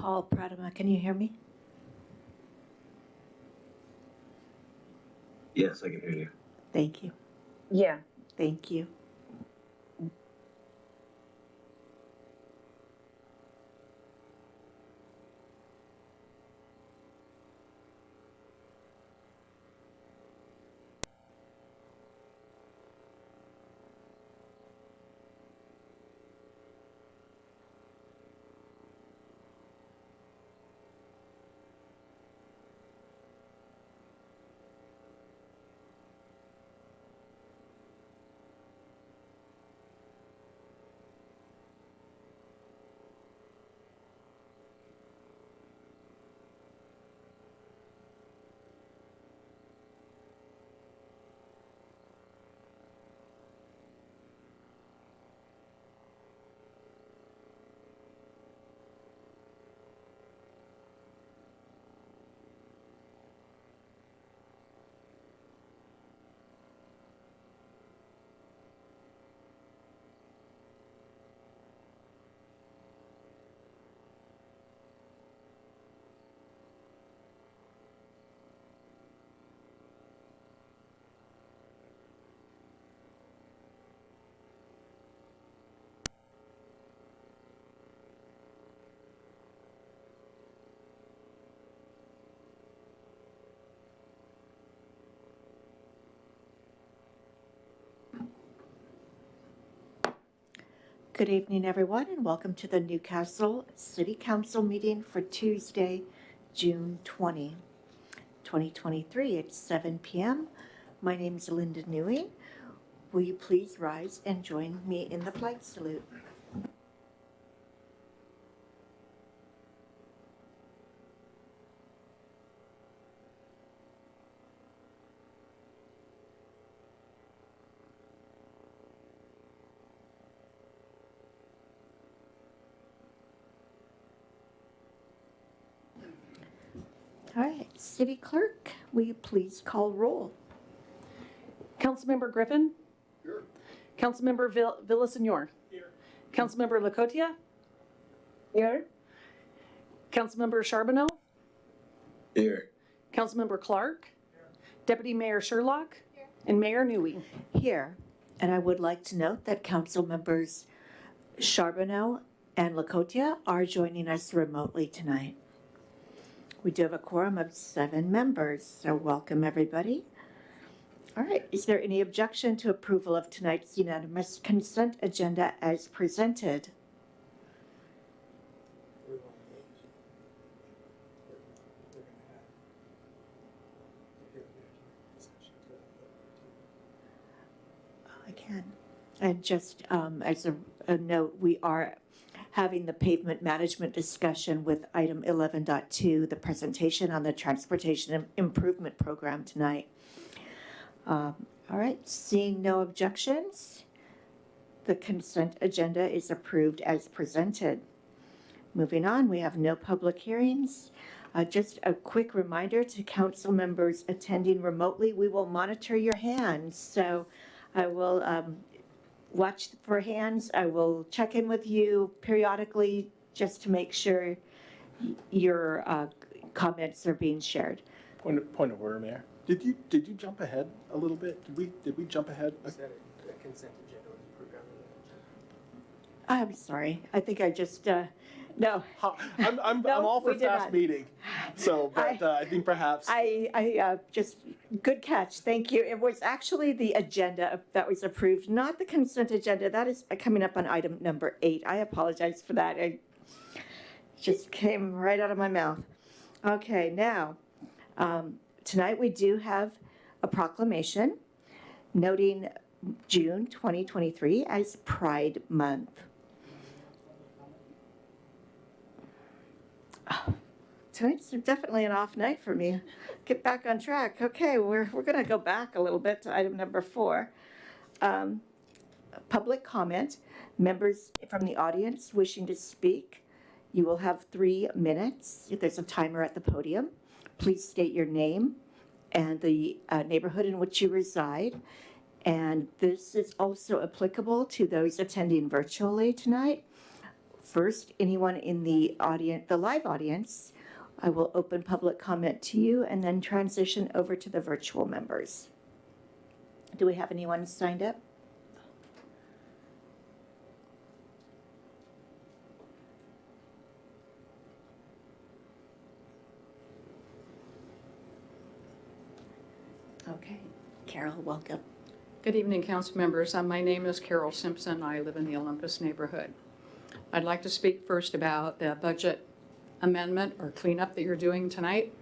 Paul Pradama, can you hear me? Yes, I can hear you. Thank you. Yeah. Thank you. Good evening, everyone, and welcome to the Newcastle City Council meeting for Tuesday, June 20, 2023 at 7 p.m. My name is Linda Newing. Will you please rise and join me in the flag salute? All right, City Clerk, will you please call roll? Councilmember Griffin? Here. Councilmember Villasenor? Here. Councilmember Lacotia? Here. Councilmember Charbonneau? Here. Councilmember Clark? Deputy Mayor Sherlock? And Mayor Newey. Here, and I would like to note that Council members Charbonneau and Lacotia are joining us remotely tonight. We do have a quorum of 7 members, so welcome everybody. All right, is there any objection to approval of tonight's unanimous consent agenda as presented? I can. And just as a note, we are having the pavement management discussion with item 11.2, the presentation on the Transportation Improvement Program tonight. All right, seeing no objections, the consent agenda is approved as presented. Moving on, we have no public hearings. Just a quick reminder to council members attending remotely, we will monitor your hands. So I will watch for hands. I will check in with you periodically just to make sure your comments are being shared. Point of order, Mayor. Did you jump ahead a little bit? Did we jump ahead? Is that a consent agenda was approved on the agenda? I'm sorry. I think I just no. I'm No, all for we did fast not. meeting, so but I think perhaps I just good catch. Thank you. It was actually the agenda that was approved, not the consent agenda. That is coming up on item number 8. I apologize for that. It just came right out of my mouth. Okay, now tonight we do have a proclamation noting June 2023 as Pride Month. Tonight's definitely an off night for me. Get back on track. Okay, we're going to go back a little bit to item number 4. Public comment. Members from the audience wishing to speak, you will have 3 minutes. There's a timer at the podium. Please state your name and the neighborhood in which you reside. And this is also applicable to those attending virtually tonight. first, anyone in the audience, the live audience, I will open public comment to you and then transition over to the virtual members. Do we have anyone signed up? Okay, Carol, welcome. Good evening, council members. My name is Carol Simpson. I live in the Olympus neighborhood. I'd like to speak first about the budget amendment or cleanup that you're doing tonight.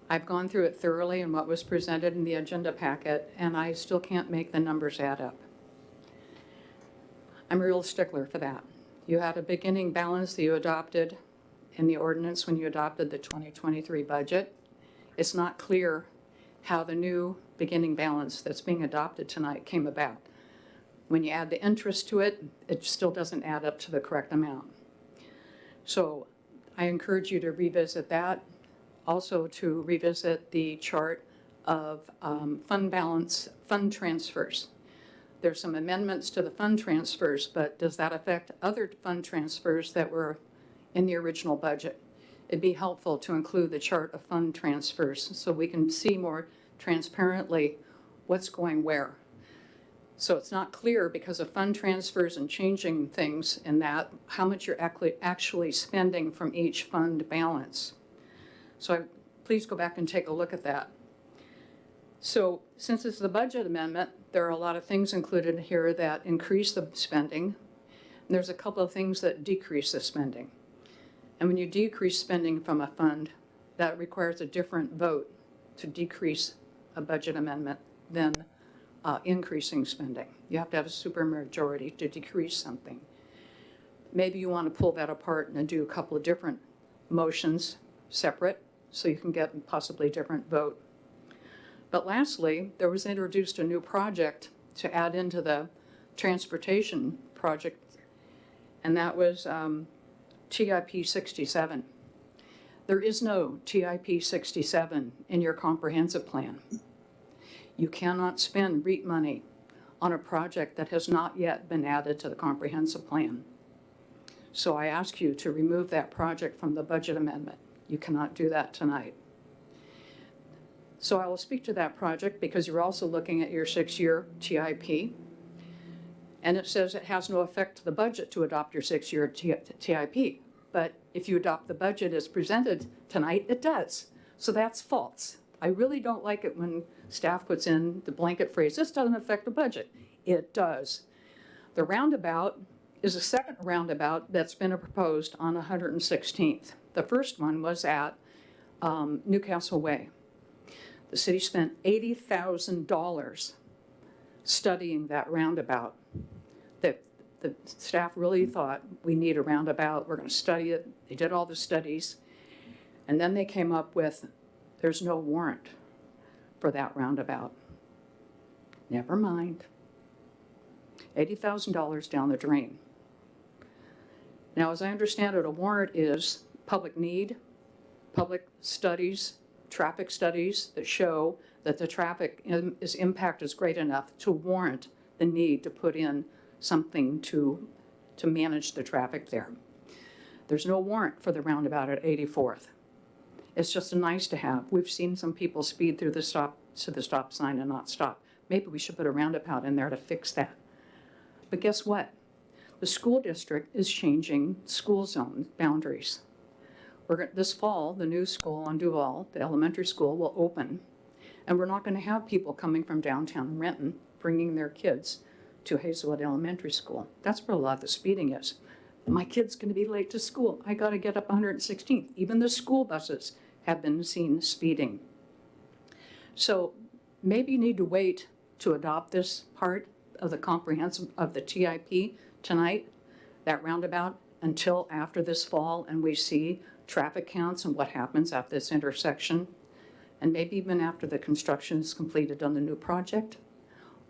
I've gone through it thoroughly and what was presented in the agenda packet, and I still can't make the numbers add up. I'm a real stickler for that. You had a beginning balance that you adopted in the ordinance when you adopted the 2023 budget. It's not clear how the new beginning balance that's being adopted tonight came about. When you add the interest to it, it still doesn't add up to the correct amount. So I encourage you to revisit that. Also to revisit the chart of fund balance, fund transfers. There's some amendments to the fund transfers, but does that affect other fund transfers that were in the original budget? It'd be helpful to include the chart of fund transfers so we can see more transparently what's going where. So it's not clear because of fund transfers and changing things in that, how much you're actually spending from each fund balance. So please go back and take a look at that. So since it's the budget amendment, there are a lot of things included here that increase the spending. And there's a couple of things that decrease the spending. And when you decrease spending from a fund, that requires a different vote to decrease a budget amendment than increasing spending. You have to have a supermajority to decrease something. Maybe you want to pull that apart and do a couple of different motions separate so you can get possibly a different vote. But lastly, there was introduced a new project to add into the transportation project, and that was TIP 67. There is no TIP 67 in your comprehensive plan. You cannot spend REIT money on a project that has not yet been added to the comprehensive plan. So I ask you to remove that project from the budget amendment. You cannot do that tonight. So I will speak to that project because you're also looking at your 6-year TIP. And it says it has no effect to the budget to adopt your 6-year TIP. But if you adopt the budget as presented tonight, it does. So that's false. I really don't like it when staff puts in the blanket phrase, this doesn't affect the budget. It does. The roundabout is a second roundabout that's been proposed on 116th. The first one was at Newcastle Way. The city spent $80,000 studying that roundabout. The staff really thought we need a roundabout, we're going to study it. They did all the studies. And then they came up with, there's no warrant for that roundabout. Never mind. $80,000 down the drain. Now, as I understand it, a warrant is public need, public studies, traffic studies that show that the traffic impact is great enough to warrant the need to put in something to manage the traffic there. There's no warrant for the roundabout at 84th. It's just a nice to have. We've seen some people speed through the stop sign and not stop. Maybe we should put a roundabout in there to fix that. But guess what? The school district is changing school zone boundaries. This fall, the new school on Duval, the elementary school, will open. And we're not going to have people coming from downtown Renton bringing their kids to Hazelwood Elementary School. That's where a lot of the speeding is. My kid's going to be late to school. I got to get up 116th. Even the school buses have been seen speeding. So maybe you need to wait to adopt this part of the comprehensive of the TIP tonight, that roundabout, until after this fall and we see traffic counts and what happens at this intersection, and maybe even after the construction is completed on the new project.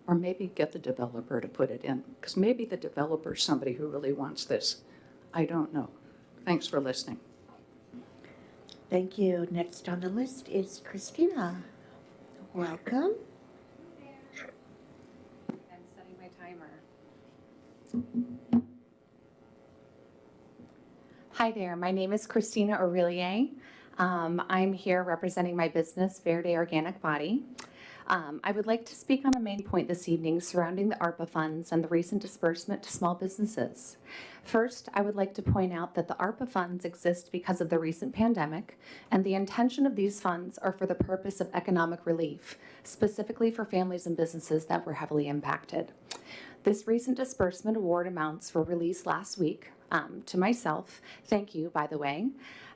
Or maybe get the developer to put it in, because maybe the developer is somebody who really wants this. I don't know. Thanks for listening. Thank you. Next on the list is Christina. Welcome. I'm setting my timer. Hi there, my name is Christina Aurelier. I'm here representing my business, Verde Organic Body. I would like to speak on a main point this evening surrounding the ARPA funds and the recent disbursement to small businesses. First, I would like to point out that the ARPA funds exist because of the recent pandemic, and the intention of these funds are for the purpose of economic relief, specifically for families and businesses that were heavily impacted. This recent disbursement award amounts were released last week to myself. Thank you, by the way.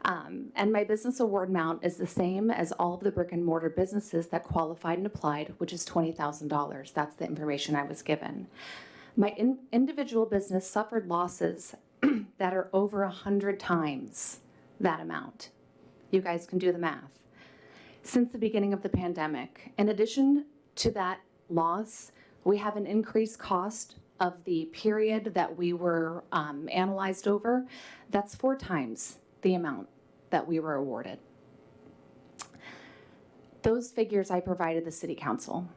And my business award amount is the same as all of the brick and mortar businesses that qualified and applied, which is $20,000. That's the information I was given. My individual business suffered losses that are over 100 times that amount. You guys can do the math. Since the beginning of the pandemic, in addition to that loss, we have an increased cost of the period that we were analyzed over. That's 4 times the amount that we were awarded. Those figures I provided the City Council.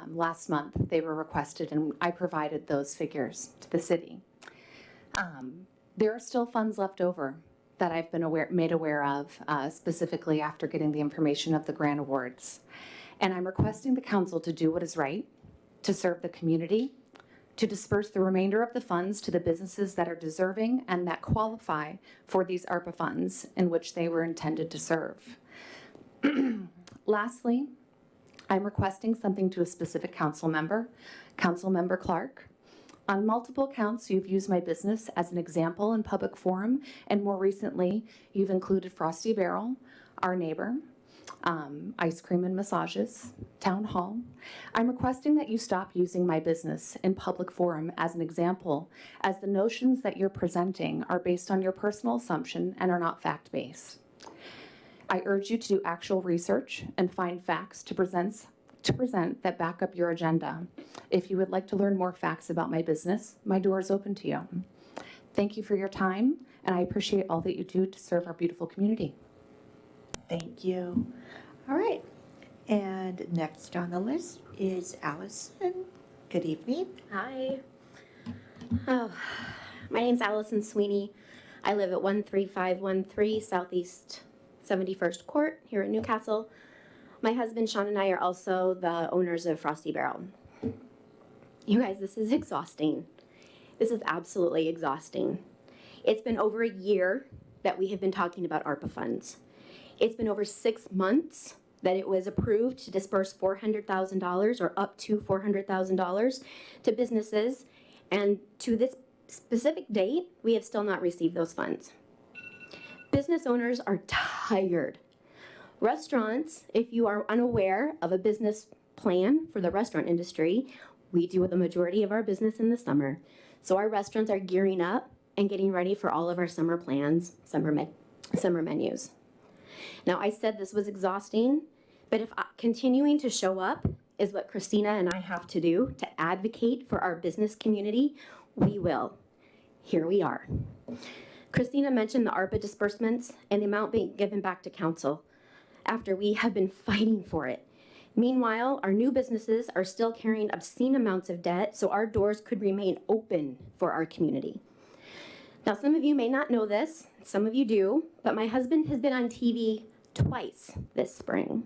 Last month, they were requested and I provided those figures to the city. There are still funds left over that I've been made aware of, specifically after getting the information of the grant awards. And I'm requesting the council to do what is right, to serve the community, to disperse the remainder of the funds to the businesses that are deserving and that qualify for these ARPA funds in which they were intended to serve. Lastly, I'm requesting something to a specific council member, Councilmember Clark. On multiple counts, you've used my business as an example in public forum, and more recently, you've included Frosty Barrel, our neighbor, ice cream and massages, town hall. I'm requesting that you stop using my business in public forum as an example, as the notions that you're presenting are based on your personal assumption and are not fact-based. I urge you to do actual research and find facts to present that back up your agenda. If you would like to learn more facts about my business, my door is open to you. Thank you for your time, and I appreciate all that you do to serve our beautiful community. Thank you. All right. And next on the list is Allison. Good evening. Hi. Oh, my name's Allison Sweeney. I live at 13513 Southeast 71st Court here in Newcastle. My husband Sean and I are also the owners of Frosty Barrel. You guys, this is exhausting. This is absolutely exhausting. It's been over a year that we have been talking about ARPA funds. It's been over 6 months that it was approved to disperse $400,000 or up to $400,000 to businesses. And to this specific date, we have still not received those funds. Business owners are tired. Restaurants, if you are unaware of a business plan for the restaurant industry, we do the majority of our business in the summer. So our restaurants are gearing up and getting ready for all of our summer plans, summer menus. Now, I said this was exhausting, but if continuing to show up is what Christina and I have to do to advocate for our business community, we will. Here we are. Christina mentioned the ARPA disbursements and the amount being given back to council after we have been fighting for it. Meanwhile, our new businesses are still carrying obscene amounts of debt, so our doors could remain open for our community. Now, some of you may not know this, some of you do, but my husband has been on TV twice this spring.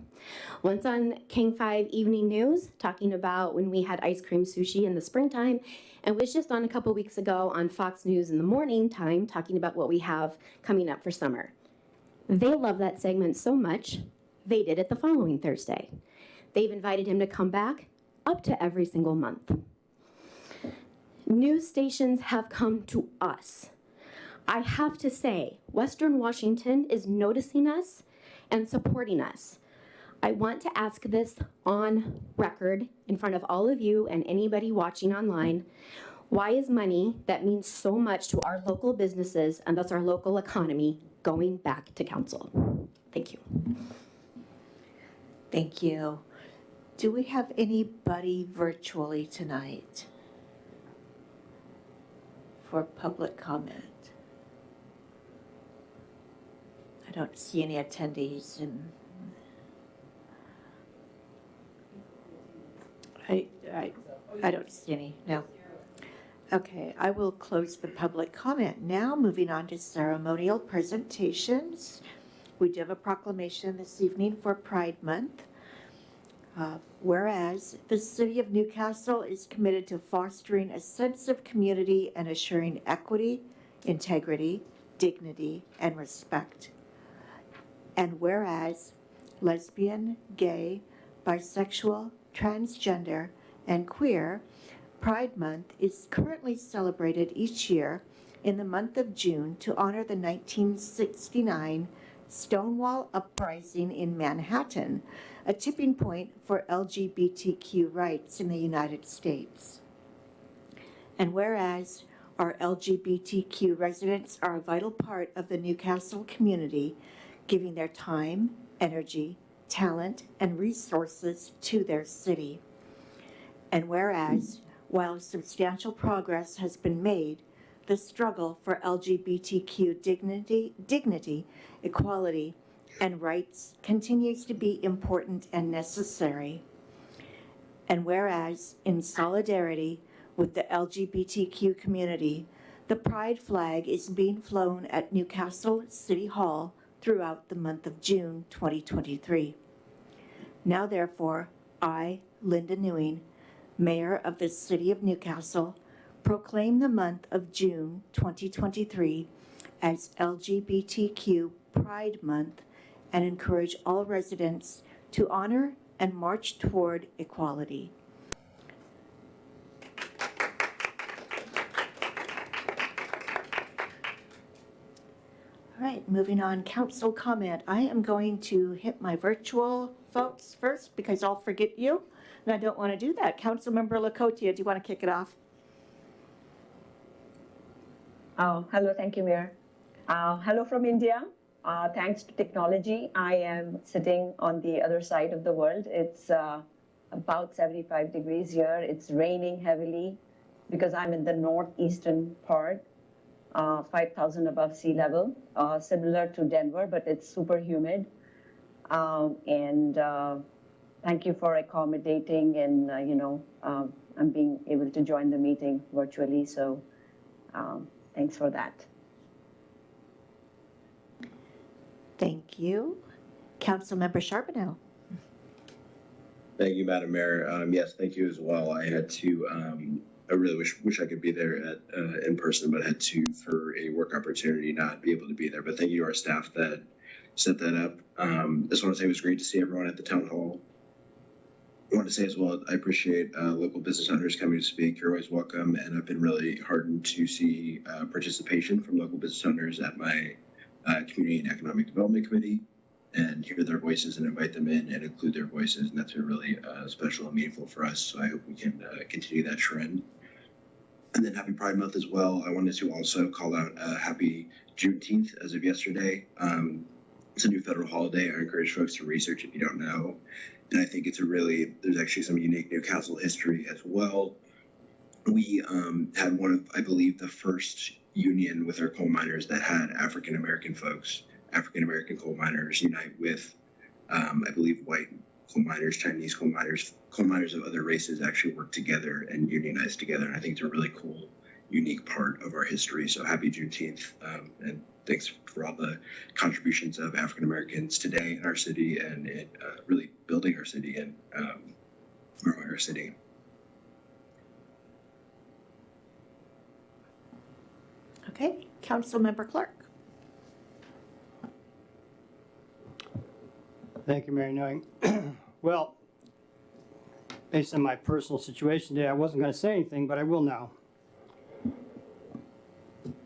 Once on King 5 Evening News, talking about when we had ice cream sushi in the springtime, and was just on a couple weeks ago on Fox News in the morning time, talking about what we have coming up for summer. They love that segment so much, they did it the following Thursday. They've invited him to come back up to every single month. News stations have come to us. I have to say, Western Washington is noticing us and supporting us. I want to ask this on record in front of all of you and anybody watching online. Why is money that means so much to our local businesses and thus our local economy going back to council? Thank you. Thank you. Do we have anybody virtually tonight for public comment? I don't see any attendees, and I don't see any, no. Okay, I will close the public comment now. Moving on to ceremonial presentations. We do have a proclamation this evening for Pride Month. Whereas the City of Newcastle is committed to fostering a sense of community and assuring equity, integrity, dignity, and respect. And whereas lesbian, gay, bisexual, transgender, and queer Pride Month is currently celebrated each year in the month of June to honor the 1969 Stonewall Uprising in Manhattan, a tipping point for LGBTQ rights in the United States. And whereas our LGBTQ residents are a vital part of the Newcastle community, giving their time, energy, talent, and resources to their city. And whereas, while substantial progress has been made, the struggle for LGBTQ dignity, equality, and rights continues to be important and necessary. And whereas, in solidarity with the LGBTQ community, the Pride flag is being flown at Newcastle City Hall throughout the month of June 2023. Now therefore, I, Linda Newing, Mayor of the City of Newcastle, proclaim the month of June 2023 as LGBTQ Pride Month and encourage all residents to honor and march toward equality. All right, moving on, council comment. I am going to hit my virtual folks first because I'll forget you, and I don't want to do that. Councilmember Lakotia, do you want to kick it off? Hello, thank you, Mayor. Hello from India. Thanks to technology, I am sitting on the other side of the world. It's about 75 degrees here. It's raining heavily because I'm in the northeastern part, 5,000 above sea level, similar to Denver, but it's super humid. Thank you for accommodating and, I'm being able to join the meeting virtually, so thanks for that. Thank you. Councilmember Charbonneau. Thank you, Madam Mayor. Yes, thank you as well. I had to, I really wish I could be there in person, but I had to, for a work opportunity, not be able to be there. But thank you to our staff that set that up. I just want to say it was great to see everyone at the town hall. I want to say as well, I appreciate local business owners coming to speak. You're always welcome, and I've been really heartened to see participation from local business owners at my Community and Economic Development Committee, and hear their voices and invite them in and include their voices, and that's been really special and meaningful for us. So I hope we can continue that trend. And then happy Pride Month as well. I wanted to also call out happy Juneteenth as of yesterday. It's a new federal holiday. I encourage folks to research if you don't know. And I think it's there's actually some unique Newcastle history as well. We had one of, I believe, the first union with our coal miners that had African-American folks, African-American coal miners unite with, I believe, white coal miners, Chinese coal miners of other races actually work together and unionize together. And I think it's a really cool, unique part of our history. So happy Juneteenth, and thanks for all the contributions of African-Americans today in our city and in really building our city and growing our city. Okay, Councilmember Clark. Thank you, Mary Noy. Well, based on my personal situation today, I wasn't going to say anything, but I will now.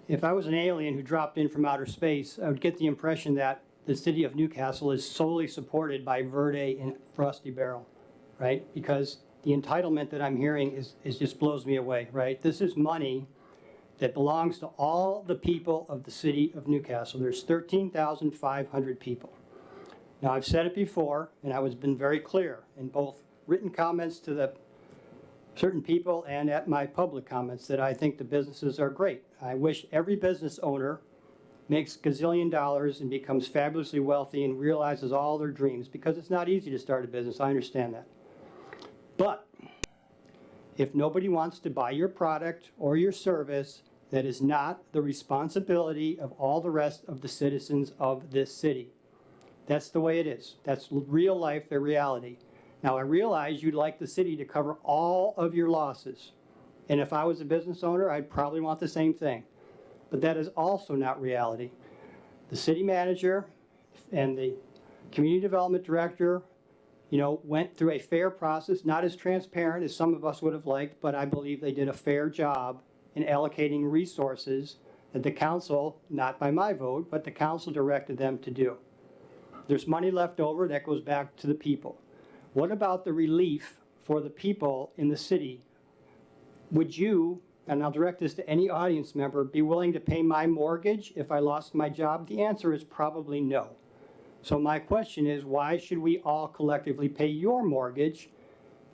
If I was an alien who dropped in from outer space, I would get the impression that the city of Newcastle is solely supported by Verde and Frosty Barrel, right? Because the entitlement that I'm hearing is just blows me away, right? This is money that belongs to all the people of the city of Newcastle. There's 13,500 people. Now, I've said it before, and I was been very clear in both written comments to the certain people and at my public comments that I think the businesses are great. I wish every business owner makes gazillion dollars and becomes fabulously wealthy and realizes all their dreams, because it's not easy to start a business. I understand that. But If nobody wants to buy your product or your service, that is not the responsibility of all the rest of the citizens of this city. That's the way it is. That's real life, the reality. Now, I realize you'd like the city to cover all of your losses. And if I was a business owner, I'd probably want the same thing. But that is also not reality. The city manager and the community development director, went through a fair process, not as transparent as some of us would have liked, but I believe they did a fair job in allocating resources that the council, not by my vote, but the council directed them to do. There's money left over that goes back to the people. What about the relief for the people in the city? Would you, and I'll direct this to any audience member, be willing to pay my mortgage if I lost my job? The answer is probably no. So my question is, why should we all collectively pay your mortgage,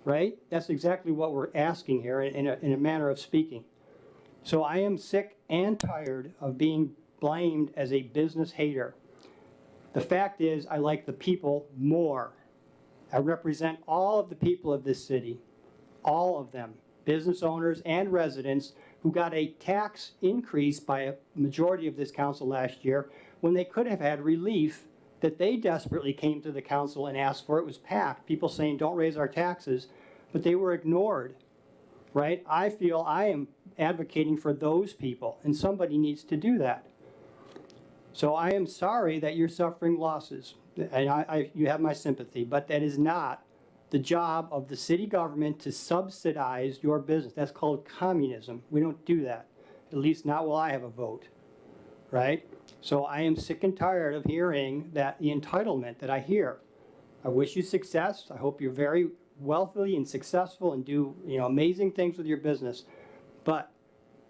right? That's exactly what we're asking here in a manner of speaking. So I am sick and tired of being blamed as a business hater. The fact is, I like the people more. I represent all of the people of this city, all of them, business owners and residents who got a tax increase by a majority of this council last year when they could have had relief that they desperately came to the council and asked for. It was packed, people saying, don't raise our taxes, but they were ignored, right? I feel I am advocating for those people, and somebody needs to do that. So I am sorry that you're suffering losses, and you have my sympathy, but that is not the job of the city government to subsidize your business. That's called communism. We don't do that, at least not while I have a vote, right? So I am sick and tired of hearing that the entitlement that I hear. I wish you success. I hope you're very wealthy and successful and do amazing things with your business. But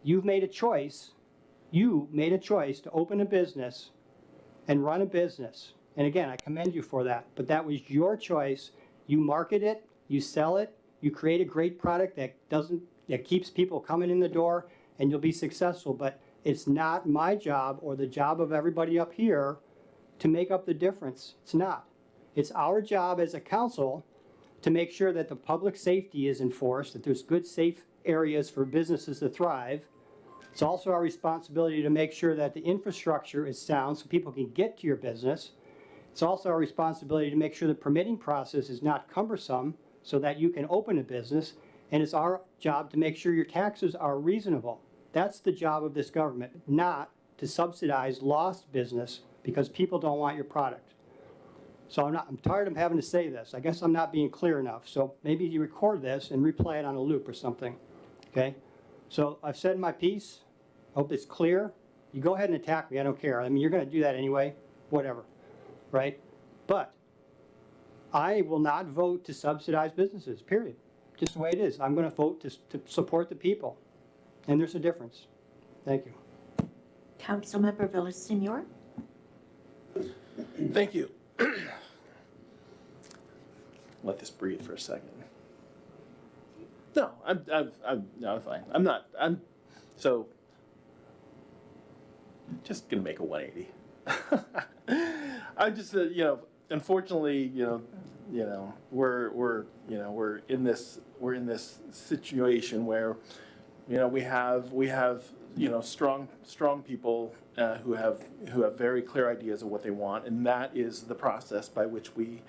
you've made a choice. You made a choice to open a business and run a business. And again, I commend you for that. But that was your choice. You market it, you sell it, you create a great product that keeps people coming in the door, and you'll be successful. But it's not my job or the job of everybody up here to make up the difference. It's not. It's our job as a council to make sure that the public safety is enforced, that there's good, safe areas for businesses to thrive. It's also our responsibility to make sure that the infrastructure is sound so people can get to your business. It's also our responsibility to make sure the permitting process is not cumbersome so that you can open a business. And it's our job to make sure your taxes are reasonable. That's the job of this government, not to subsidize lost business because people don't want your product. So I'm tired of having to say this. I guess I'm not being clear enough. So maybe you record this and replay it on a loop or something, okay? So I've said my piece. I hope it's clear. You go ahead and attack me. I don't care. I mean, you're going to do that anyway, whatever, right? But I will not vote to subsidize businesses, period. Just the way it is. I'm going to vote to support the people. And there's a difference. Thank you. Councilmember Villasenor? Thank you. Let this breathe for a second. No, I'm fine. So just gonna make a 180. I'm just, unfortunately, we're in this situation where, we have strong people who have very clear ideas of what they want, and that is the process by which we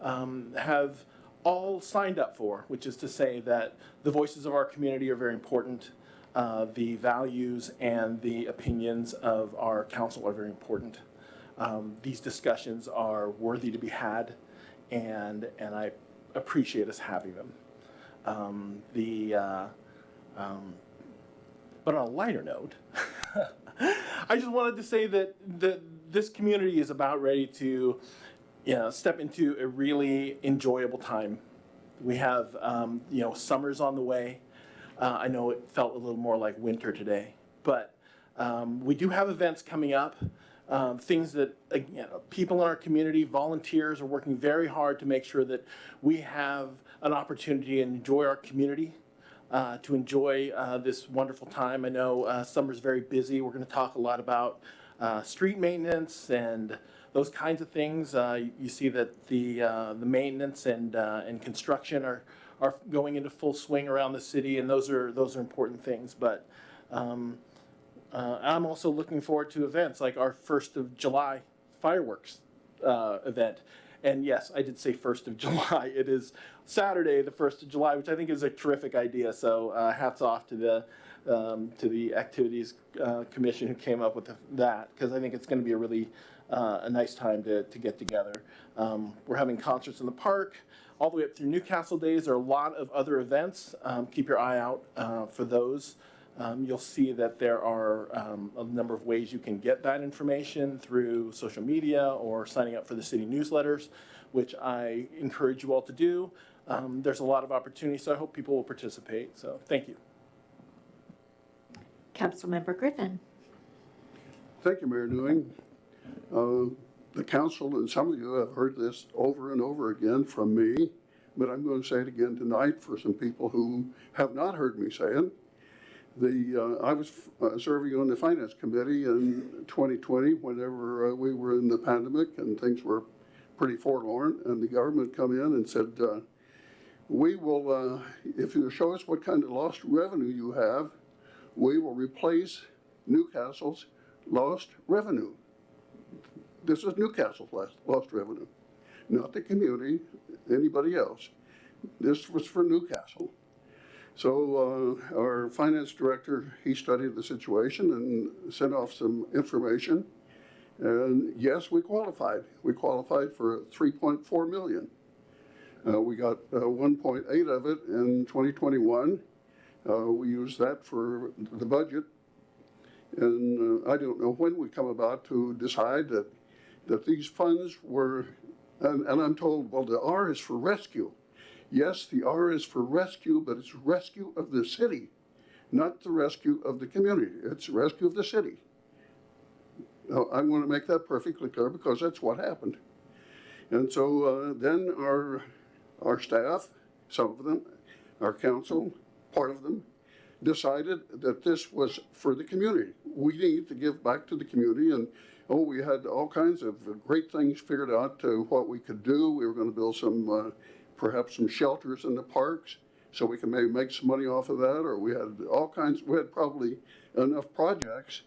have all signed up for, which is to say that the voices of our community are very important. The values and the opinions of our council are very important. These discussions are worthy to be had, and I appreciate us having them. But on a lighter note, I just wanted to say that this community is about ready to step into a really enjoyable time. We have summer's on the way. I know it felt a little more like winter today, but we do have events coming up. Things that people in our community, volunteers, are working very hard to make sure that we have an opportunity to enjoy our community. To enjoy this wonderful time. I know summer's very busy. We're going to talk a lot about street maintenance and those kinds of things. You see that the maintenance and construction are are going into full swing around the city, and those are important things. But I'm also looking forward to events like our 1st of July fireworks event. And yes, I did say 1st of July. It is Saturday, the 1st of July, which I think is a terrific idea. So hats off to the Activities Commission who came up with that, because I think it's going to be a really a nice time to get together. We're having concerts in the park all the way up through Newcastle Days. There are a lot of other events. Keep your eye out for those. You'll see that there are a number of ways you can get that information through social media or signing up for the city newsletters, which I encourage you all to do. There's a lot of opportunity, so I hope people will participate. So thank you. Councilmember Griffin. Thank you, Mayor Newing. The council and some of you have heard this over and over again from me, but I'm going to say it again tonight for some people who have not heard me say it. I was serving on the Finance Committee in 2020 whenever we were in the pandemic and things were pretty forlorn, and the government come in and said, we will, if you show us what kind of lost revenue you have, we will replace Newcastle's lost revenue. This is Newcastle's lost revenue, not the community, anybody else. This was for Newcastle. So our finance director, he studied the situation and sent off some information. And yes, we qualified. We qualified for $3.4 million. We got 1.8 of it in 2021. We used that for the budget. And I don't know when we come about to decide that these funds were, and I'm told, well, the R is for rescue. Yes, the R is for rescue, but it's rescue of the city, not the rescue of the community. It's rescue of the city. Now, I want to make that perfectly clear because that's what happened. And so then our staff, some of them, our council, part of them, decided that this was for the community. We need to give back to the community, and we had all kinds of great things figured out to what we could do. We were going to build some, perhaps some shelters in the parks so we can maybe make some money off of that, or we had all kinds, we had probably enough projects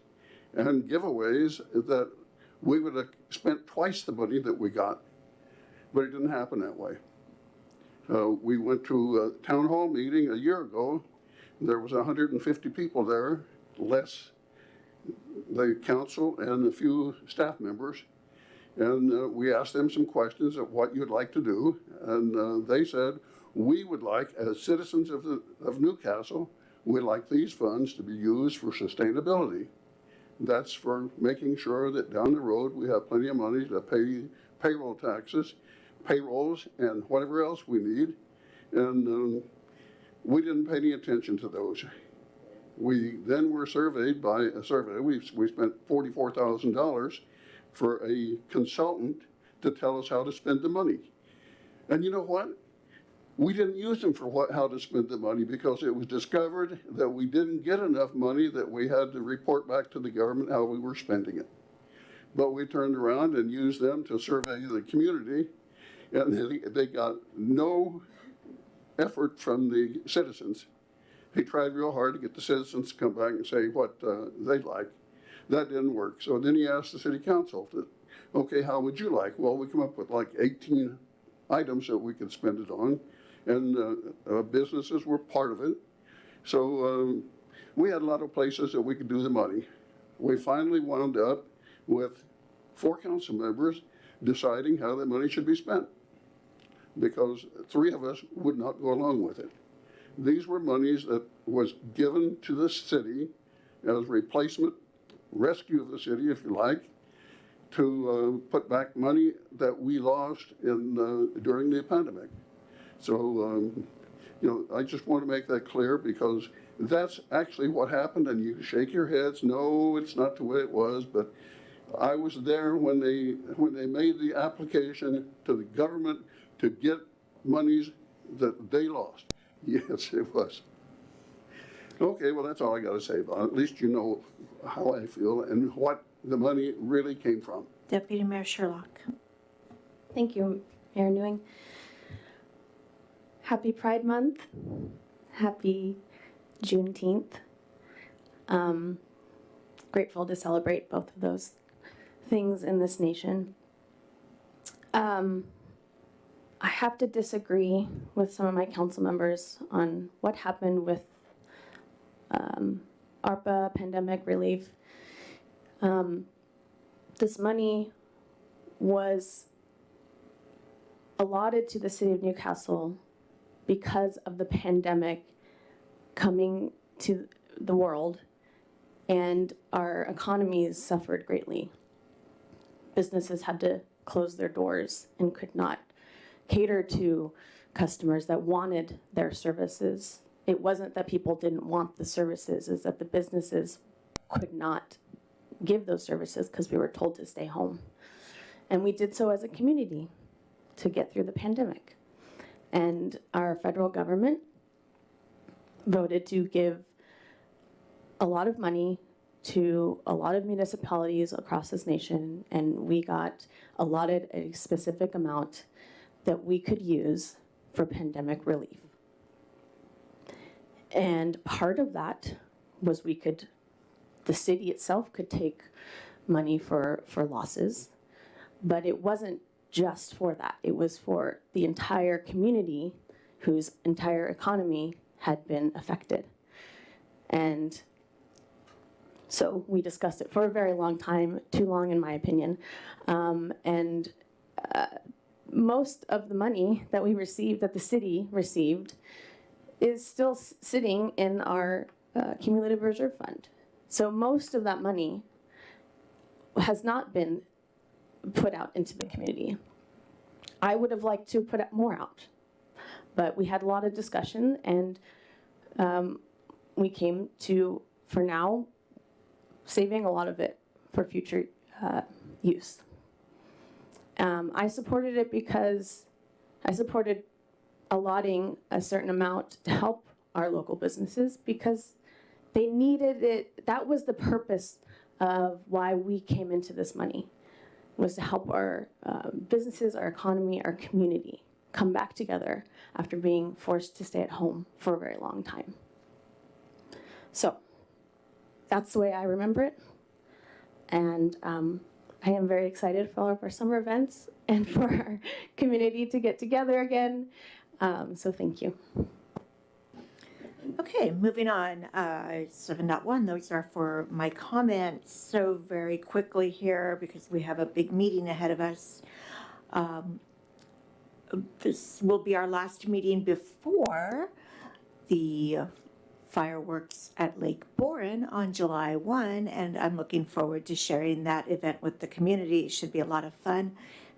and giveaways that we would have spent twice the money that we got, but it didn't happen that way. We went to a town hall meeting a year ago. There was 150 people there, less the council and a few staff members. And we asked them some questions of what you'd like to do. And they said, we would like, as citizens of Newcastle, we'd like these funds to be used for sustainability. That's for making sure that down the road we have plenty of money to pay payroll taxes, payrolls, and whatever else we need. And we didn't pay any attention to those. We then were surveyed by a survey. We spent $44,000 for a consultant to tell us how to spend the money. And you know what? We didn't use them for how to spend the money because it was discovered that we didn't get enough money that we had to report back to the government how we were spending it. But we turned around and used them to survey the community, and they got no effort from the citizens. He tried real hard to get the citizens to come back and say what they like. That didn't work. So then he asked the city council, okay, how would you like? Well, we come up with like 18 items that we could spend it on, and businesses were part of it. So we had a lot of places that we could do the money. We finally wound up with 4 council members deciding how the money should be spent, because 3 of us would not go along with it. These were monies that was given to the city as replacement, rescue of the city, if you like, to put back money that we lost during the pandemic. So, I just want to make that clear because that's actually what happened, and you shake your heads, no, it's not the way it was, but I was there when they made the application to the government to get monies that they lost. Yes, it was. Okay, well, that's all I got to say about it. At least you know how I feel and what the money really came from. Deputy Mayor Sherlock. Thank you, Mayor Newing. Happy Pride Month. Happy Juneteenth. Grateful to celebrate both of those things in this nation. I have to disagree with some of my council members on what happened with ARPA, pandemic relief. This money was allotted to the city of Newcastle because of the pandemic coming to the world, and our economies suffered greatly. Businesses had to close their doors and could not cater to customers that wanted their services. It wasn't that people didn't want the services, it's that the businesses could not give those services because we were told to stay home. And we did so as a community to get through the pandemic. And our federal government voted to give a lot of money to a lot of municipalities across this nation, and we got allotted a specific amount that we could use for pandemic relief. And part of that was the city itself could take money for losses, but it wasn't just for that. It was for the entire community whose entire economy had been affected. And so we discussed it for a very long time, too long in my opinion. Most of the money that we received, that the city received, is still sitting in our cumulative reserve fund. So most of that money has not been put out into the community. I would have liked to put more out, but we had a lot of discussion, and we came to, for now, saving a lot of it for future use. I supported it because I supported allotting a certain amount to help our local businesses because they needed it. That was the purpose of why we came into this money, was to help our businesses, our economy, our community come back together after being forced to stay at home for a very long time. So that's the way I remember it. And I am very excited for all of our summer events and for our community to get together again. So thank you. Okay, moving on, 7.1, those are for my comments. So very quickly here, because we have a big meeting ahead of us. This will be our last meeting before the fireworks at Lake Boren on July 1, and I'm looking forward to sharing that event with the community. It should be a lot of fun.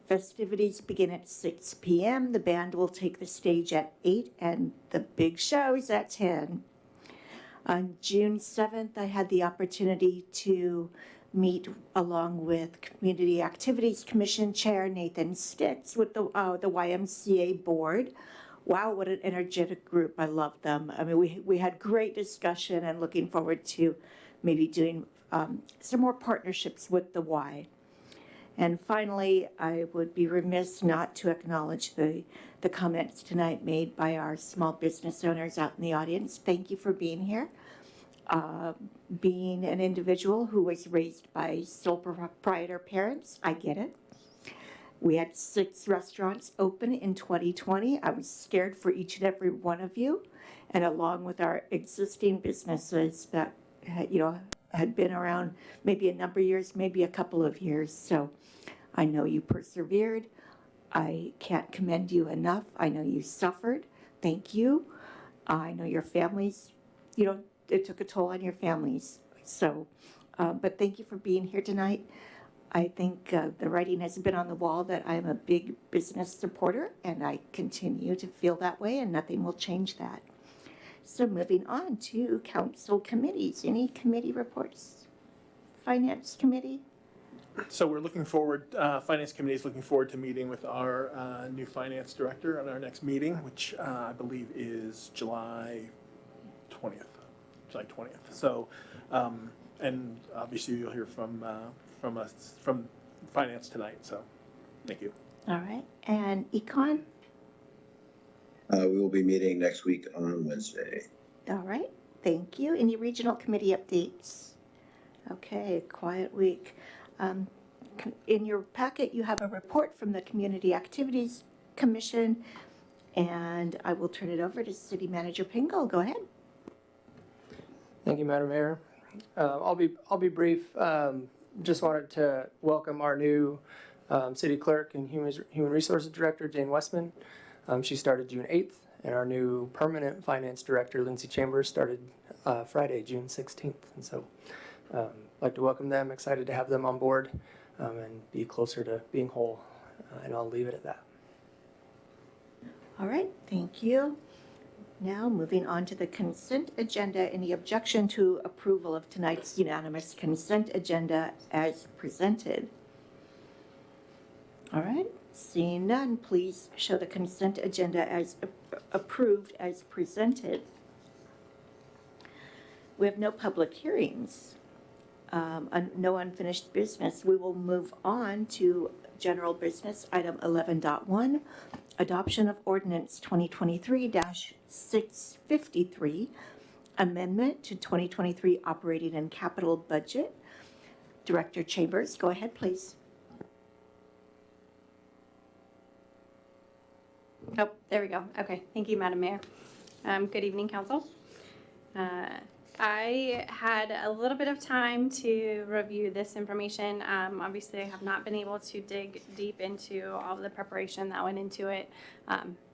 Festivities begin at 6 p.m. The band will take the stage at 8, and the big show's at 10. On June 7th, I had the opportunity to meet along with Community Activities Commission Chair Nathan Stitz with the YMCA board. Wow, what an energetic group. I love them. I mean, we had great discussion and looking forward to maybe doing some more partnerships with the Y. And finally, I would be remiss not to acknowledge the comments tonight made by our small business owners out in the audience. Thank you for being here. Being an individual who was raised by sole proprietor parents, I get it. We had 6 restaurants open in 2020. I was scared for each and every one of you. And along with our existing businesses that, had been around maybe a number of years, maybe a couple of years. So I know you persevered. I can't commend you enough. I know you suffered. Thank you. I know your families, it took a toll on your families. So, but thank you for being here tonight. I think the writing has been on the wall that I'm a big business supporter, and I continue to feel that way, and nothing will change that. So moving on to council committees. Any committee reports? Finance committee? So we're looking forward, Finance Committee is looking forward to meeting with our new Finance Director on our next meeting, which I believe is July 20th. So, and obviously you'll hear from us, from Finance tonight, so thank you. All right. And econ? We will be meeting next week on Wednesday. All right, thank you. Any regional committee updates? Okay, quiet week. In your packet, you have a report from the Community Activities Commission, and I will turn it over to City Manager Pingle. Go ahead. Thank you, Madam Mayor. I'll be brief. Just wanted to welcome our new city clerk and human resources director, Jane Westman. She started June 8th, and our new permanent finance director, Lindsay Chambers, started Friday, June 16th. And so I'd like to welcome them, excited to have them on board and be closer to being whole. And I'll leave it at that. All right, thank you. Now, moving on to the consent agenda. Any objection to approval of tonight's unanimous consent agenda as presented? All right, seeing none, please show the consent agenda as approved as presented. We have no public hearings, no unfinished business. We will move on to general business, item 11.1, adoption of ordinance 2023-653, amendment to 2023 operating and capital budget. Director Chambers, go ahead, please. Oh, there we go. Okay, thank you, Madam Mayor. Good evening, Council. I had a little bit of time to review this information. Obviously, I have not been able to dig deep into all of the preparation that went into it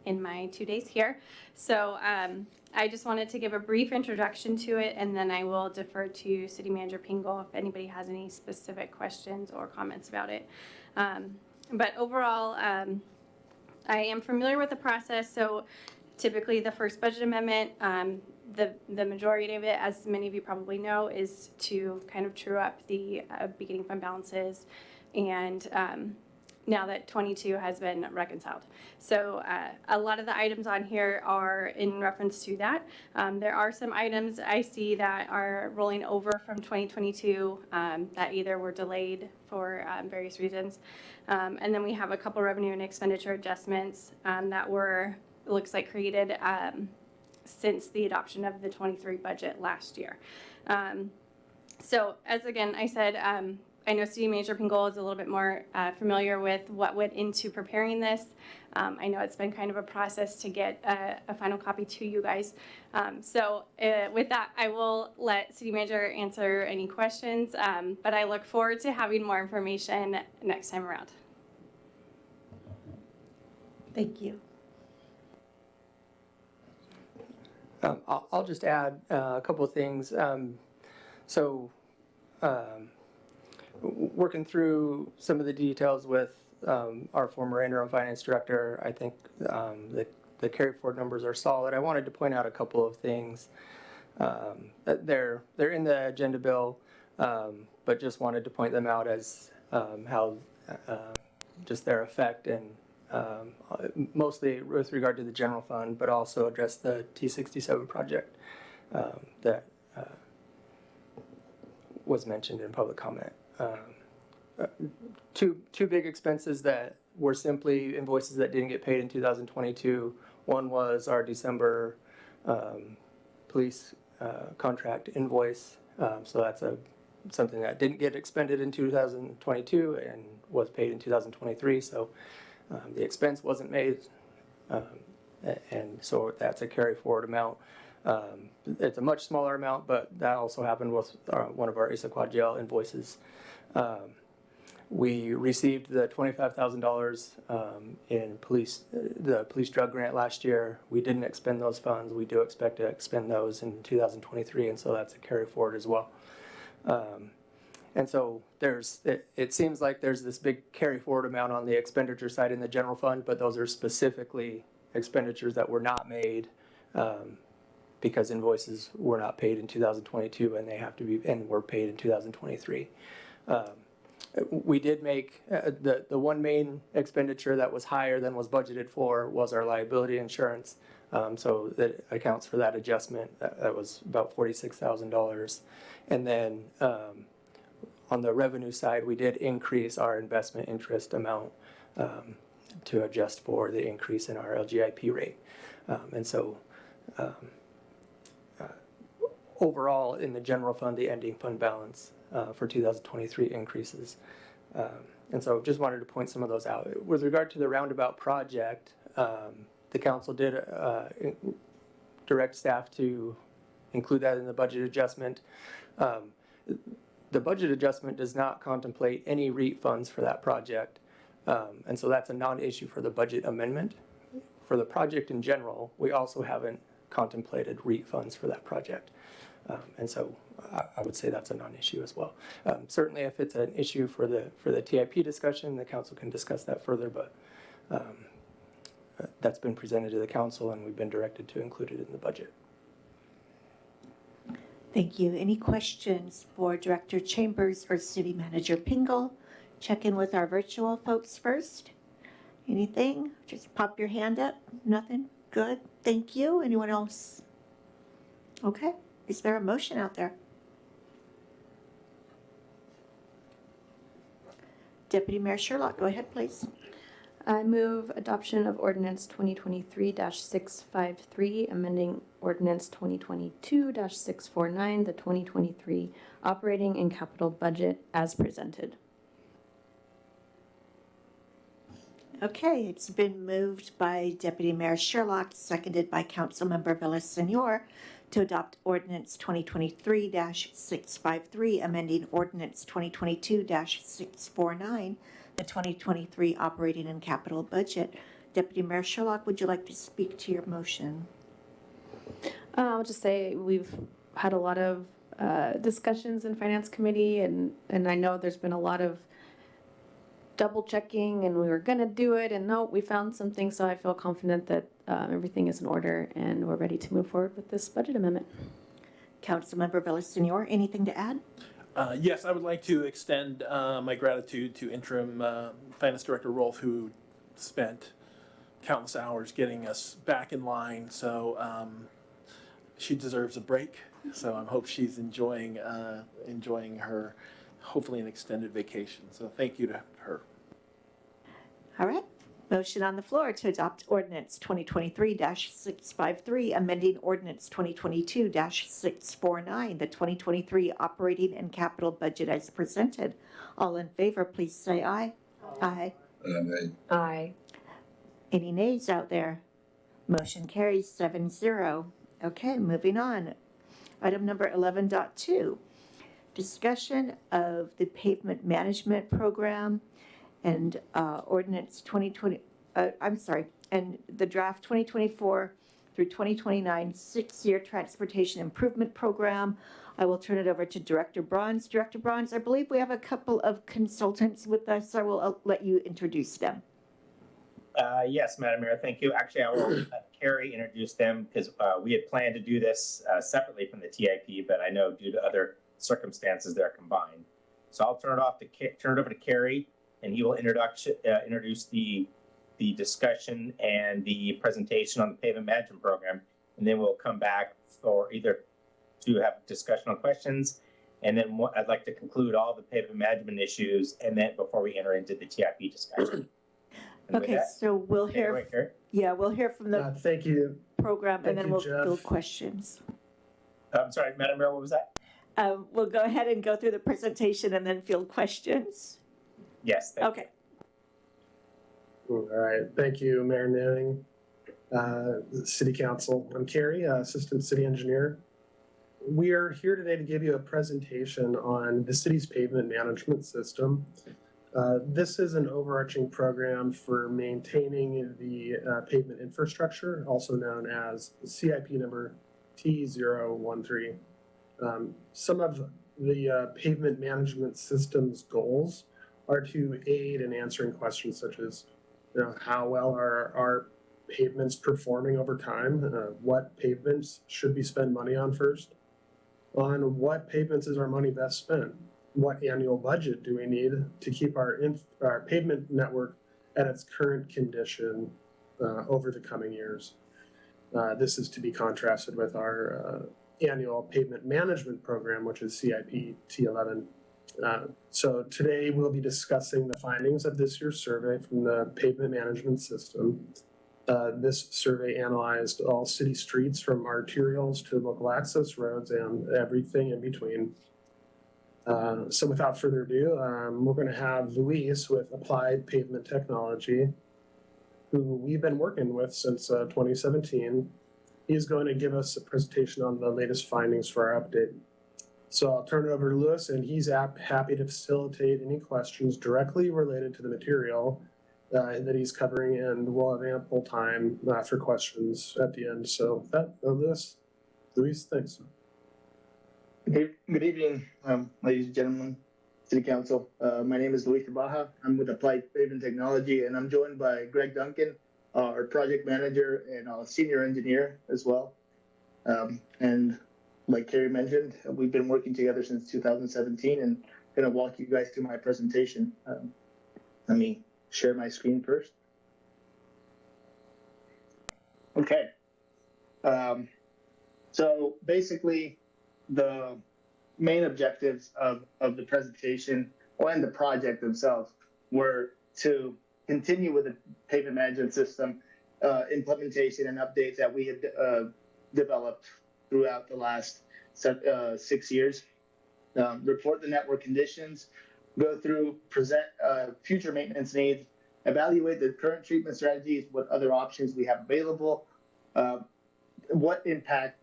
in my 2 days here. So I just wanted to give a brief introduction to it, and then I will defer to City Manager Pingle if anybody has any specific questions or comments about it. But overall, I am familiar with the process. So typically the first budget amendment, the majority of it, as many of you probably know, is to kind of true up the beginning fund balances, and now that 22 has been reconciled. So a lot of the items on here are in reference to that. There are some items I see that are rolling over from 2022 that either were delayed for various reasons. And then we have a couple revenue and expenditure adjustments that were, it looks like, created since the adoption of the 23 budget last year. So as again, I said, I know City Manager Pingle is a little bit more familiar with what went into preparing this. I know it's been kind of a process to get a final copy to you guys. So with that, I will let City Manager answer any questions, but I look forward to having more information next time around. Thank you. I'll just add a couple of things. Working through some of the details with our former interim finance director, I think the carry forward numbers are solid. I wanted to point out a couple of things. They're in the agenda bill, but just wanted to point them out as how just their effect, and mostly with regard to the general fund, but also address the T67 project that was mentioned in public comment. Two big expenses that were simply invoices that didn't get paid in 2022. One was our December police contract invoice. So that's something that didn't get expended in 2022 and was paid in 2023. So the expense wasn't made, and so that's a carry forward amount. It's a much smaller amount, but that also happened with one of our Issaquah jail invoices. We received the $25,000 in the police drug grant last year. We didn't expend those funds. We do expect to expend those in 2023, and so that's a carry forward as well. And so it seems like there's this big carry forward amount on the expenditure side in the general fund, but those are specifically expenditures that were not made because invoices were not paid in 2022 and they have to be and were paid in 2023. We did make the one main expenditure that was higher than was budgeted for was our liability insurance. So that accounts for that adjustment. That was about $46,000. And then on the revenue side, we did increase our investment interest amount. to adjust for the increase in our LGIP rate. And so overall, in the general fund, the ending fund balance for 2023 increases. And so just wanted to point some of those out. With regard to the roundabout project, the council did direct staff to include that in the budget adjustment. The budget adjustment does not contemplate any REIT funds for that project. And so that's a non-issue for the budget amendment. For the project in general, we also haven't contemplated REIT funds for that project. And so I would say that's a non-issue as well. Certainly if it's an issue for the TIP discussion, the council can discuss that further, but that's been presented to the council and we've been directed to include it in the budget. Thank you. Any questions for Director Chambers or City Manager Pingle? Check in with our virtual folks first. Anything? Just pop your hand up. Nothing? Good. Thank you. Anyone else? Okay. Is there a motion out there? Deputy Mayor Sherlock, go ahead, please. I move adoption of ordinance 2023-653, amending ordinance 2022-649, the 2023 operating and capital budget as presented. Okay, it's been moved by Deputy Mayor Sherlock, seconded by Councilmember Villaseñor, to adopt ordinance 2023-653, amending ordinance 2022-649, the 2023 operating and capital budget. Deputy Mayor Sherlock, would you like to speak to your motion? I'll just say we've had a lot of discussions in Finance Committee, and I know there's been a lot of double checking, and we were gonna do it, and no, we found something, so I feel confident that everything is in order, and we're ready to move forward with this budget amendment. Councilmember Villaseñor, anything to add? Yes, I would like to extend my gratitude to Interim Finance Director Rolf, who spent countless hours getting us back in line. So she deserves a break. So I hope she's enjoying her, hopefully an extended vacation. So thank you to her. All right. Motion on the floor to adopt ordinance 2023-653, amending ordinance 2022-649, the 2023 operating and capital budget as presented. All in favor, please say aye. Aye. Aye. Any nays out there? Motion carries 7-0. Okay, moving on. Item number 11.2, discussion of the pavement management program and ordinance 2020, and the draft 2024 through 2029 6-year transportation improvement program. I will turn it over to Director Bronze. Director Bronze, I believe we have a couple of consultants with us, so I will let you introduce them. Yes, Madam Mayor, thank you. Actually, I will let Carrie introduce them because we had planned to do this separately from the TIP, but I know due to other circumstances they're combined. So I'll turn it over to Carrie, and he will introduce the discussion and the presentation on the pavement management program, and then we'll come back for either to have a discussion on questions, and then I'd like to conclude all the pavement management issues, and then before we enter into the TIP discussion. Okay, so we'll hear, we'll hear from the thank you. program, and then we'll Jeff. field questions. I'm sorry, Madam Mayor, what was that? We'll go ahead and go through the presentation and then field questions. Yes. Okay. All right, thank you, Mayor Newing, City Council. I'm Carrie, Assistant City Engineer. We are here today to give you a presentation on the city's pavement management system. This is an overarching program for maintaining the pavement infrastructure, also known as CIP number T013. Some of the pavement management system's goals are to aid in answering questions such as, how well are our pavements performing over time? What pavements should we spend money on first? On what pavements is our money best spent? What annual budget do we need to keep our pavement network at its current condition over the coming years? This is to be contrasted with our annual pavement management program, which is CIP T11 So today we'll be discussing the findings of this year's survey from the pavement management system. This survey analyzed all city streets from arterials to local access roads and everything in between. So without further ado, we're going to have Luis with Applied Pavement Technology, who we've been working with since 2017. He's going to give us a presentation on the latest findings for our update. So I'll turn it over to Lewis, and he's happy to facilitate any questions directly related to the material that he's covering, and we'll have ample time for questions at the end. So with that, Luis, thanks. Good evening, ladies and gentlemen, City Council. My name is Luis Baja. I'm with Applied Pavement Technology, and I'm joined by Greg Duncan, our project manager and our senior engineer as well. And like Carrie mentioned, we've been working together since 2017, and going to walk you guys through my presentation. Let me share my screen first. Okay. So basically, the main objectives of the presentation and the project themselves were to continue with the pavement management system implementation and updates that we had developed throughout the last 6 years, report the network conditions, go through, present future maintenance needs, evaluate the current treatment strategies, what other options we have available, what impact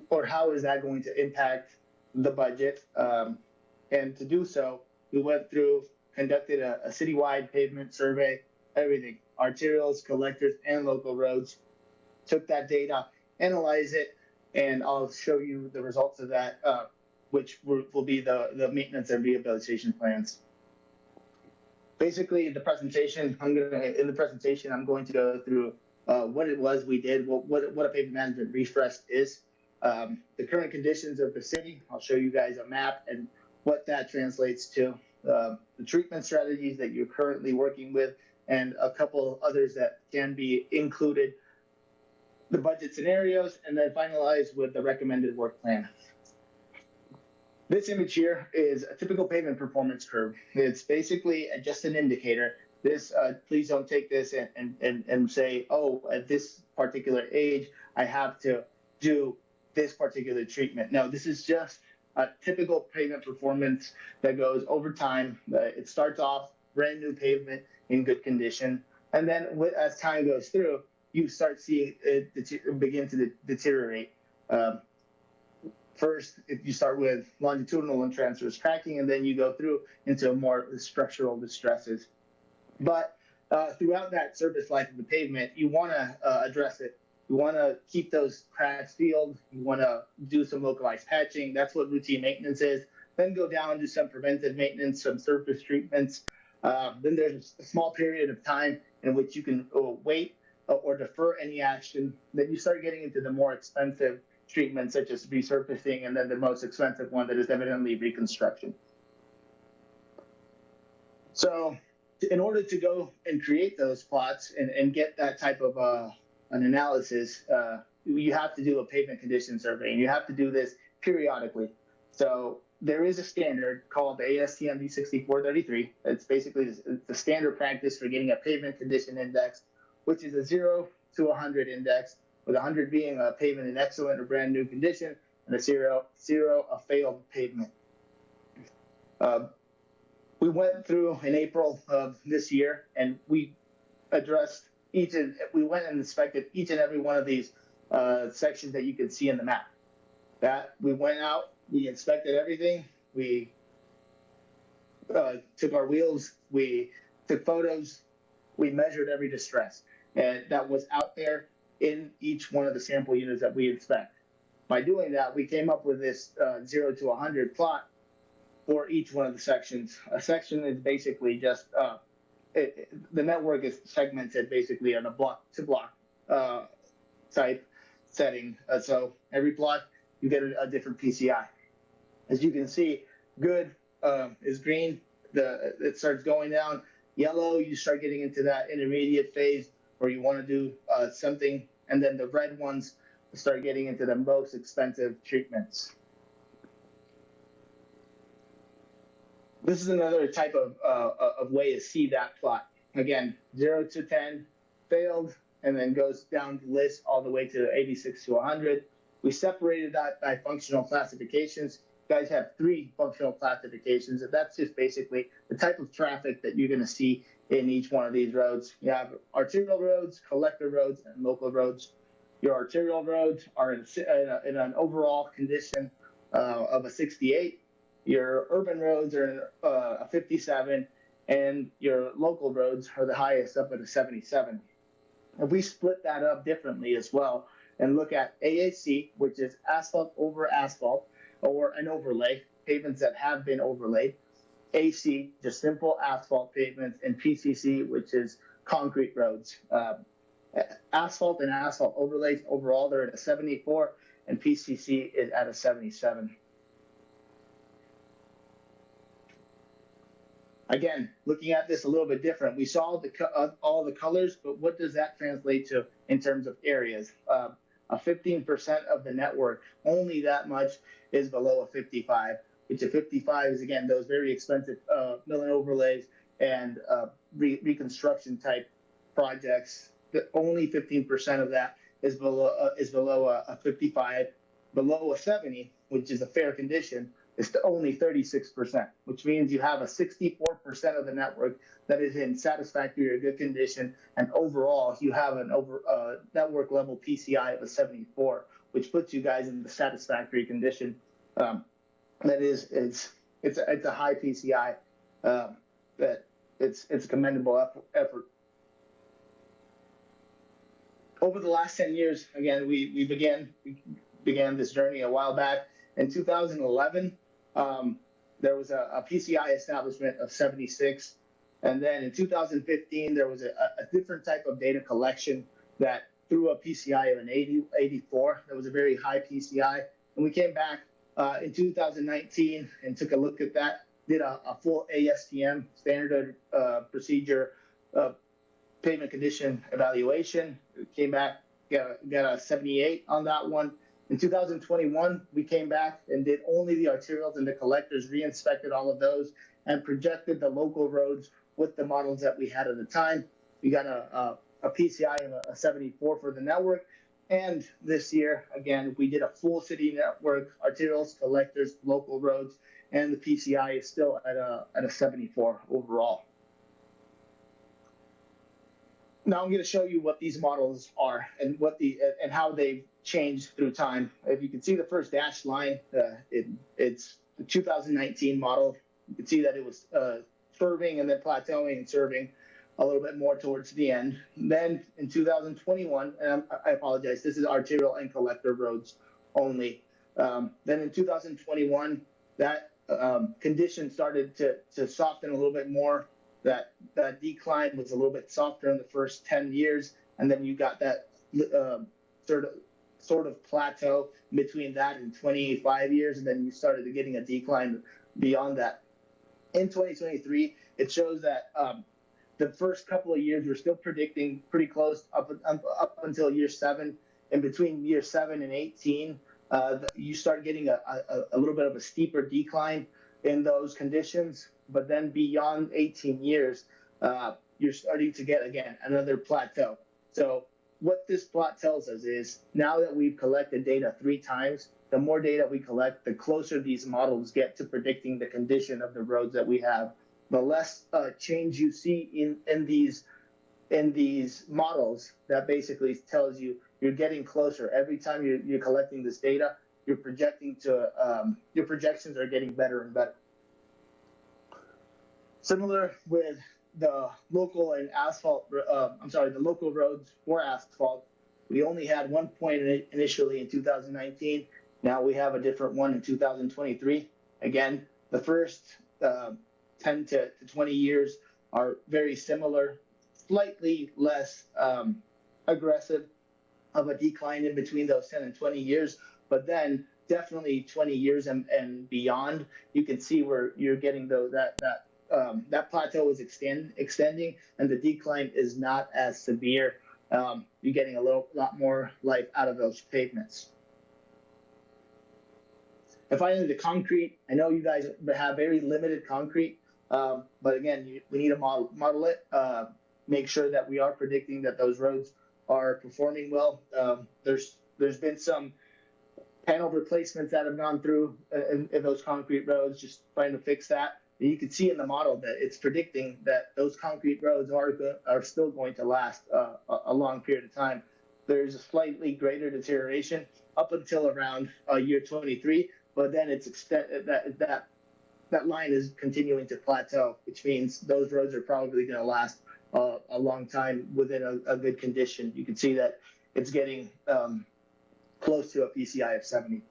or how is that going to impact the budget. And to do so, we went through, conducted a citywide pavement survey, everything, arterials, collectors, and local roads, took that data, analyzed it, and I'll show you the results of that, which will be the maintenance and rehabilitation plans. Basically, in the presentation, I'm going to go through what it was we did, what a pavement management refresh is, the current conditions of the city. I'll show you guys a map and what that translates to, the treatment strategies that you're currently working with, and a couple others that can be included, the budget scenarios, and then finalize with the recommended work plan. This image here is a typical pavement performance curve. It's basically just an indicator. This, please don't take this and say, oh, at this particular age, I have to do this particular treatment. No, this is just a typical pavement performance that goes over time. It starts off brand new pavement in good condition. And then as time goes through, you start seeing it begin to deteriorate. First, you start with longitudinal and transverse cracking, and then you go through into more structural distresses. But throughout that service life of the pavement, you want to address it. You want to keep those cracks sealed. You want to do some localized patching. That's what routine maintenance is. Then go down and do some preventive maintenance, some surface treatments. Then there's a small period of time in which you can wait or defer any action. Then you start getting into the more expensive treatments, such as resurfacing, and then the most expensive one that is evidently reconstruction. So in order to go and create those plots and get that type of an analysis, you have to do a pavement condition survey, and you have to do this periodically. So there is a standard called the ASTM D6433. It's basically the standard practice for getting a pavement condition index, which is a 0 to 100 index, with 100 being a pavement in excellent or brand new condition, and a zero a failed pavement. We went through in April of this year, and we addressed we went and inspected each and every one of these sections that you can see in the map. That we went out, we inspected everything, we took our wheels, we took photos, we measured every distress, and that was out there in each one of the sample units that we inspect. By doing that, we came up with this 0 to 100 plot for each one of the sections. A section is basically just the network is segmented basically on a block-to-block type setting. So every block, you get a different PCI. As you can see, good is green. It starts going down. Yellow, you start getting into that intermediate phase where you want to do something. And then the red ones start getting into the most expensive treatments. This is another type of way to see that plot. Again, 0 to 10 failed, and then goes down the list all the way to 86 to 100. We separated that by functional classifications. You guys have 3 functional classifications, and that's just basically the type of traffic that you're going to see in each one of these roads. You have arterial roads, collector roads, and local roads. Your arterial roads are in an overall condition of a 68. Your urban roads are in a 57, and your local roads are the highest, up at a 77. If we split that up differently as well and look at AAC, which is asphalt over asphalt, or an overlay, pavements that have been overlaid, AC, just simple asphalt pavements, and PCC, which is concrete roads. Asphalt and asphalt overlays overall, they're at a 74, and PCC is at a 77. Again, looking at this a little bit different, we saw all the colors, but what does that translate to in terms of areas? A 15% of the network, only that much is below a 55, which a 55 is, again, those very expensive mill and overlays and reconstruction type projects. Only 15% of that is below a 55. Below a 70, which is a fair condition, is only 36%, which means you have a 64% of the network that is in satisfactory or good condition, and overall you have an network level PCI of a 74, which puts you guys in the satisfactory condition. That is, it's a high PCI. That it's a commendable effort. Over the last 10 years, again, we began this journey a while back. In 2011, there was a PCI establishment of 76. And then in 2015, there was a different type of data collection that threw a PCI of an 84. That was a very high PCI. And we came back in 2019 and took a look at that, did a full ASTM, standard procedure pavement condition evaluation. Came back, got a 78 on that one. In 2021, we came back and did only the arterials and the collectors, re-inspected all of those, and projected the local roads with the models that we had at the time. We got a PCI of a 74 for the network. And this year, again, we did a full city network, arterials, collectors, local roads, and the PCI is still at a 74 overall. Now I'm going to show you what these models are and and how they've changed through time. If you can see the first dashed line, it's the 2019 model. You can see that it was curving and then plateauing and serving a little bit more towards the end. Then in 2021, and I apologize, this is arterial and collector roads only. Then in 2021, that condition started to soften a little bit more. That decline was a little bit softer in the first 10 years, and then you got that sort of plateau between that and 25 years, and then you started getting a decline beyond that. In 2023, it shows that the first couple of years we're still predicting pretty close up until year 7, and between year 7 and 18, you start getting a little bit of a steeper decline in those conditions. But then beyond 18 years, you're starting to get, again, another plateau. So what this plot tells us is now that we've collected data 3 times, the more data we collect, the closer these models get to predicting the condition of the roads that we have. The less change you see in these models, that basically tells you you're getting closer. Every time you're collecting this data, your projections are getting better and better. Similar with the local and asphalt, the local roads for asphalt, we only had one point initially in 2019. Now we have a different one in 2023. Again, the first 10 to 20 years are very similar, slightly less aggressive of a decline in between those 10 and 20 years, but then definitely 20 years and beyond, you can see where you're getting that plateau is extending, and the decline is not as severe. You're getting a lot more life out of those pavements. And finally, the concrete. I know you guys have very limited concrete, but again, we need to model it. Make sure that we are predicting that those roads are performing well. There's been some panel replacements that have gone through in those concrete roads, just trying to fix that. And you can see in the model that it's predicting that those concrete roads are still going to last a long period of time. There's a slightly greater deterioration up until around year 23, but then it's that line is continuing to plateau, which means those roads are probably going to last a long time within a good condition. You can see that it's getting close to a PCI of 70.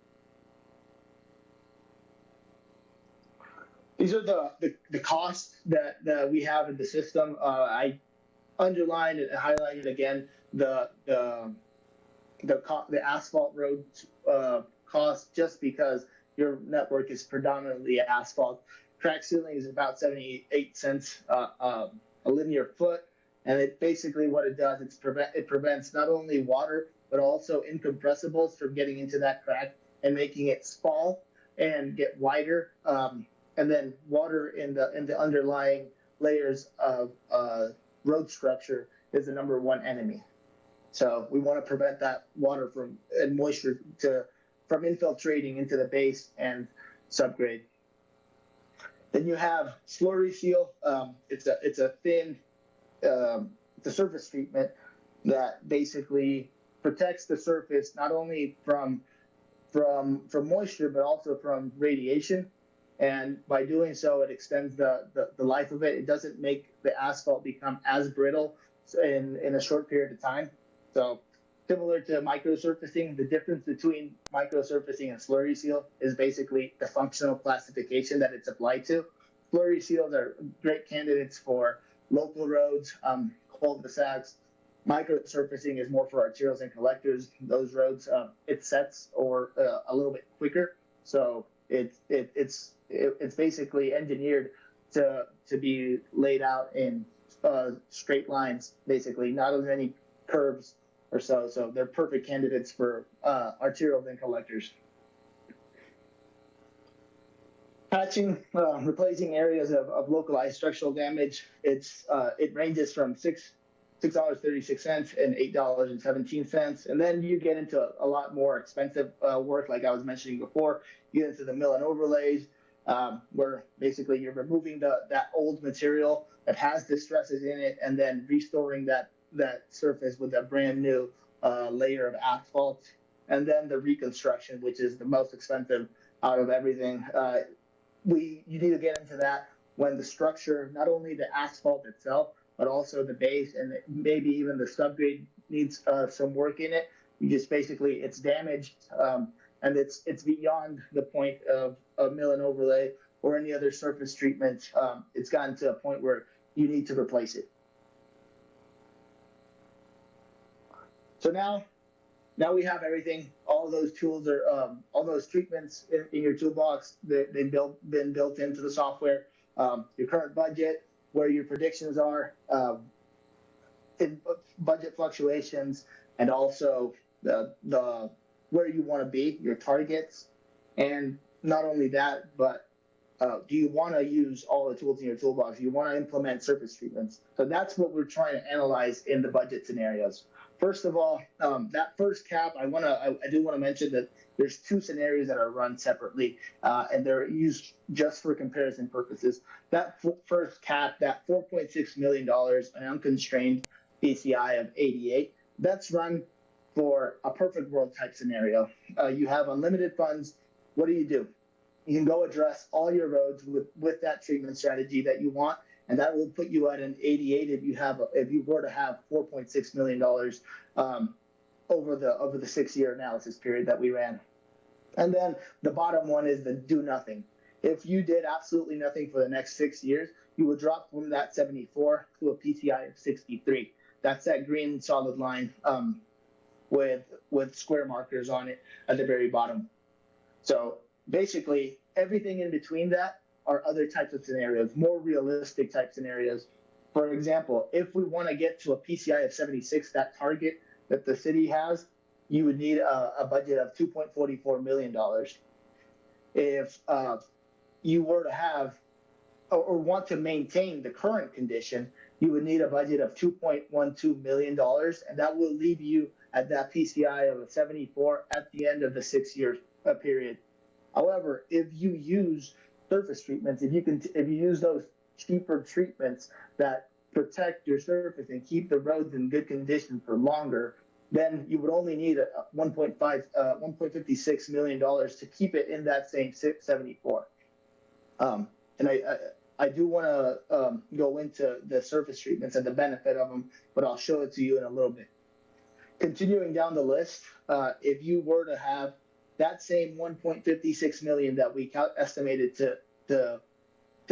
These are the costs that we have in the system. I underlined and highlighted again the asphalt road cost, just because your network is predominantly asphalt. Crack sealing is about 78 cents a linear foot, and it basically what it does, it prevents not only water but also incompressibles from getting into that crack and making it fall and get wider. And then water in the underlying layers of road structure is the number one enemy. So we want to prevent that water and moisture from infiltrating into the base and subgrade. Then you have slurry seal. It's a thin, it's a surface treatment that basically protects the surface not only from moisture but also from radiation. And by doing so, it extends the life of it. It doesn't make the asphalt become as brittle in a short period of time. So similar to microsurfacing, the difference between microsurfacing and slurry seal is basically the functional classification that it's applied to. Slurry seals are great candidates for local roads, cul-de-sacs. Microsurfacing is more for arterials and collectors. Those roads, it sets or a little bit quicker. So it's basically engineered to be laid out in straight lines, basically, not as many curves or so. So they're perfect candidates for arterials and collectors. Patching, replacing areas of localized structural damage. It ranges from $6.36 and $8.17, and then you get into a lot more expensive work, like I was mentioning before. You get into the mill and overlays, where basically you're removing that old material that has distresses in it, and then restoring that surface with a brand new layer of asphalt. And then the reconstruction, which is the most expensive out of everything. You need to get into that when the structure, not only the asphalt itself, but also the base and maybe even the subgrade needs some work in it. You just basically, it's damaged, and it's beyond the point of a mill and overlay or any other surface treatment. It's gotten to a point where you need to replace it. So now we have everything. All those tools are, all those treatments in your toolbox. They've been built into the software. Your current budget, where your predictions are, in budget fluctuations, and also the where you want to be, your targets, and not only that, but do you want to use all the tools in your toolbox? Do you want to implement surface treatments? So that's what we're trying to analyze in the budget scenarios. First of all, that first cap, I do want to mention that there's two scenarios that are run separately, and they're used just for comparison purposes. That first cap, that $4.6 million, an unconstrained PCI of 88, that's run for a perfect world type scenario. You have unlimited funds. What do? You can go address all your roads with that treatment strategy that you want, and that will put you at an 88 if you were to have $4.6 million over the 6-year analysis period that we ran. And then the bottom one is the do nothing. If you did absolutely nothing for the next 6 years, you would drop from that 74 to a PCI of 63. That's that green solid line with square markers on it at the very bottom. So basically, everything in between that are other types of scenarios, more realistic type scenarios. For example, if we want to get to a PCI of 76, that target that the city has, you would need a budget of $2.44 million. if you were to have or want to maintain the current condition, you would need a budget of $2.12 million, and that will leave you at that PCI of a 74 at the end of the 6-year period. However, if you use surface treatments, if you use those cheaper treatments that protect your surface and keep the roads in good condition for longer, then you would only need $1.56 million to keep it in that same 74. And I do want to go into the surface treatments and the benefit of them, but I'll show it to you in a little bit. Continuing down the list, if you were to have that same 1.56 million that we estimated to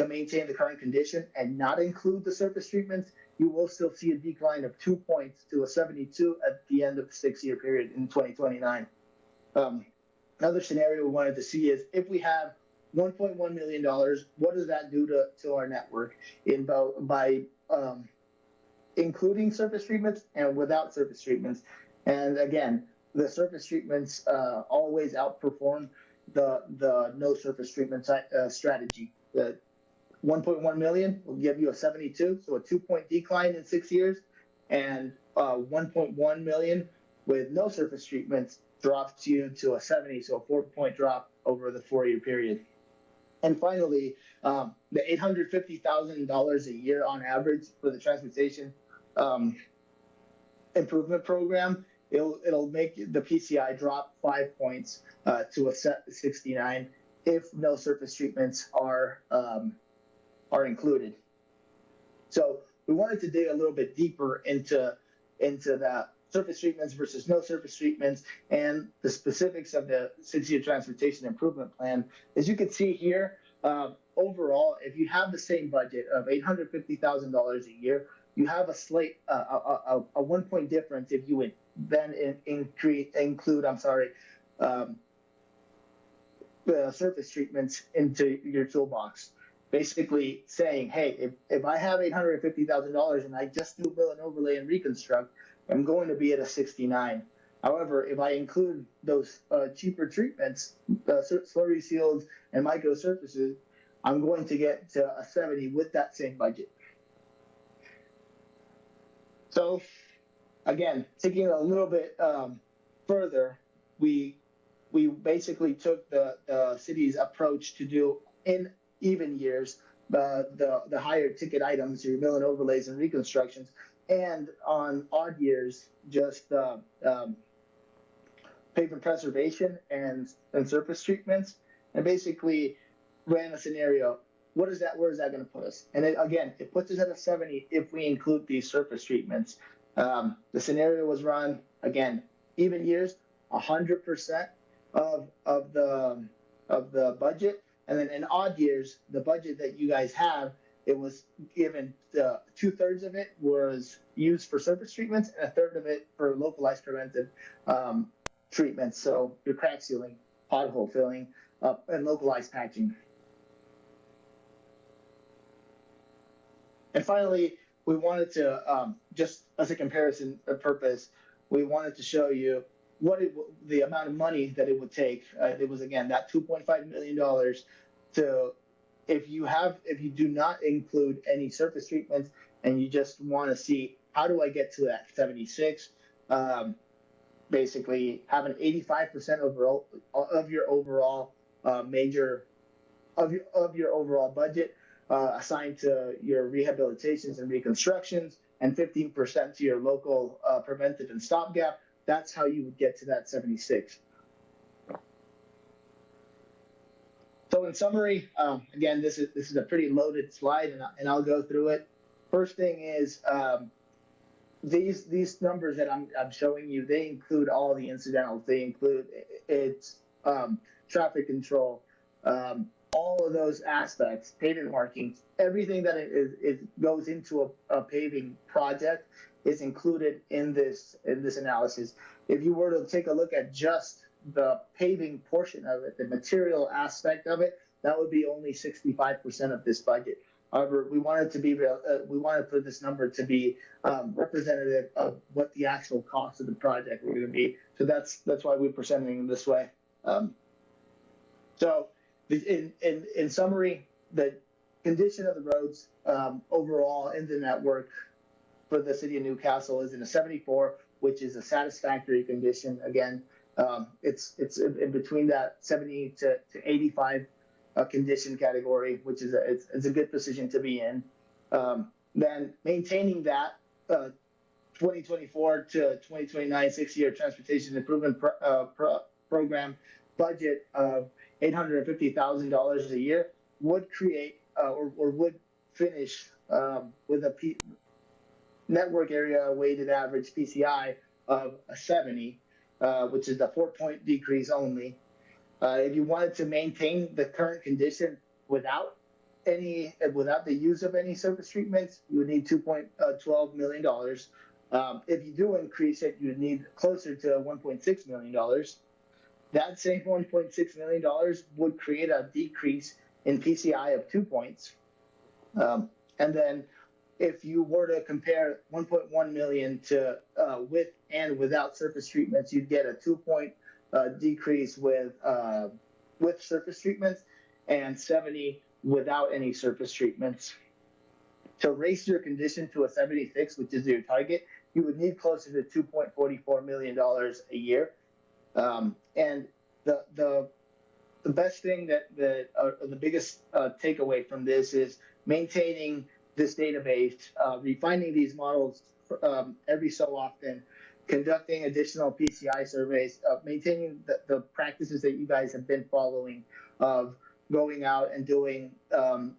maintain the current condition and not include the surface treatments, you will still see a decline of 2 points to a 72 at the end of the 6-year period in 2029. Another scenario we wanted to see is if we have $1.1 million, what does that do to our network by including surface treatments and without surface treatments? And again, the surface treatments always outperform the no surface treatment strategy. The 1.1 million will give you a 72, so a 2-point decline in 6 years, and 1.1 million with no surface treatments drops you to a 70, so a 4-point drop over the 4-year period. And finally, the $850,000 a year on average for the transportation improvement program, it'll make the PCI drop 5 points to a 69 if no surface treatments are included. So we wanted to dig a little bit deeper into that surface treatments versus no surface treatments and the specifics of the 6-year transportation improvement plan. As you can see here, overall, if you have the same budget of $850,000 a year, you have a 1-point difference if you would then include the surface treatments into your toolbox. Basically saying, hey, if I have $850,000 and I just do mill and overlay and reconstruct, I'm going to be at a 69. However, if I include those cheaper treatments, slurry seals and micro surfaces, I'm going to get to a 70 with that same budget. So again, taking a little bit further, we basically took the city's approach to do in even years the higher ticket items, your mill and overlays and reconstructions, and on odd years just pavement preservation and surface treatments, and basically ran a scenario. Where is that going to put us? And it puts us at a 70 if we include these surface treatments. The scenario was run again, even years, 100% of the budget, and then in odd years, the budget that you guys have, it was given 2/3 of it was used for surface treatments, and 1/3 of it for localized preventive treatments. So your crack sealing, pothole filling, and localized patching. And finally, we wanted to, just as a comparison purpose, we wanted to show you the amount of money that it would take. It was, again, that $2.5 million to, if you do not include any surface treatments and you just want to see how do I get to that 76, basically have an 85% overall of your overall overall budget assigned to your rehabilitations and reconstructions, and 15% to your local preventive and stopgap. That's how you would get to that 76. So in summary, again, this is a pretty loaded slide, and I'll go through it. First thing is these numbers that I'm showing you, they include all the incidentals. They include traffic control, all of those aspects, pavement markings, everything that goes into a paving project is included in this analysis. If you were to take a look at just the paving portion of it, the material aspect of it, that would be only 65% of this budget. However, we wanted for this number to be representative of what the actual cost of the project were going to be. So that's why we're presenting it this way. So in summary, the condition of the roads overall in the network for the city of Newcastle is in a 74, which is a satisfactory condition. Again, it's in between that 70 to 85 condition category, which is it's a good position to be in. Then maintaining that 2024 to 2029 6-year transportation improvement program budget of $850,000 a year would create or would finish with a network area weighted average PCI of a 70, which is a 4-point decrease only. If you wanted to maintain the current condition without the use of any surface treatments, you would need $2.12 million. If you do increase it, you would need closer to $1.6 million. That same $1.6 million would create a decrease in PCI of 2 points. And then if you were to compare 1.1 million to with and without surface treatments, you'd get a 2-point decrease with surface treatments and 70 without any surface treatments. To raise your condition to a 76, which is your target, you would need closer to $2.44 million a year. And the best thing the biggest takeaway from this is maintaining this database, refining these models every so often, conducting additional PCI surveys, maintaining the practices that you guys have been following of going out and doing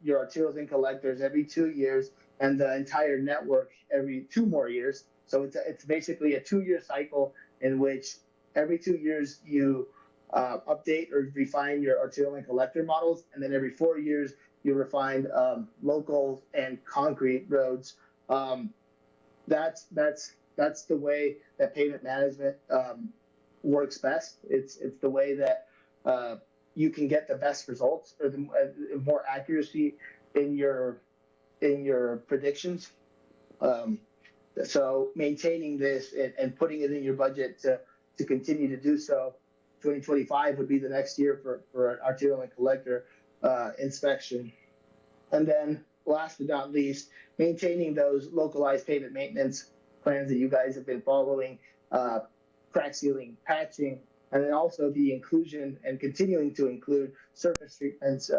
your arterials and collectors every 2 years and the entire network every 2 more years. So it's basically a 2-year cycle in which every 2 years you update or refine your arterial and collector models, and then every 4 years you refine local and concrete roads. That's the way that pavement management works best. It's the way that you can get the best results or the more accuracy in your predictions. So maintaining this and putting it in your budget to continue to do so. 2025 would be the next year for an arterial and collector inspection. And then last but not least, maintaining those localized pavement maintenance plans that you guys have been following, crack sealing, patching, and then also the inclusion and continuing to include surface treatments,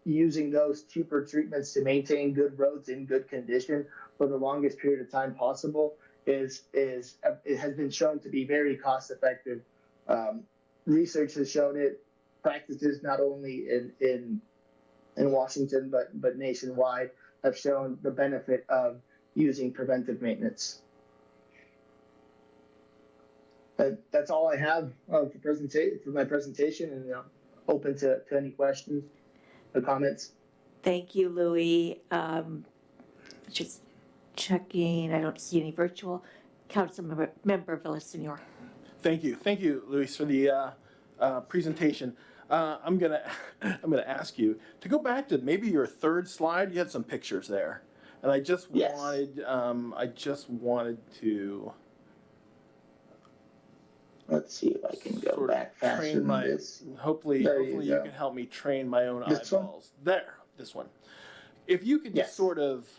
using those cheaper treatments to maintain good roads in good condition for the longest period of time possible it has been shown to be very cost effective. Research has shown it. Practices not only in Washington but nationwide have shown the benefit of using preventive maintenance. That's all I have for my presentation, and open to any questions or comments. Thank you, Louis. Just checking, I don't see any virtual. Councilmember Villasenor. Thank you, Luis, for the presentation. I'm gonna ask you to go back to maybe your third slide. You had some pictures there, and I just wanted to. Let's see if I can go back faster than this. Hopefully you can help me train my own eyeballs. This one. If you could just sort of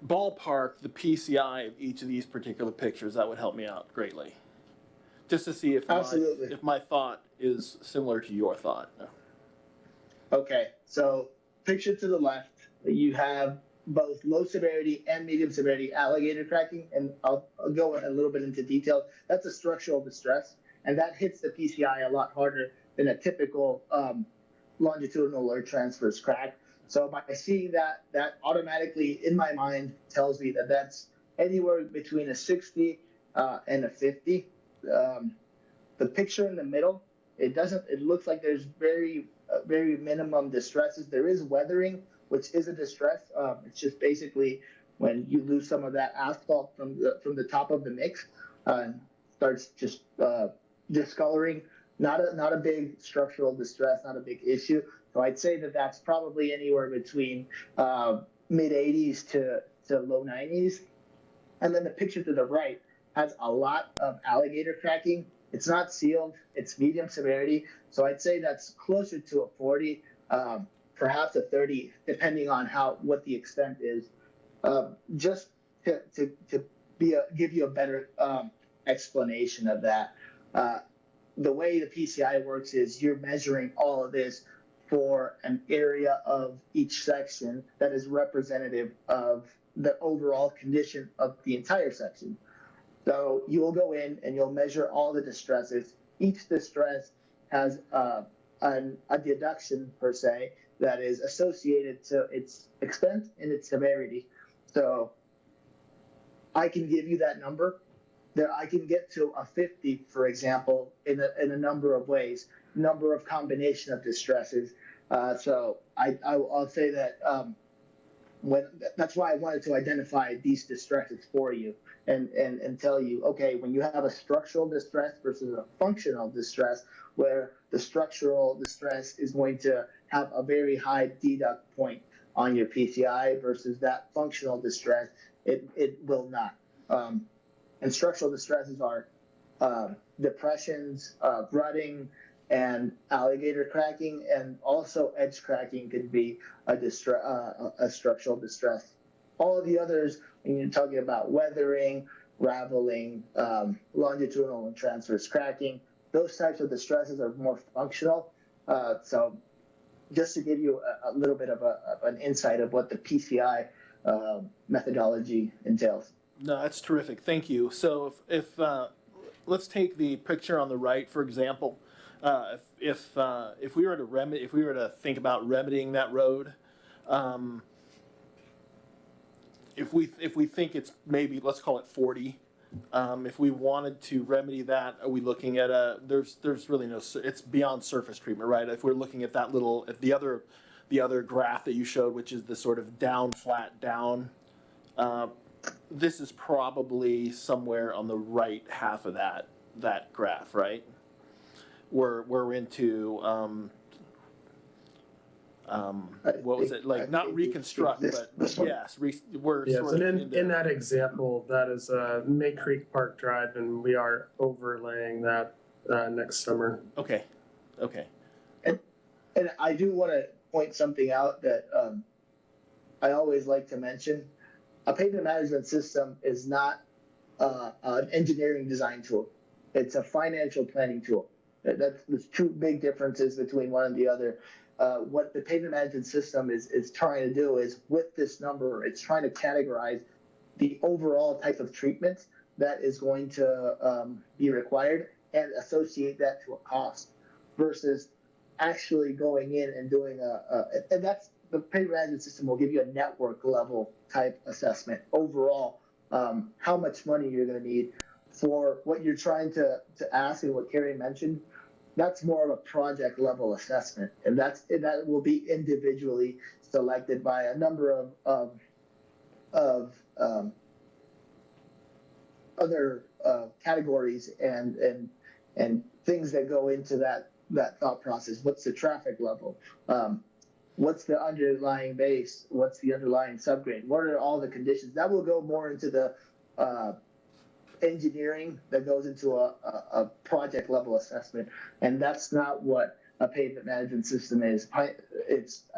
ballpark the PCI of each of these particular pictures, that would help me out greatly. Just to see if my thought is similar to your thought. Okay, so picture to the left, you have both low severity and medium severity alligator cracking, and I'll go a little bit into detail. That's a structural distress, and that hits the PCI a lot harder than a typical longitudinal or transverse crack. So by seeing that automatically in my mind tells me that that's anywhere between a 60 and a 50. The picture in the middle, it looks like there's very minimum distresses. There is weathering, which is a distress. It's just basically when you lose some of that asphalt from the top of the mix, starts just discoloring. Not a big structural distress, not a big issue. So I'd say that that's probably anywhere between mid 80s to low 90s. And then the picture to the right has a lot of alligator cracking. It's not sealed. It's medium severity. So I'd say that's closer to a 40, perhaps a 30, depending on what the extent is. Just to give you a better explanation of that. The way the PCI works is you're measuring all of this for an area of each section that is representative of the overall condition of the entire section. So you will go in and you'll measure all the distresses. Each distress has a deduction, per se, that is associated to its extent and its severity. So I can give you that number. That I can get to a 50, for example, in a number of ways, number of combination of distresses. So I'll say that that's why I wanted to identify these distresses for you and tell you, okay, when you have a structural distress versus a functional distress, where the structural distress is going to have a very high deduct point on your PCI versus that functional distress, it will not. And structural distresses are depressions, rutting, and alligator cracking, and also edge cracking could be a structural distress. All of the others, when you're talking about weathering, raveling, longitudinal and transverse cracking, those types of distresses are more functional. So just to give you a little bit of an insight of what the PCI methodology entails. No, that's terrific. Thank you. So if let's take the picture on the right, for example. If we were to think about remedying that road, if we think it's maybe, let's call it 40. If we wanted to remedy that, are we looking at there's really no, it's beyond surface treatment, right? If we're looking at that at the other graph that you showed, which is the sort of down, flat, down, this is probably somewhere on the right half of that graph, right? We're into what was it, like, not reconstruct, but yes, we're Yes, sort and of in that example, that is May Creek Park Drive, and we are overlaying that next summer. Okay. And I do want to point something out that I always like to mention. A pavement management system is not an engineering design tool. It's a financial planning tool. There's two big differences between one and the other. What the pavement management system is trying to do is, with this number, it's trying to categorize the overall type of treatment that is going to be required and associate that to a cost, versus actually going in and doing and that's the pavement management system will give you a network level type assessment overall, how much money you're going to need for what you're trying to ask, and what Carrie mentioned. That's more of a project level assessment, and that will be individually selected by a number of other categories and things that go into that thought process. What's the traffic level? What's the underlying base? What's the underlying subgrade? What are all the conditions? That will go more into the engineering that goes into a project level assessment, and that's not what a pavement management system is. I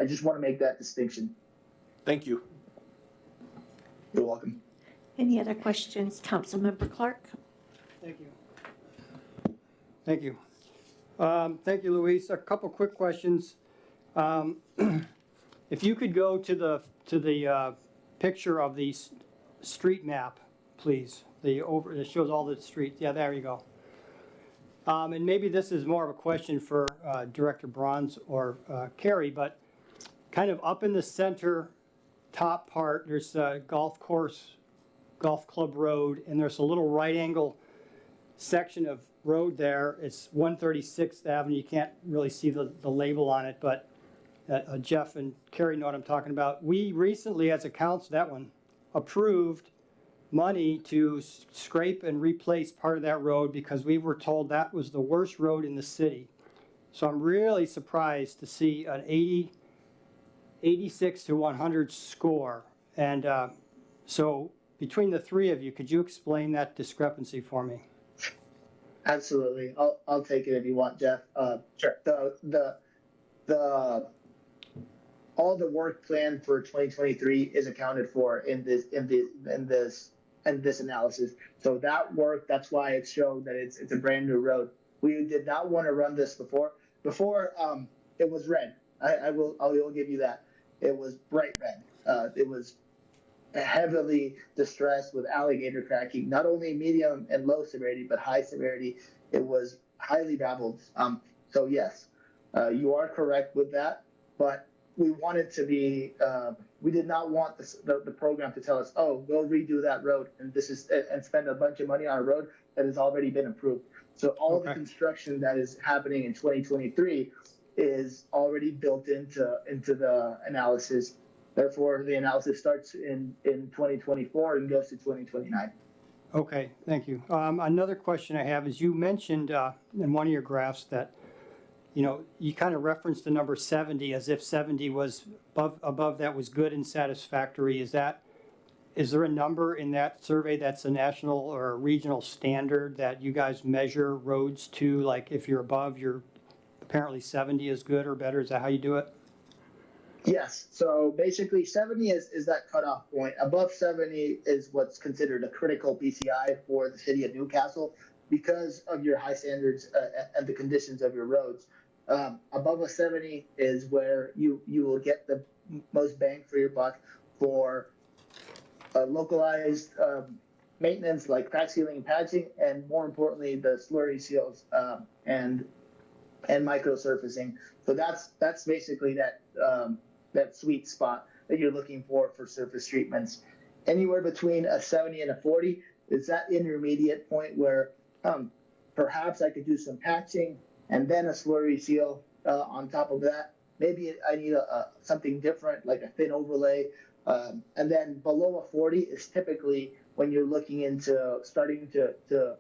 just want to make that distinction. Thank you. You're welcome. Any other questions, Councilmember Clark? Thank you. Thank you. Thank you, Luis. A couple quick questions. If you could go to the picture of the street map, please. It shows all the streets. Yeah, there you go. And maybe this is more of a question for Director Bronze or Carrie, but kind of up in the center top part, there's a golf club road, and there's a little right angle section of road there. It's 136th Avenue. You can't really see the label on it, but Jeff and Carrie know what I'm talking about. We recently, as a council, that one, approved money to scrape and replace part of that road because we were told that was the worst road in the city. So I'm really surprised to see an 86 to 100 score. And so between the three of you, could you explain that discrepancy for me? Absolutely. I'll take it if you want, Jeff. Sure. The all the work planned for 2023 is accounted for in this analysis. So that work, that's why it showed that it's a brand new road. We did not want to run this before. Before it was red. I will give you that. It was bright red. It was heavily distressed with alligator cracking, not only medium and low severity, but high severity. It was highly dabbled. So yes, you are correct with that, but we wanted to be, we did not want the program to tell us, oh, go redo that road and spend a bunch of money on a road that has already been approved. So all the construction that is happening in 2023 is already built into the analysis. Therefore, the analysis starts in 2024 and goes to 2029. Okay, thank you. Another question I have is you mentioned in one of your graphs that, you know, you kind of referenced the number 70 as if 70 was above that was good and satisfactory. Is there a number in that survey that's a national or a regional standard that you guys measure roads to? Like if you're above, you're apparently 70 is good or better. Is that how you do it? Yes. So basically 70 is that cutoff point. Above 70 is what's considered a critical PCI for the city of Newcastle because of your high standards and the conditions of your roads. Above a 70 is where you will get the most bang for your buck for localized maintenance like crack sealing and patching, and more importantly, the slurry seals and micro surfacing. So that's basically that sweet spot that you're looking for surface treatments. Anywhere between a 70 and a 40 is that intermediate point where perhaps I could do some patching and then a slurry seal on top of that. Maybe I need something different like a thin overlay. And then below a 40 is typically when you're looking into starting to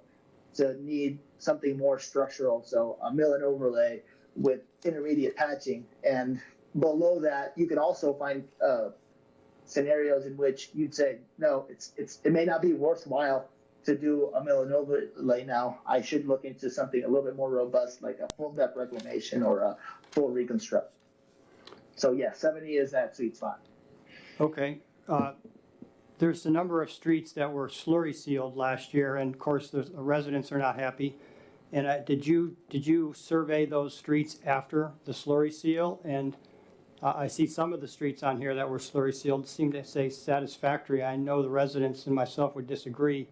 need something more structural. So a mill and overlay with intermediate patching. And below that, you can also find scenarios in which you'd say, no, it may not be worthwhile to do a mill and overlay now. I should look into something a little bit more robust, like a full depth reclamation or a full reconstruct. So yeah, 70 is that sweet spot. Okay. There's a number of streets that were slurry sealed last year, and of course the residents are not happy. And did you survey those streets after the slurry seal? And I see some of the streets on here that were slurry sealed seem to say satisfactory. I know the residents and myself would disagree.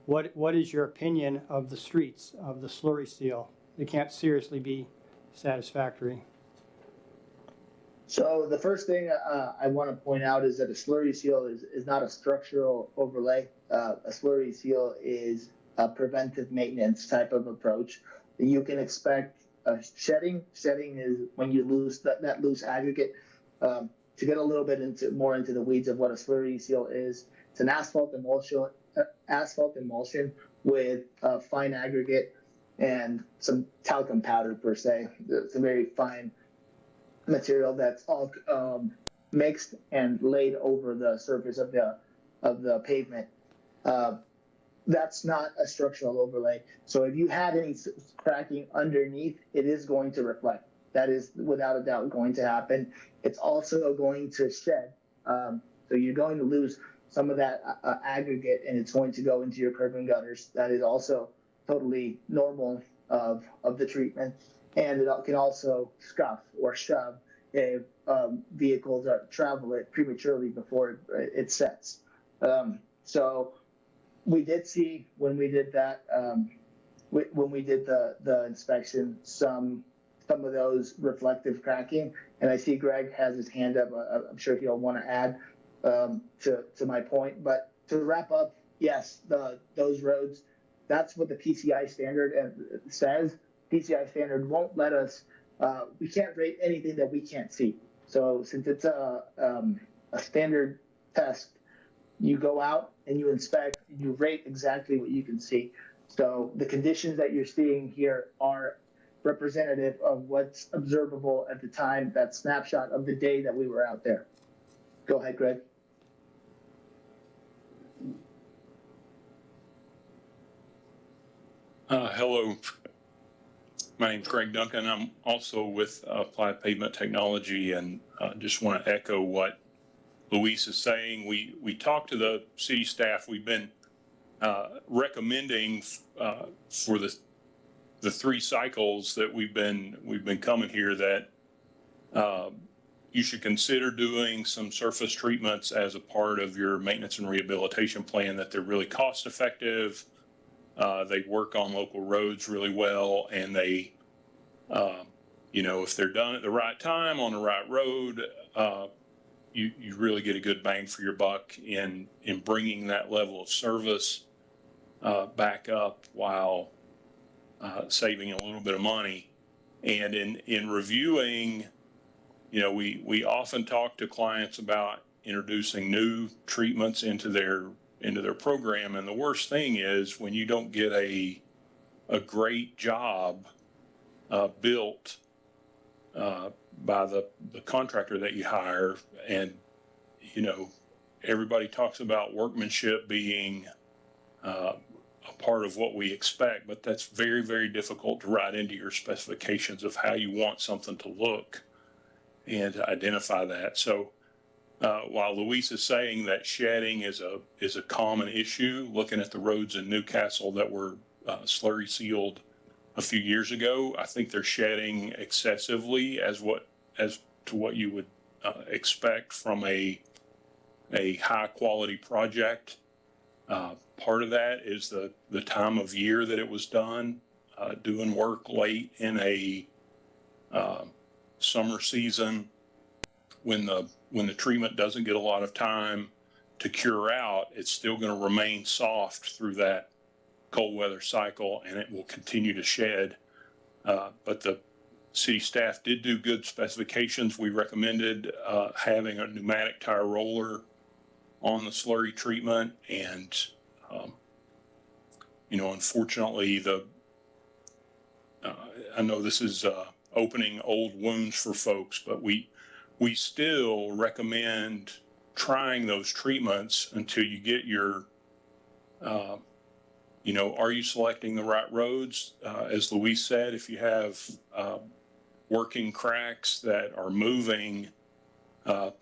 What is your opinion of the streets of the slurry seal? They can't seriously be satisfactory. So the first thing I want to point out is that a slurry seal is not a structural overlay. A slurry seal is a preventive maintenance type of approach. You can expect shedding. Shedding is when you lose that loose aggregate. To get a little bit more into the weeds of what a slurry seal is, it's an asphalt emulsion with fine aggregate and some talcum powder per se. It's a very fine material that's all mixed and laid over the surface of the pavement. That's not a structural overlay. So if you had any cracking underneath, it is going to reflect. That is without a doubt going to happen. It's also going to shed. So you're going to lose some of that aggregate, and it's going to go into your curb and gutters. That is also totally normal of the treatment. And it can also scuff or shove if vehicles travel it prematurely before it sets. So we did see when we did that, when we did the inspection, some of those reflective cracking. And I see Greg has his hand up. I'm sure he'll want to add to my point. But to wrap up, yes, those roads, that's what the PCI standard says. PCI standard won't let us, we can't rate anything that we can't see. So since it's a standard test, you go out and you inspect, and you rate exactly what you can see. So the conditions that you're seeing here are representative of what's observable at the time, that snapshot of the day that we were out there. Go ahead, Greg. Hello, my name's Greg Duncan. I'm also with Applied Pavement Technology, and just want to echo what Luis is saying. We talked to the city staff. We've been recommending for the 3 cycles that we've been coming here that you should consider doing some surface treatments as a part of your maintenance and rehabilitation plan, that they're really cost effective. They work on local roads really well, and they, if they're done at the right time on the right road, you really get a good bang for your buck in bringing that level of service back up while saving a little bit of money. And in reviewing, we often talk to clients about introducing new treatments into their program. And the worst thing is when you don't get a great job built by the contractor that you hire. And, everybody talks about workmanship being a part of what we expect, but that's very, very difficult to write into your specifications of how you want something to look and to identify that. So while Luis is saying that shedding is a common issue, looking at the roads in Newcastle that were slurry sealed a few years ago, I think they're shedding excessively as to what you would expect from a high quality project. Part of that is the time of year that it was done, doing work late in a summer season when the treatment doesn't get a lot of time to cure out. It's still going to remain soft through that cold weather cycle, and it will continue to shed. But the city staff did do good specifications. We recommended having a pneumatic tire roller on the slurry treatment, and unfortunately, I know this is opening old wounds for folks, but we still recommend trying those treatments until you get your, are you selecting the right roads? As Luis said, if you have working cracks that are moving,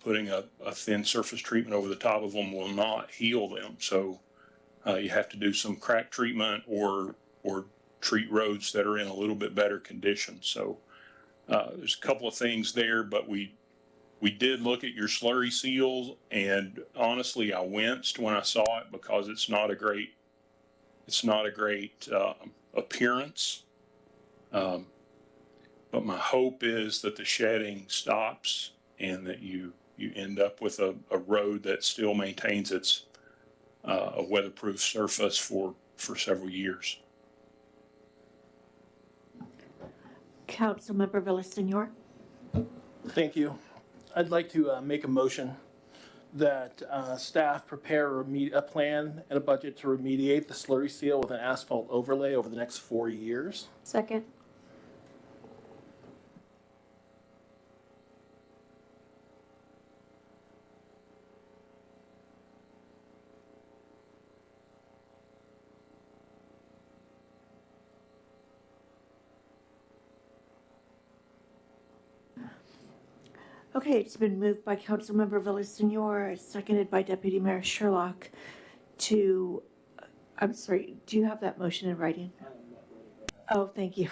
putting a thin surface treatment over the top of them will not heal them. So you have to do some crack treatment or treat roads that are in a little bit better condition. So there's a couple of things there, but we did look at your slurry seals, and honestly, I winced when I saw it because it's not a great appearance. But my hope is that the shedding stops and that you end up with a road that still maintains its a weatherproof surface for several years. Councilmember Villasenor. Thank you. I'd like to make a motion that staff prepare a plan and a budget to remediate the slurry seal with an asphalt overlay over the next 4 years. Second. Okay, it's been moved by Councilmember Villasenor, seconded by Deputy Mayor Sherlock to, I'm sorry, do you have that motion in writing? Oh, thank you.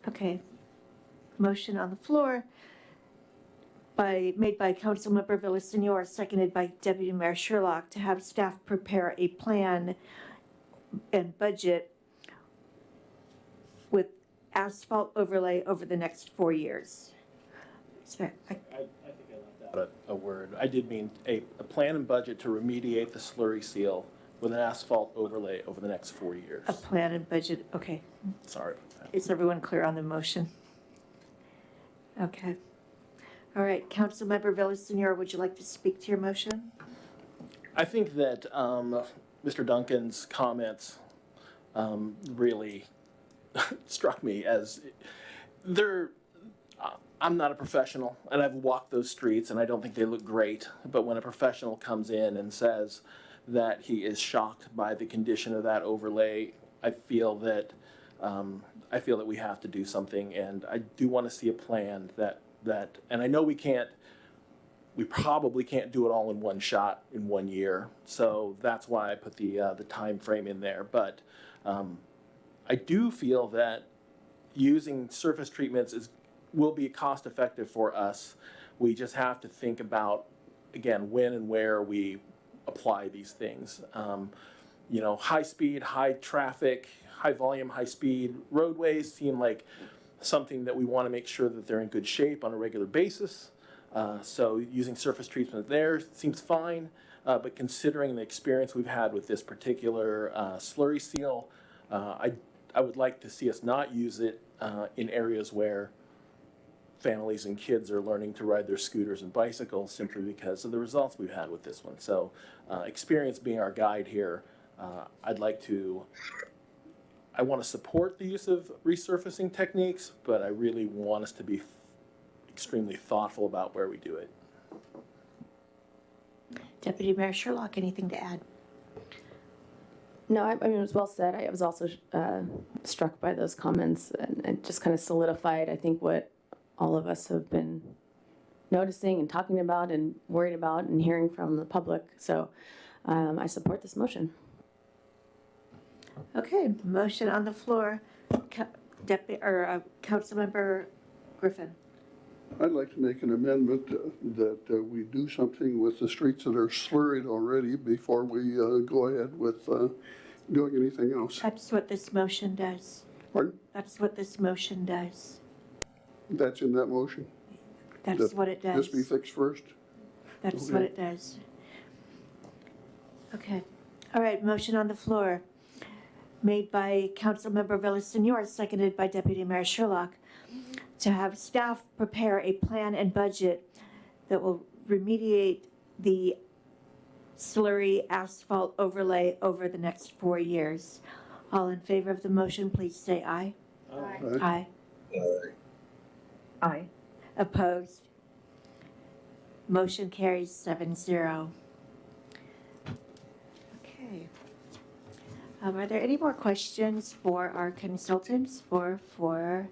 Okay, motion on the floor made by Councilmember Villasenor, seconded by Deputy Mayor Sherlock to have staff prepare a plan and budget with asphalt overlay over the next 4 years. Sorry, I think I left out a word. I did mean a plan and budget to remediate the slurry seal with an asphalt overlay over the next 4 years. a plan and budget, okay. Sorry about that. Is everyone clear on the motion? Okay. All right, Councilmember Villasenor, would you like to speak to your motion? I think that Mr. Duncan's comments really struck me as they're. I'm not a professional, and I've walked those streets, and I don't think they look great. But when a professional comes in and says that he is shocked by the condition of that overlay, I feel that we have to do something, and I do want to see a plan that. And I know we probably can't do it all in one shot in 1 year. So that's why I put the time frame in there. But I do feel that using surface treatments will be cost effective for us. We just have to think about, again, when and where we apply these things. High speed, high traffic, high volume, high speed roadways seem like something that we want to make sure that they're in good shape on a regular basis. So using surface treatment there seems fine, but considering the experience we've had with this particular slurry seal, I would like to see us not use it in areas where families and kids are learning to ride their scooters and bicycles simply because of the results we've had with this one. So experience being our guide here, I want to support the use of resurfacing techniques, but I really want us to be extremely thoughtful about where we do it. Deputy Mayor Sherlock, anything to add? No, I mean, it was well said. I was also struck by those comments, and it just kind of solidified, I think, what all of us have been noticing and talking about and worried about and hearing from the public. So I support this motion. Okay, motion on the floor. Councilmember Griffin. I'd like to make an amendment that we do something with the streets that are slurried already before we go ahead with doing anything else. That's what this motion does. Pardon? That's what this motion does. That's in that motion? That's what it does. This be fixed first? That's Okay. what it does. Okay. All right, motion on the floor. Made by Councilmember Villasenor, seconded by Deputy Mayor Sherlock, to have staff prepare a plan and budget that will remediate the slurry asphalt overlay over the next 4 years. All in favor of the motion, please say aye. Aye. Aye. Aye. Opposed? Motion carries 7-0. Okay. Are there any more questions for our consultants or for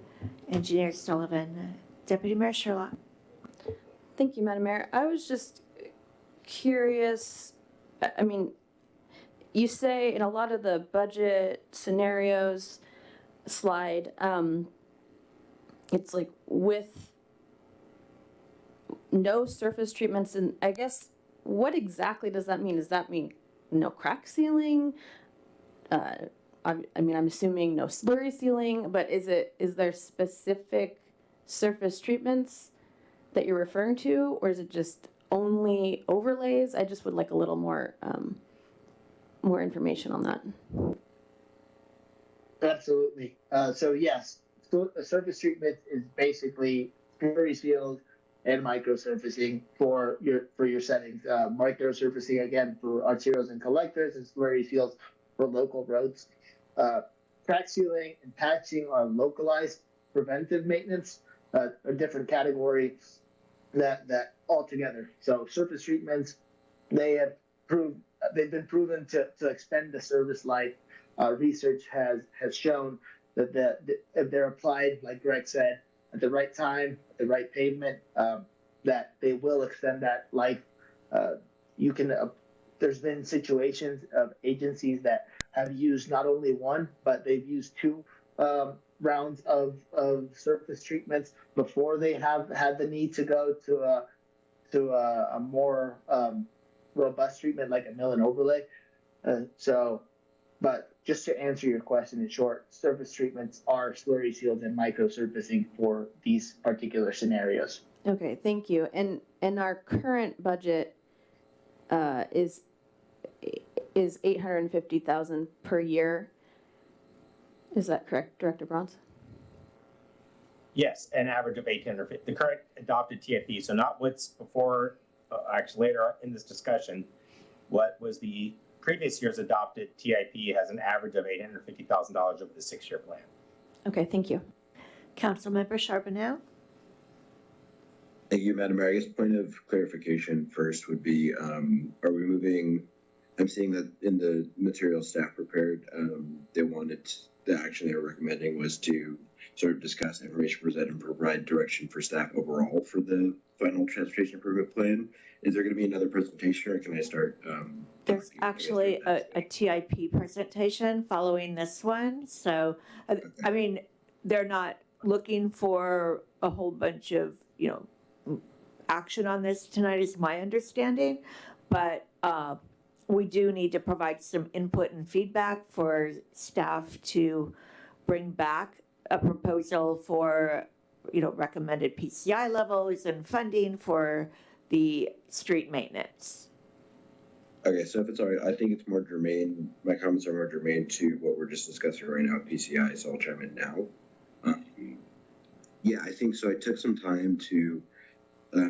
Engineer Sullivan? Deputy Mayor Sherlock. Thank you, Madam Mayor. I was just curious, I mean, you say in a lot of the budget scenarios slide, it's like with no surface treatments, and I guess, what exactly does that mean? Does that mean no crack sealing? I'm assuming no slurry sealing, but is there specific surface treatments that you're referring to, or is it just only overlays? I just would like a little more information on that. Absolutely. So yes, surface treatment is basically slurry sealed and microsurfacing for your settings. Microsurfacing again for arterials and collectors, and slurry seals for local roads. Crack sealing and patching are localized preventive maintenance, a different category that altogether. So surface treatments, they've been proven to extend the service life. Research has shown that if they're applied, like Greg said, at the right time, at the right pavement, that they will extend that life. There's been situations of agencies that have used not only one, but they've used 2 rounds of surface treatments before they have had the need to go to a more robust treatment like a mill and overlay. But just to answer your question in short, surface treatments are slurry sealed and microsurfacing for these particular scenarios. Okay, thank you. And our current budget is $850,000 per year. Is that correct, Director Bronze? Yes, an average of 1,850. The current adopted TIP, so not what's before, actually later in this discussion, what was the previous year's adopted TIP has an average of $850,000 over the 6-year plan. Okay, thank you. Councilmember Charbonneau? Thank you, Madam Mayor. I guess point of clarification first would be, are we moving, I'm seeing that in the material staff prepared, they wanted, the action they were recommending was to sort of discuss information presented and provide direction for staff overall for the final transportation improvement plan. Is there going to be another presentation, or can I start? There's actually a TIP presentation following this one. So, I mean, they're not looking for a whole bunch of, action on this tonight is my understanding. But we do need to provide some input and feedback for staff to bring back a proposal for, recommended PCI levels and funding for the street maintenance. Okay, so if it's all right, I think it's more germane, my comments are more germane to what we're just discussing right now with PCI, so I'll chime in now. Yeah, I think so. I took some time to,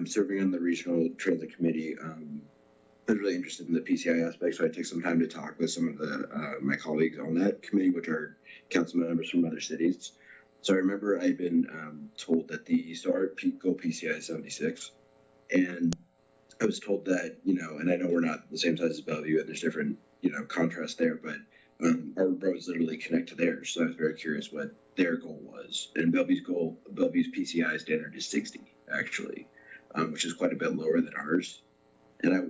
serving on the Regional Transit Committee, I was really interested in the PCI aspect, so I took some time to talk with some of the my colleagues on that committee, which are council members from other cities. So I remember I'd been told that our goal PCI is 76, and I was told that, and I know we're not the same size as Bellevue, and there's different, contrast there, but our roads literally connect to theirs, so I was very curious what their goal was. And Bellevue's PCI standard is 60, actually, which is quite a bit lower than ours. And I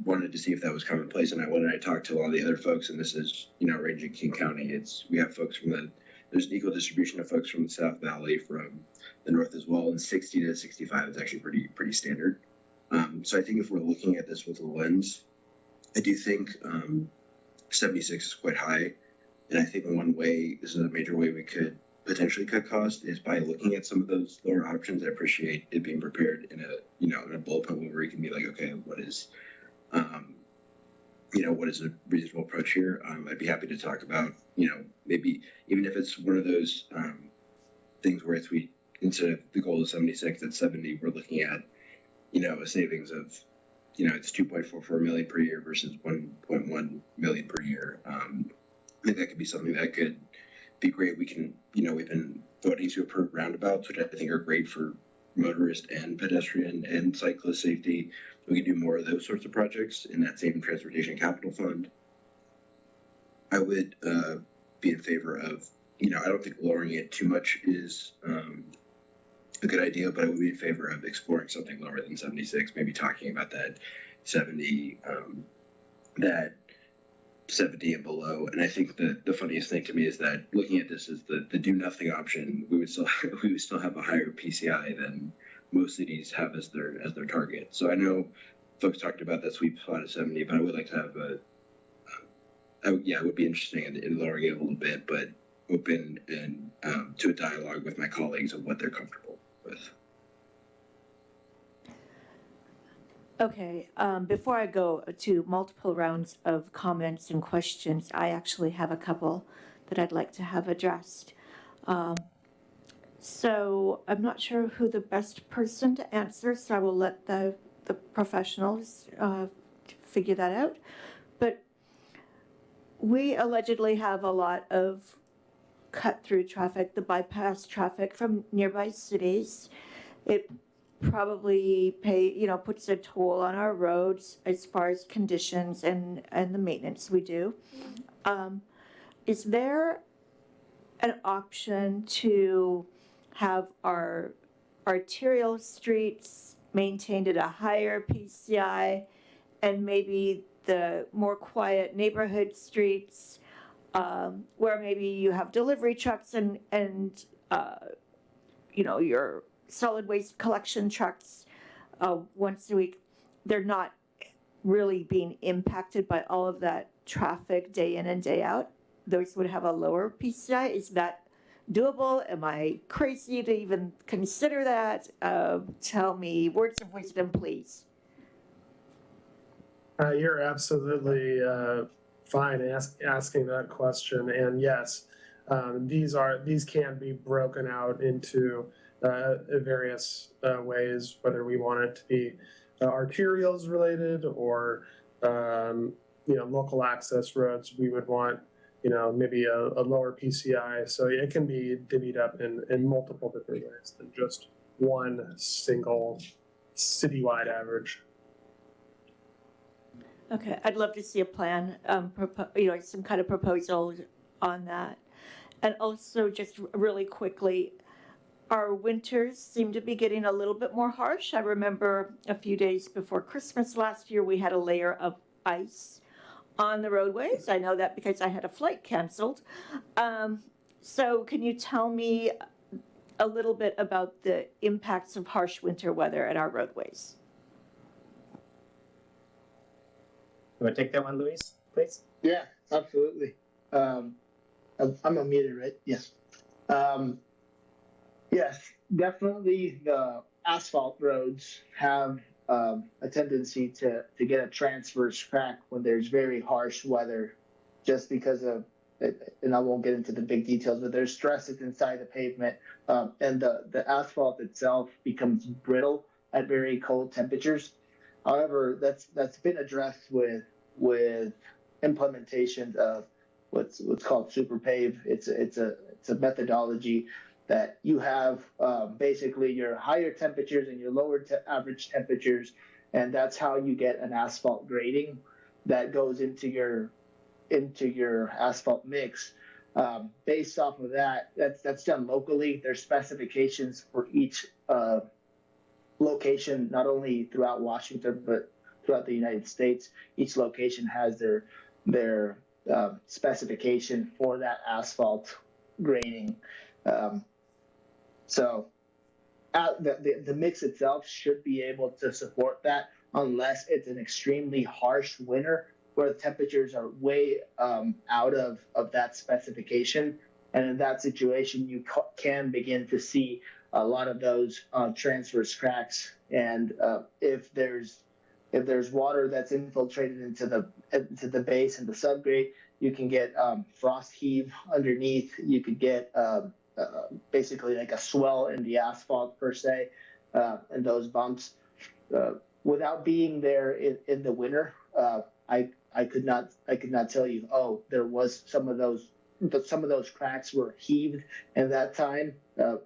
wanted to see if that was commonplace, and when I talked to a lot of the other folks, and this is, ranging King County, we have folks from there's an equal distribution of folks from the South Valley, from the north as well, and 60 to 65 is actually pretty standard. So I think if we're looking at this with a lens, I do think 76 is quite high, and I think one way, this is a major way we could potentially cut costs, is by looking at some of those lower options. I appreciate it being prepared in a bullet point where we can be like, okay, what is a reasonable approach here? I'd be happy to talk about, maybe even if it's one of those things where instead of the goal of 76 at 70, we're looking at, a savings of, it's 2.44 million per year versus 1.1 million per year. I think that could be something that could be great. We can, we've been voting to approve roundabouts, which I think are great for motorist and pedestrian and cyclist safety. We can do more of those sorts of projects in that same transportation capital fund. I would be in favor of, I don't think lowering it too much is a good idea, but I would be in favor of exploring something lower than 76, maybe talking about that 70, that 70 and below. And I think the funniest thing to me is that looking at this as the do nothing option, we would still have a higher PCI than most cities have as their target. So I know folks talked about that sweet spot of 70, but I would like to have it would be interesting in lowering it a little bit, but open and to a dialogue with my colleagues of what they're comfortable with. Okay, before I go to multiple rounds of comments and questions, I actually have a couple that I'd like to have addressed. So I'm not sure who the best person to answer, so I will let the professionals figure that out. But we allegedly have a lot of cut-through traffic, the bypass traffic from nearby cities. It probably puts a toll on our roads as far as conditions and the maintenance we do. Is there an option to have our arterial streets maintained at a higher PCI and maybe the more quiet neighborhood streets where maybe you have delivery trucks and your solid waste collection trucks once a week, they're not really being impacted by all of that traffic day in and day out? Those would have a lower PCI. Is that doable? Am I crazy to even consider that? Tell me, words of wisdom, please. You're absolutely fine asking that question. And yes, these can be broken out into various ways, whether we want it to be arterials related or local access roads. We would want maybe a lower PCI. So it can be divvied up in multiple different ways than just one single citywide average. Okay, I'd love to see a plan, some kind of proposal on that. And also, just really quickly, our winters seem to be getting a little bit more harsh. I remember a few days before Christmas last year, we had a layer of ice on the roadways. I know that because I had a flight canceled. So can you tell me a little bit about the impacts of harsh winter weather at our roadways? You want to take that one, Luis, please? Yeah, absolutely. I'm unmuted, right? Yes. Yes, definitely the asphalt roads have a tendency to get a transverse crack when there's very harsh weather, just because of, and I won't get into the big details, but there's stress that's inside the pavement, and the asphalt itself becomes brittle at very cold temperatures. However, that's been addressed with implementation of what's called super pave. It's a methodology that you have basically your higher temperatures and your lower average temperatures, and that's how you get an asphalt grading that goes into your asphalt mix. Based off of that's done locally. There's specifications for each location, not only throughout Washington but throughout the United States. Each location has their specification for that asphalt grading. So the mix itself should be able to support that, unless it's an extremely harsh winter where the temperatures are way out of that specification. And in that situation, you can begin to see a lot of those transverse cracks. And if there's water that's infiltrated into the base and the subgrade, you can get frost heave underneath. You could get basically like a swell in the asphalt per se, and those bumps. Without being there in the winter, I could not tell you. Oh, there was some of those cracks were heaved in that time.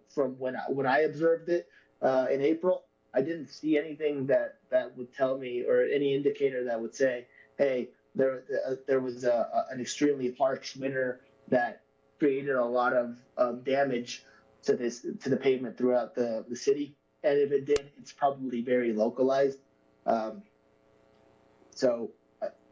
From when I observed it in April, I didn't see anything that would tell me, or any indicator that would say, hey, there was an extremely harsh winter that created a lot of damage to the pavement throughout the city. And if it did, it's probably very localized.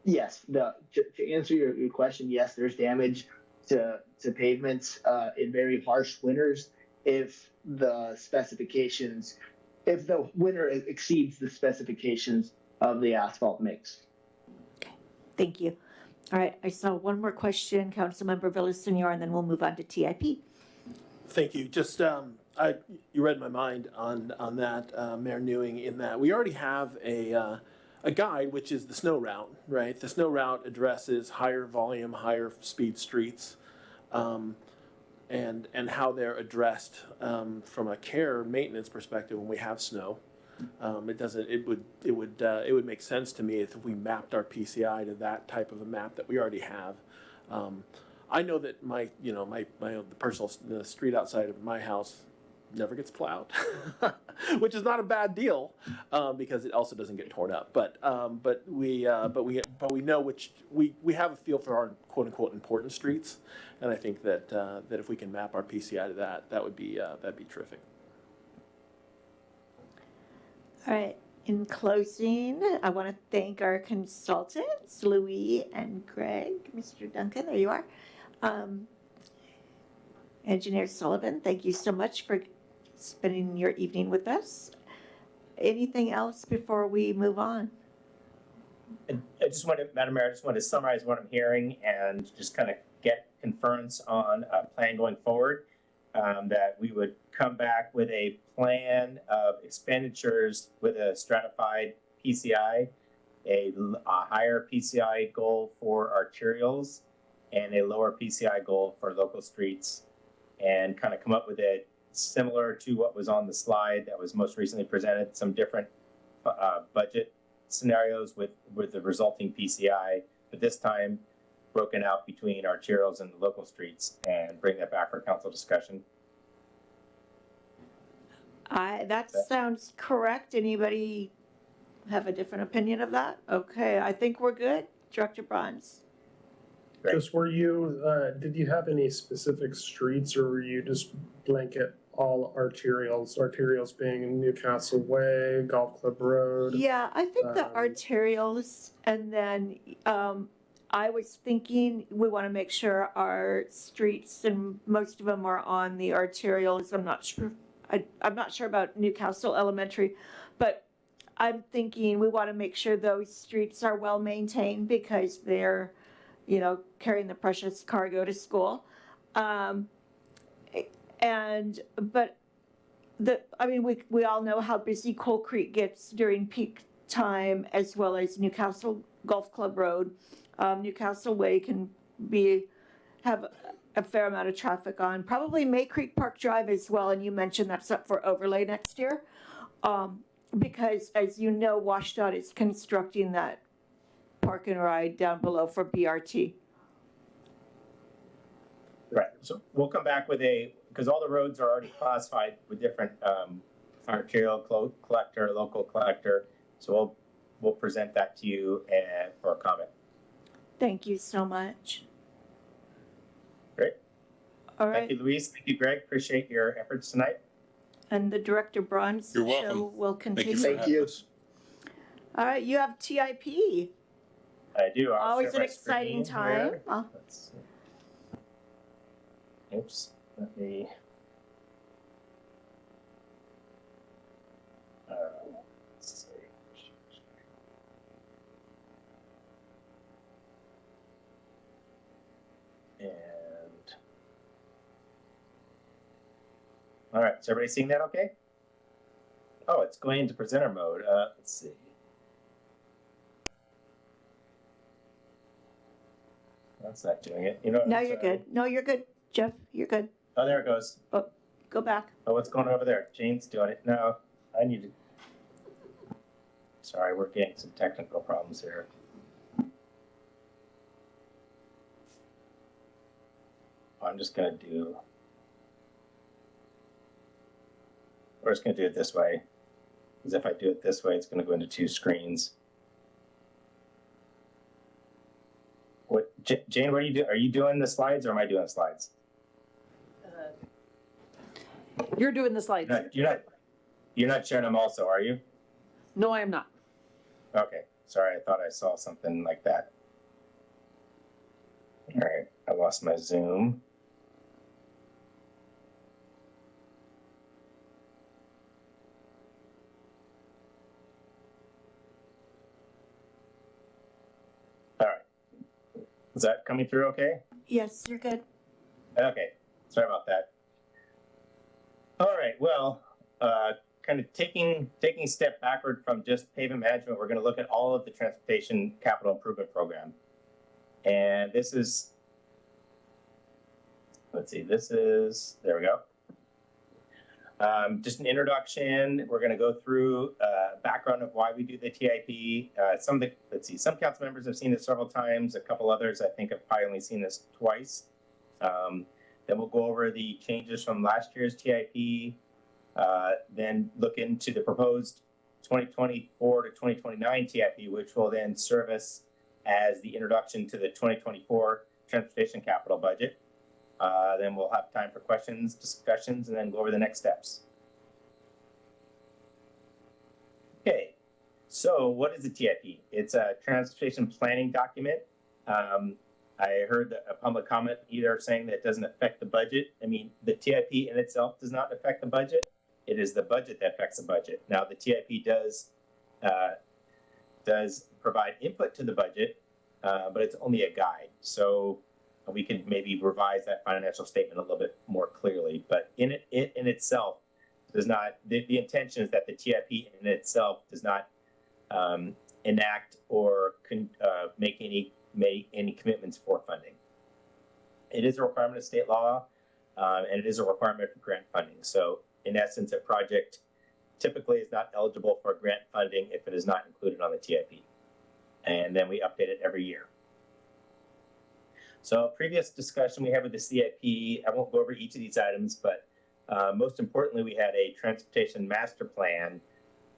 Yes, to answer your question, yes, there's damage to pavements in very harsh winters if the winter exceeds the specifications of the asphalt mix. Thank you. All right, I saw one more question, Councilmember Villasenor, and then we'll move on to TIP. Thank you. Just, you read my mind on that, Mayor Newing, in that we already have a guide, which is the snow route, right? The snow route addresses higher volume, higher speed streets, and how they're addressed from a care maintenance perspective when we have snow. It would make sense to me if we mapped our PCI to that type of a map that we already have. I know that the personal street outside of my house never gets plowed, which is not a bad deal because it also doesn't get torn up. But we know we have a feel for our quote unquote important streets, and I think that if we can map our PCI to that'd be terrific. All right, in closing, I want to thank our consultants, Louis and Greg. Mr. Duncan, there you are. Engineer Sullivan, thank you so much for spending your evening with us. Anything else before we move on? Madam Mayor, I just wanted to summarize what I'm hearing and just kind of get conference on a plan going forward. That we would come back with a plan of expenditures with a stratified PCI, a higher PCI goal for arterials, and a lower PCI goal for local streets, and kind of come up with a similar to what was on the slide that was most recently presented, some different budget scenarios with the resulting PCI, but this time broken out between arterials and the local streets, and bring that back for council discussion. That sounds correct. Anybody have a different opinion of that? Okay, I think we're good. Director Bronze. Just did you have any specific streets, or were you just blanket all arterials? Arterials being Newcastle Way, Golf Club Road? Yeah, I think the arterials, and then I was thinking we want to make sure our streets, and most of them are on the arterials. I'm not sure. I'm not sure about Newcastle Elementary, but I'm thinking we want to make sure those streets are well maintained because they're, carrying the precious cargo to school. We all know how busy Coal Creek gets during peak time, as well as Newcastle Golf Club Road. Newcastle Way can have a fair amount of traffic on, probably May Creek Park Drive as well, and you mentioned that's up for overlay next year. Because as you know, WashDOT is constructing that park and ride down below for BRT. Right, so we'll come back with because all the roads are already classified with different arterial collector, local collector, so we'll present that to you for a comment. Thank you so much. Great. All right. Thank you, Louise. Thank you, Greg. Appreciate your efforts tonight. And the Director Bronze You're welcome. show will continue. Thank you for having us. All right, you have TIP. I do. I'll Always share an my exciting screen time. here. Let's see. Oops. Let me. Let's see. And. All right. Is everybody seeing that okay? Oh, it's going into presenter mode. Let's see. That's not doing it. No, you're good. No, you're good, Jeff. You're good. Oh, there it goes. Oh, go back. Oh, what's going on over there? Jane's doing it. No, I need to. Sorry, we're getting some technical problems here. I'm just gonna do. We're just gonna do it this way, because if I do it this way, it's gonna go into two screens. What, Jane? What are you doing? Are you doing the slides, or am I doing slides? You're doing the slides. You're not sharing them also, are you? No, I am not. Okay, sorry, I thought I saw something like that. All right, I lost my Zoom. All right, is that coming through okay? Yes, you're good. Okay, sorry about that. All right, well, kind of taking a step backward from just pavement management, we're going to look at all of the transportation capital improvement program. And this is, let's see, there we go. Just an introduction. We're going to go through background of why we do the TIP. Some council members have seen this several times. A couple others, I think, have probably only seen this twice. Then we'll go over the changes from last year's TIP. Then look into the proposed 2024 to 2029 TIP, which will then serve us as the introduction to the 2024 transportation capital budget. Then we'll have time for questions, discussions, and then go over the next steps. Okay, so what is the TIP? It's a transportation planning document. I heard a public comment either saying that it doesn't affect the budget. I mean, the TIP in itself does not affect the budget. It is the budget that affects the budget. Now, the TIP does provide input to the budget, but it's only a guide. So we could maybe revise that financial statement a little bit more clearly. But it in itself does not. The intention is that the TIP in itself does not enact or make any commitments for funding. It is a requirement of state law and it is a requirement for grant funding. So in essence, a project typically is not eligible for grant funding if it is not included on the TIP. And then we update it every year. So previous discussion we had with the CIP, I won't go over each of these items, but most importantly, we had a transportation master plan,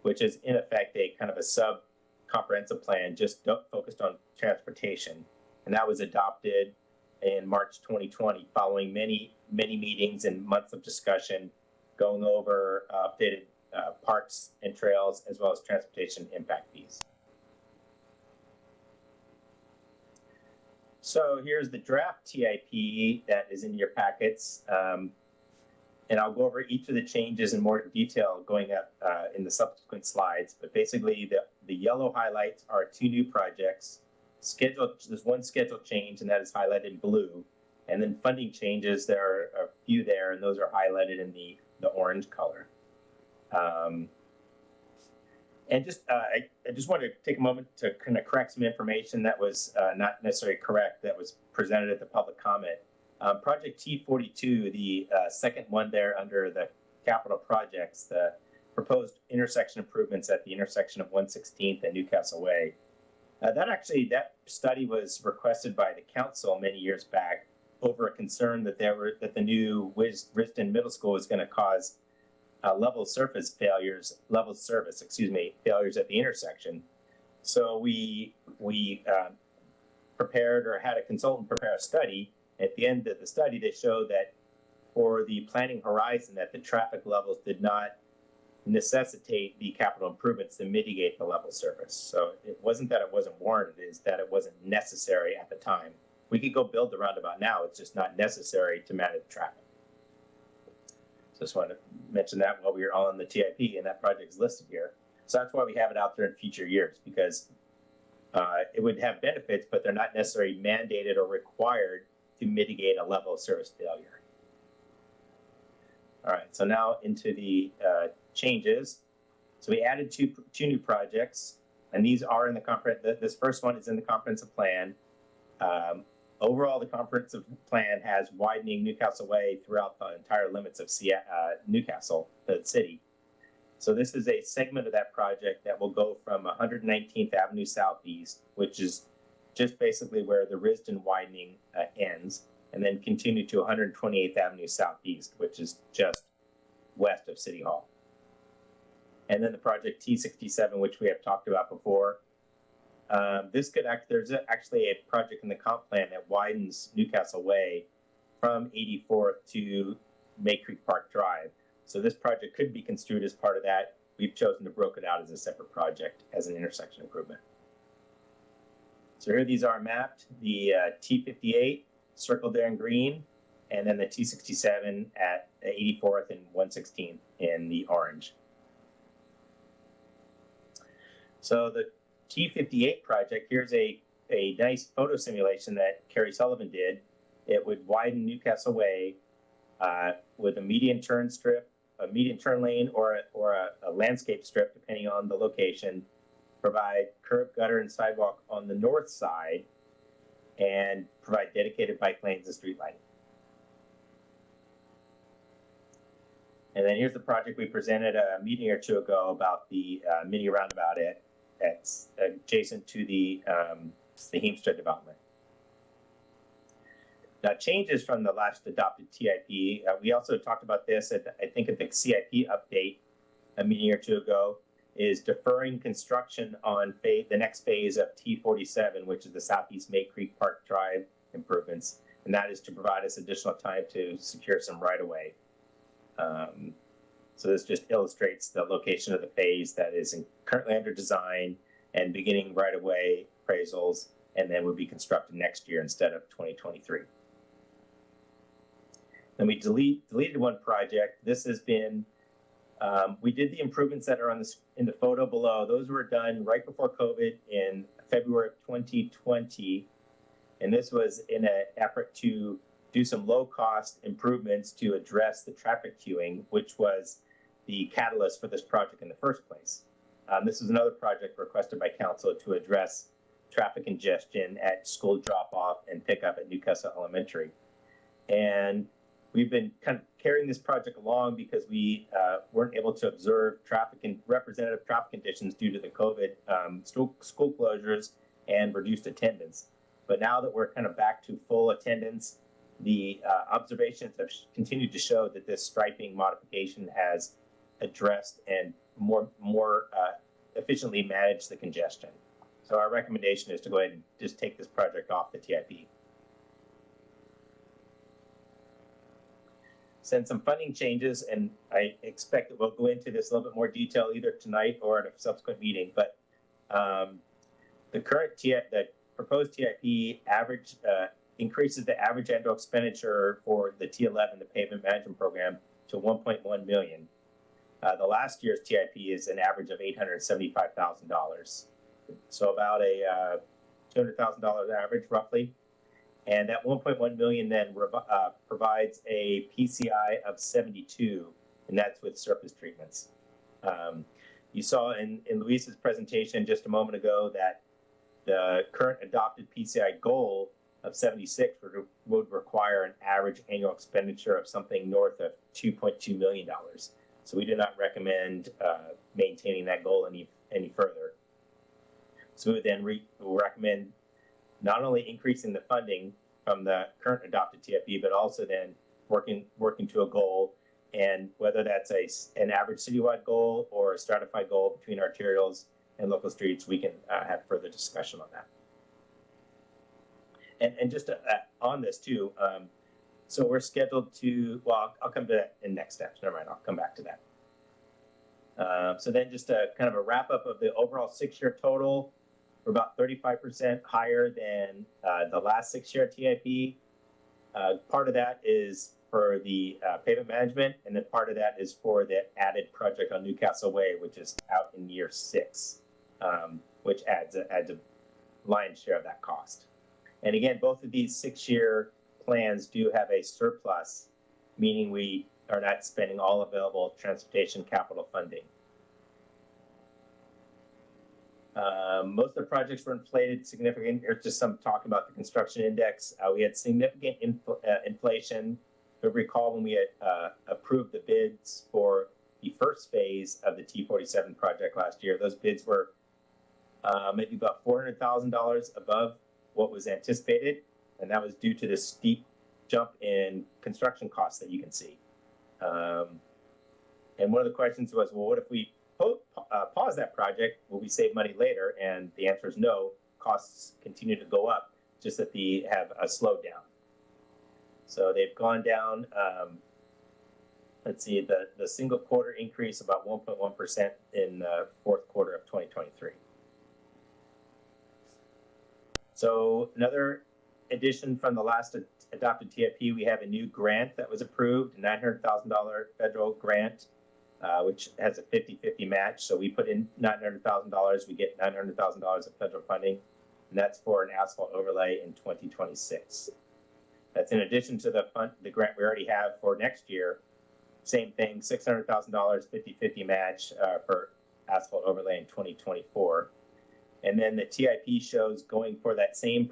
which is in effect a kind of a sub-comprehensive plan just focused on transportation. And that was adopted in March 2020, following many meetings and months of discussion, going over updated parks and trails, as well as transportation impact fees. So here's the draft TIP that is in your packets. And I'll go over each of the changes in more detail going up in the subsequent slides. But basically, the yellow highlights are 2 new projects. There's 1 schedule change, and that is highlighted in blue. And then funding changes, there are a few there, and those are highlighted in the orange color. And just I just wanted to take a moment to kind of correct some information that was not necessarily correct that was presented at the public comment. Project T42, the second one there under the capital projects, the proposed intersection improvements at the intersection of 116th and Newcastle Way. That study was requested by the council many years back over a concern that the new Risdon Middle School was going to cause level service failures at the intersection. So we prepared or had a consultant prepare a study. At the end of the study, they showed that for the planning horizon, that the traffic levels did not necessitate the capital improvements to mitigate the level surface. So it wasn't that it wasn't warranted, it's that it wasn't necessary at the time. We could go build the roundabout now, it's just not necessary to manage traffic. So just wanted to mention that while we were on the TIP, and that project is listed here. So that's why we have it out there in future years, because it would have benefits, but they're not necessarily mandated or required to mitigate a level of service failure. All right, so now into the changes. So we added two new projects, and these are in the this first one is in the comprehensive plan. Overall, the comprehensive plan has widening Newcastle Way throughout the entire limits of Newcastle, the city. So this is a segment of that project that will go from 119th Avenue Southeast, which is just basically where the Risdon widening ends, and then continue to 128th Avenue Southeast, which is just west of City Hall. And then the project T67, which we have talked about before. There's actually a project in the comp plan that widens Newcastle Way from 84th to May Creek Park Drive. So this project could be construed as part of that. We've chosen to broke it out as a separate project as an intersection improvement. So here these are mapped, the T58 circled there in green, and then the T67 at 84th and 116th in the orange. So the T58 project, here's a nice photo simulation that Kerry Sullivan did. It would widen Newcastle Way with a median turn strip, a median turn lane, or a landscape strip, depending on the location, provide curb, gutter, and sidewalk on the north side, and provide dedicated bike lanes and street lighting. And then here's the project we presented a meeting or two ago about the mini roundabout at adjacent to the Heemstra development. Now, changes from the last adopted TIP. We also talked about this I think at the CIP update a meeting or two ago, is deferring construction on the next phase of T47, which is the Southeast May Creek Park Drive improvements. And that is to provide us additional time to secure some right-of-way. So this just illustrates the location of the phase that is currently under design and beginning right-of-way appraisals, and then would be constructed next year instead of 2023. Then we deleted one project. This has been, we did the improvements that are in the photo below. Those were done right before COVID in February of 2020. And this was in an effort to do some low-cost improvements to address the traffic queuing, which was the catalyst for this project in the first place. This is another project requested by council to address traffic congestion at school drop-off and pickup at Newcastle Elementary. And we've been kind of carrying this project along because we weren't able to observe traffic and representative traffic conditions due to the COVID school closures and reduced attendance. But now that we're kind of back to full attendance, the observations have continued to show that this striping modification has addressed and more efficiently managed the congestion. So our recommendation is to go ahead and just take this project off the TIP. Send some funding changes, and I expect that we'll go into this a little bit more detail either tonight or at a subsequent meeting. But the proposed TIP average increases the average annual expenditure for the T11, the pavement management program, to $1.1 million. The last year's TIP is an average of $875,000. So about a $200,000 average roughly. And that 1.1 million then provides a PCI of 72, and that's with surface treatments. You saw in Luis's presentation just a moment ago that the current adopted PCI goal of 76 would require an average annual expenditure of something north of $2.2 million. So we do not recommend maintaining that goal any further. So we would then recommend not only increasing the funding from the current adopted TIP, but also then working to a goal, and whether that's an average citywide goal or a stratified goal between arterials and local streets, we can have further discussion on that. And just on this too, so we're scheduled to, well, I'll come to that in next steps. Never mind, I'll come back to that. So then just a kind of a wrap up of the overall 6-year total. We're about 35% higher than the last 6-year TIP. Part of that is for the pavement management, and then part of that is for the added project on Newcastle Way, which is out in year 6, which adds a lion's share of that cost. And again, both of these 6-year plans do have a surplus, meaning we are not spending all available transportation capital funding. Most of the projects were inflated significantly. There's just some talk about the construction index. We had significant inflation. You'll recall when we had approved the bids for the first phase of the T47 project last year, those bids were maybe about $400,000 above what was anticipated, and that was due to the steep jump in construction costs that you can see. And one of the questions was, well, what if we pause that project? Will we save money later? And the answer is no. Costs continue to go up, just that they have a slowdown. So they've gone down. Let's see, the single quarter increase about 1.1% in the fourth quarter of 2023. So another addition from the last adopted TIP, we have a new grant that was approved, a $900,000 federal grant, which has a 50-50 match. So we put in $900,000, we get $900,000 of federal funding, and that's for an asphalt overlay in 2026. That's in addition to the grant we already have for next year. Same thing, $600,000, 50-50 match for asphalt overlay in 2024. And then the TIP shows going for that same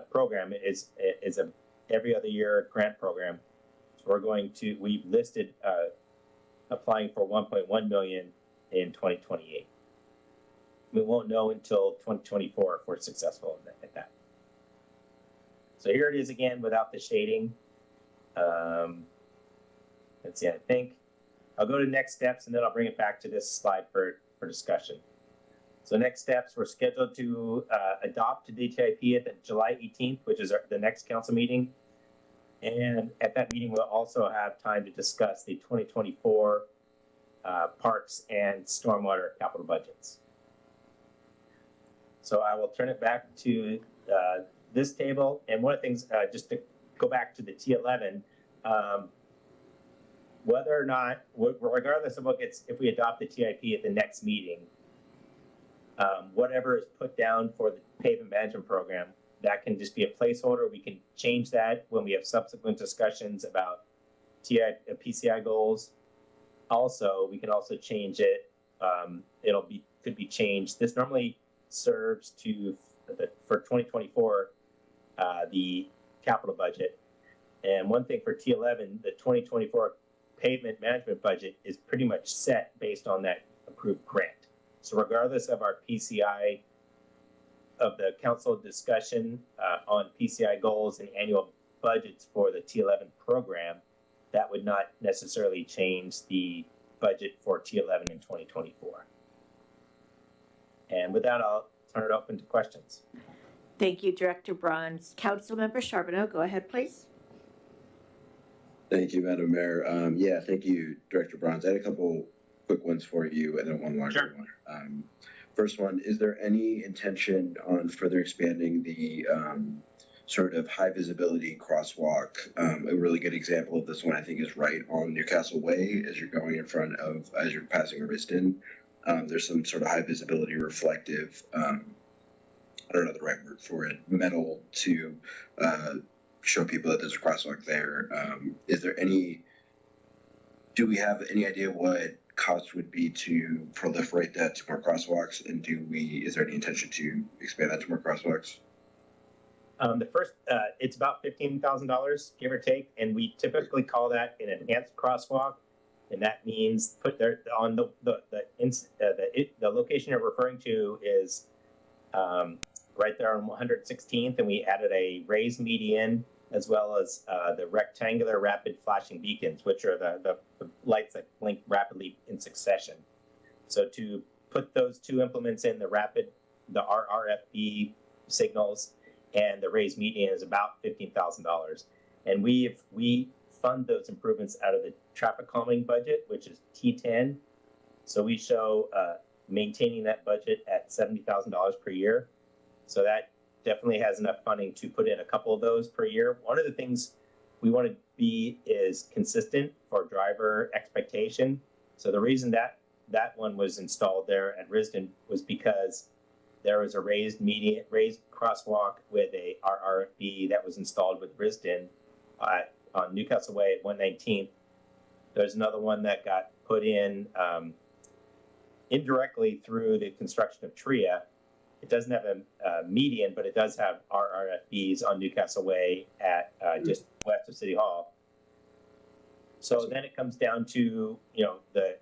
program is a every other year grant program. So we've listed applying for $1.1 million in 2028. We won't know until 2024 if we're successful at that. So here it is again without the shading. Let's see, I think I'll go to next steps and then I'll bring it back to this slide for discussion. So next steps, we're scheduled to adopt the TIP at the July 18th, which is the next council meeting. And at that meeting, we'll also have time to discuss the 2024 parks and stormwater capital budgets. So I will turn it back to this table. And one of the things, just to go back to the T11, whether or not, regardless of if we adopt the TIP at the next meeting, whatever is put down for the pavement management program, that can just be a placeholder. We can change that when we have subsequent discussions about PCI goals. Also, we can also change it. Could be changed. This normally serves for 2024, the capital budget. And one thing for T11, the 2024 pavement management budget is pretty much set based on that approved grant. So regardless of our PCI, of the council discussion on PCI goals and annual budgets for the T11 program, that would not necessarily change the budget for T11 in 2024. And with that, I'll turn it open to questions. Thank you, Director Bronze. Councilmember Charbonneau, go ahead, please. Thank you, Madam Mayor. Yeah, thank you, Director Bronze. I had a couple quick ones for you and then one larger one. First one, is there any intention on further expanding the sort of high visibility crosswalk? A really good example of this one, I think, is right on Newcastle Way as you're going in front of, as you're passing Riston. There's some sort of high visibility reflective, I don't know the right word for it, metal to show people that there's a crosswalk there. Is there any, do we have any idea what cost would be to proliferate that to more crosswalks? And is there any intention to expand that to more crosswalks? The first, it's about $15,000, give or take, and we typically call that an enhanced crosswalk, and that means put there on the location you're referring to is right there on 116th, and we added a raised median as well as the rectangular rapid flashing beacons, which are the lights that blink rapidly in succession. So to put those two implements in, the RRFB signals and the raised median is about $15,000. And we fund those improvements out of the traffic calming budget, which is T10. So we show maintaining that budget at $70,000 per year. So that definitely has enough funding to put in a couple of those per year. One of the things we want to be is consistent for driver expectation. So the reason that one was installed there at Riston was because there was a raised crosswalk with a RRFB that was installed with Riston on Newcastle Way at 119th. There's another one that got put in indirectly through the construction of TRIA. It doesn't have a median, but it does have RRFBs on Newcastle Way at just west of City Hall. So then it comes down to, the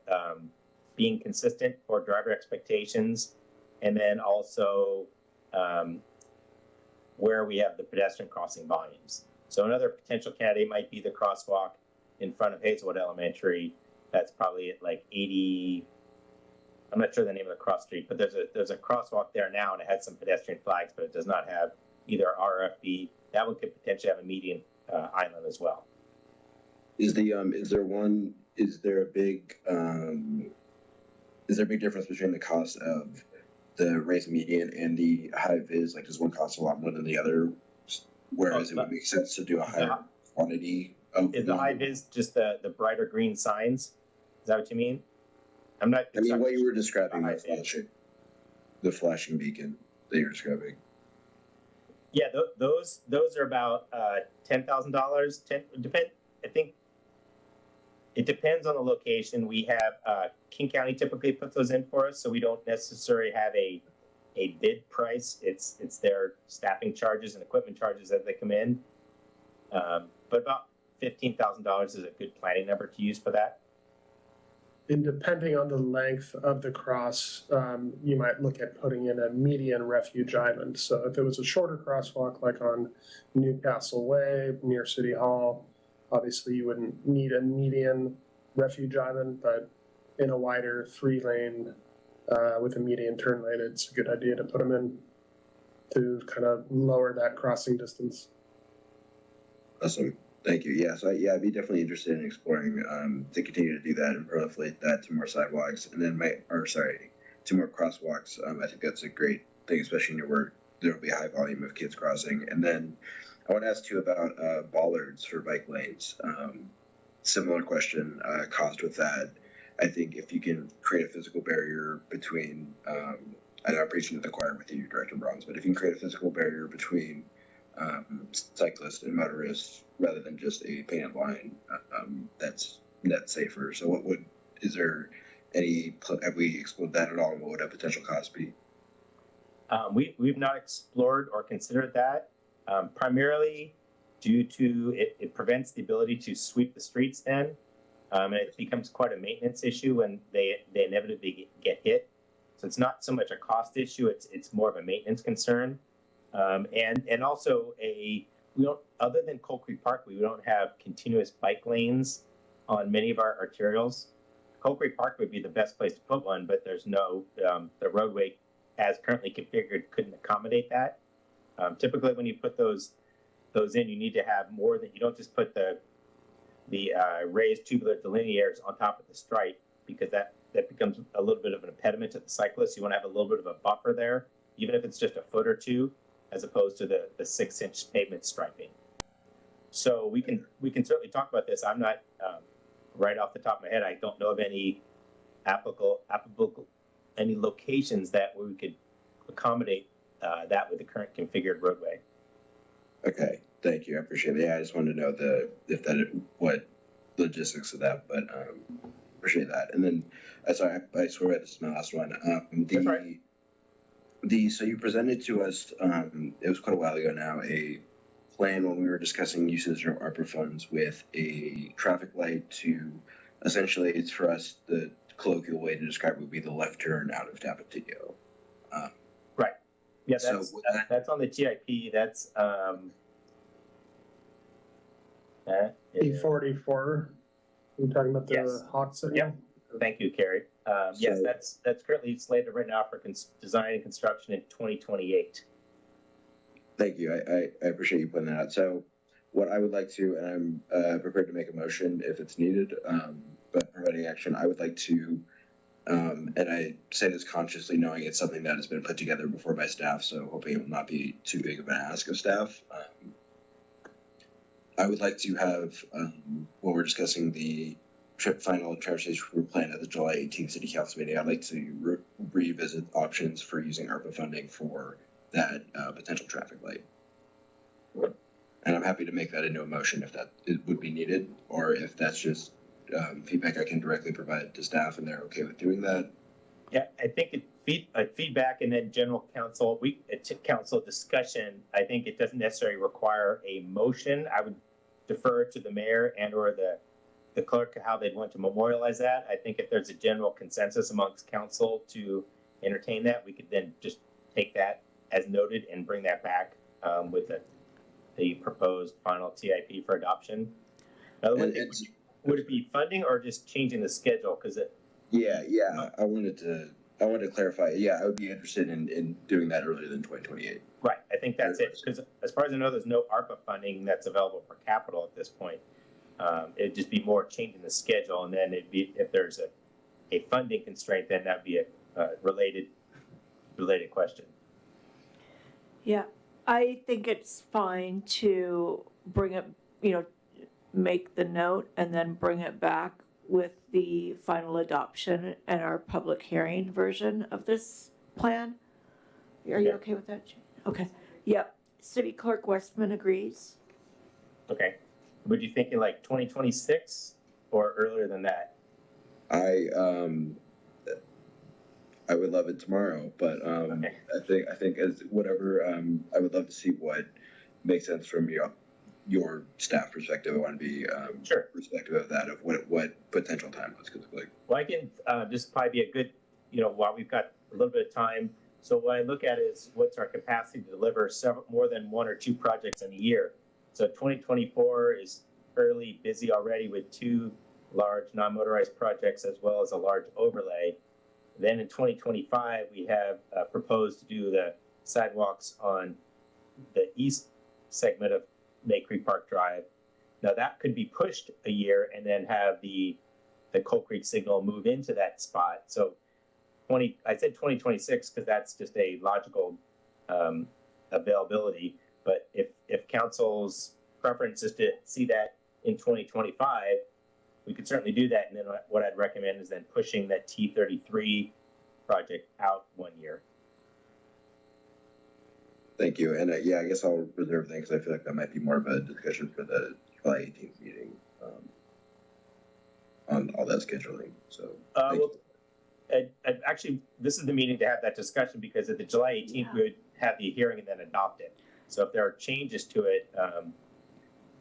being consistent for driver expectations, and then also where we have the pedestrian crossing volumes. So another potential candidate might be the crosswalk in front of Hazelwood Elementary. That's probably at like 80. I'm not sure the name of the cross street, but there's a crosswalk there now, and it has some pedestrian flags, but it does not have either RFB. That one could potentially have a median island as well. Is there a big difference between the cost of the raised median and the high vis? Like, does one cost a lot more than the other? Whereas it would make sense to do a higher quantity of. Is the high vis just the brighter green signs? Is that what you mean? I'm not. I mean, what you were describing, the flashing beacon that you're describing. Yeah, those are about $10,000. I think it depends on the location. We have King County typically puts those in for us, so we don't necessarily have a bid price. It's their staffing charges and equipment charges as they come in. But about $15,000 is a good planning number to use for that. And depending on the length of the cross, you might look at putting in a median refuge island. So if it was a shorter crosswalk, like on Newcastle Way near City Hall, obviously you wouldn't need a median refuge island, but in a wider 3-lane with a median turn lane, it's a good idea to put them in to kind of lower that crossing distance. Awesome. Thank you. Yeah, so I'd be definitely interested in exploring to continue to do that and proliferate that to more sidewalks, and then to more crosswalks. I think that's a great thing, especially near where there will be a high volume of kids crossing. And then I want to ask too about bollards for bike lanes. Similar question, cost with that. I think if you can create a physical barrier between, I know I'm preaching to the choir with you, Director Bronze, but if you can create a physical barrier between cyclists and motorists rather than just a painted line, that's safer. So have we explored that at all, and what would a potential cost be? We've not explored or considered that. Primarily, due to it prevents the ability to sweep the streets then. And it becomes quite a maintenance issue when they inevitably get hit. So it's not so much a cost issue, it's more of a maintenance concern. And also we don't, other than Coal Creek Parkway, we don't have continuous bike lanes on many of our arterials. Coal Creek Park would be the best place to put one, but there's no, the roadway as currently configured couldn't accommodate that. Typically when you put those in, you need to have more than, you don't just put the raised tubular delineators on top of the stripe, because that becomes a little bit of an impediment to the cyclist. You want to have a little bit of a buffer there, even if it's just a foot or two, as opposed to the 6-inch pavement striping. So we can certainly talk about this. I'm not right off the top of my head. I don't know of any applicable any locations that we could accommodate that with the current configured roadway. Okay, thank you. I appreciate it. Yeah, I just wanted to know what logistics of that, but appreciate that. And then, sorry, I swear this is my last one. So you presented to us, it was quite a while ago now, a plan when we were discussing usage of ARPA funds with a traffic light to, essentially, it's for us, the colloquial way to describe it would be the left turn out of Tapatio. Right. Yeah, So that's on the TIP. That's that is, E44. You're talking about the Yes. Hawk signal? Yep. Thank you, Carrie. Yes, So- that's currently slated right now for design and construction in 2028. Thank you. I appreciate you putting that out. So what I would like to, and I'm prepared to make a motion if it's needed, but providing action, I would like to, and I say this consciously knowing it's something that has been put together before by staff, so hoping it will not be too big of an ask of staff. I would like to have, when we're discussing the final transportation plan at the July 18th City Council meeting, I'd like to revisit options for using ARPA funding for that potential traffic light. And I'm happy to make that into a motion if that it would be needed, or if that's just feedback I can directly provide to staff and they're okay with doing that. Yeah, I think feedback and then general council, council discussion, I think it doesn't necessarily require a motion. I would defer to the mayor and or the clerk how they'd want to memorialize that. I think if there's a general consensus amongst council to entertain that, we could then just take that as noted and bring that back with the proposed final TIP for adoption. Now, would it be funding or just changing the schedule? Because Yeah, I wanted to clarify. Yeah, I would be interested in doing that earlier than 2028. right, I think that's it. Because as far as I know, there's no ARPA funding that's available for capital at this point. It'd just be more changing the schedule, and then it'd be, if there's a funding constraint, then that'd be a related question. Yeah, I think it's fine to bring it, make the note and then bring it back with the final adoption and our public hearing version of this plan. Are you okay with that, Jane? Okay, yep. City Clerk Westman agrees. Okay. Would you thinking like 2026 or earlier than that? I would love it tomorrow, but Okay. I think as whatever, I would love to see what makes sense from your staff perspective. I want to be Sure. perspective of that, of what potential timelines could look like. Well, I can just probably be a good, while we've got a little bit of time. So what I look at is what's our capacity to deliver more than one or two projects in a year. So 2024 is fairly busy already with 2 large non-motorized projects as well as a large overlay. Then in 2025, we have proposed to do the sidewalks on the east segment of May Creek Park Drive. Now that could be pushed a year and then have the Coal Creek signal move into that spot. So I said 2026 because that's just a logical availability. But if council's preference is to see that in 2025, we could certainly do that. And then what I'd recommend is then pushing that T33 project out 1 year. Thank you. And I guess I'll reserve things. I feel like that might be more of a discussion for the July 18th meeting on all that scheduling. So actually, this is the meeting to have that discussion because at the July 18th, we would have the hearing and then adopt it. So if there are changes to it,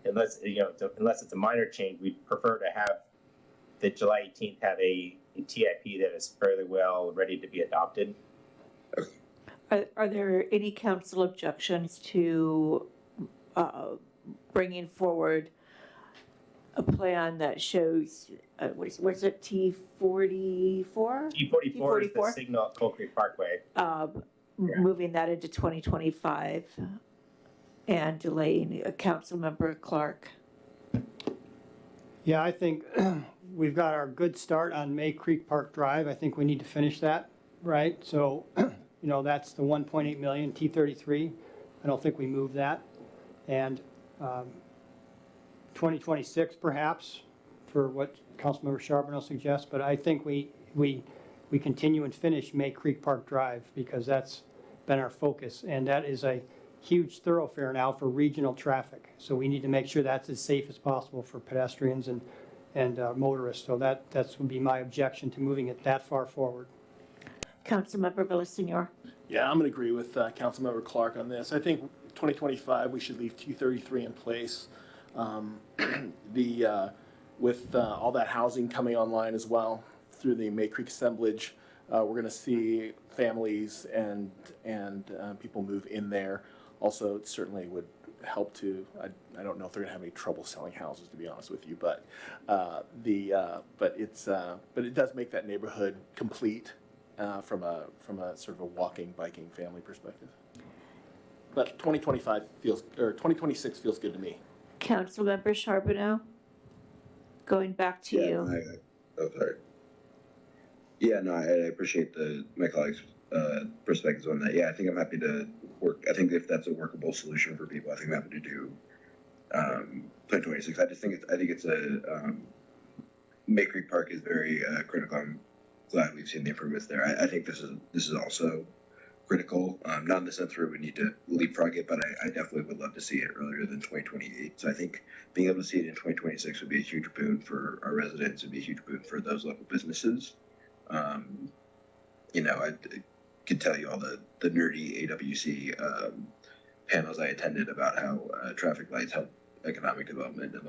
unless, unless it's a minor change, we'd prefer to have the July 18th have a TIP that is fairly well ready to be adopted. Are there any council objections to bringing forward a plan that shows, what is it, T44? T44 is the signal at Coal Creek Parkway. Moving that into 2025 and delaying Councilmember Clark? Yeah, I think we've got our good start on May Creek Park Drive. I think we need to finish that, right? So, that's the 1.8 million, T33. I don't think we move that. And 2026 perhaps for what Councilmember Charbonneau suggests, but I think we continue and finish May Creek Park Drive because that's been our focus. And that is a huge thoroughfare now for regional traffic. So we need to make sure that's as safe as possible for pedestrians and motorists. So that's would be my objection to moving it that far forward. Councilmember Villasenor? Yeah, I'm going to agree with Councilmember Clark on this. I think 2025 we should leave T33 in place. With all that housing coming online as well through the May Creek assemblage, we're going to see families and people move in there. Also, it certainly would help to. I don't know if they're going to have any trouble selling houses, to be honest with you, but it does make that neighborhood complete from a sort of a walking, biking, family perspective. But 2026 feels good to me. Councilmember Charbonneau? Going back to you. Sorry. Yeah, no, I appreciate my colleagues' perspectives on that. Yeah, I think I'm happy to work. I think if that's a workable solution for people, I think I'm happy to do 2026. I think it's a May Creek Park is very critical. I'm glad we've seen the improvements there. I think this is also critical, not in the sense where we need to leapfrog it, but I definitely would love to see it earlier than 2028. So I think being able to see it in 2026 would be a huge boon for our residents. It'd be a huge boon for those local businesses. I could tell you all the nerdy AWC panels I attended about how traffic lights help economic development and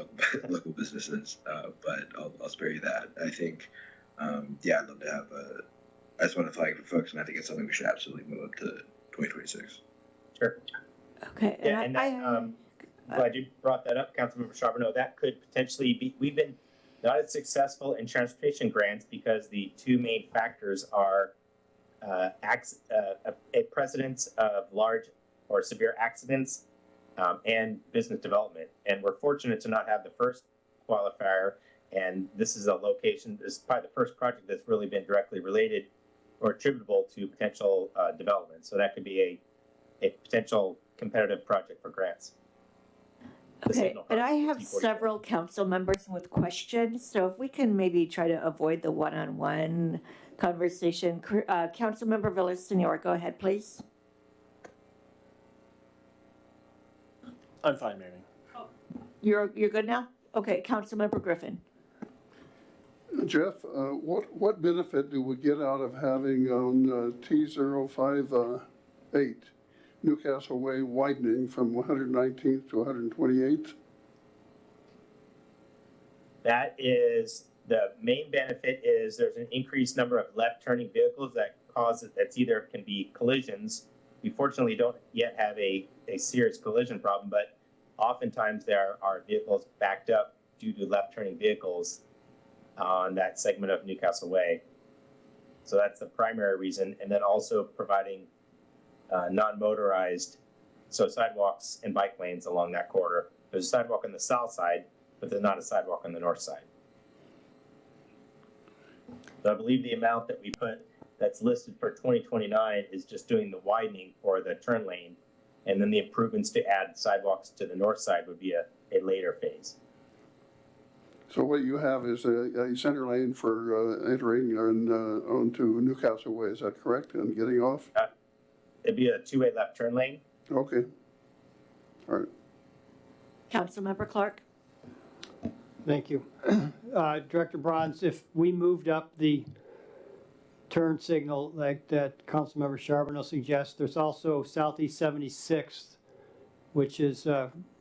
local businesses, but I'll spare you that. I think, I'd love to have I just want to flag for folks, and I think it's something we should absolutely move up to 2026. Sure. Okay. Yeah, and I'm glad you brought that up, Councilmember Charbonneau. That could potentially be, we've been not as successful in transportation grants because the two main factors are a precedence of large or severe accidents and business development. And we're fortunate to not have the first qualifier. And this is this is probably the first project that's really been directly related or attributable to potential development. So that could be a potential competitive project for grants. Okay, and I have several council members with questions, so if we can maybe try to avoid the one-on-one conversation. Councilmember Villasenor, go ahead, please. I'm fine, Mary. You're good now? Okay, Councilmember Griffin. Jeff, what benefit do we get out of having on T058 Newcastle Way widening from 119th to 128th? That is, the main benefit is there's an increased number of left turning vehicles that's either can be collisions. We fortunately don't yet have a serious collision problem, but oftentimes there are vehicles backed up due to left turning vehicles on that segment of Newcastle Way. So that's the primary reason. And then also providing non-motorized, so sidewalks and bike lanes along that corridor. There's a sidewalk on the south side, but there's not a sidewalk on the north side. So I believe the amount that we put that's listed for 2029 is just doing the widening for the turn lane. And then the improvements to add sidewalks to the north side would be a later phase. So what you have is a center lane for entering onto Newcastle Way, is that correct, and getting off? It'd be a two-way left turn lane. Okay. All right. Councilmember Clark. Thank you. Director Bronze, if we moved up the turn signal like that Councilmember Charbonneau suggests, there's also Southeast 76th, which is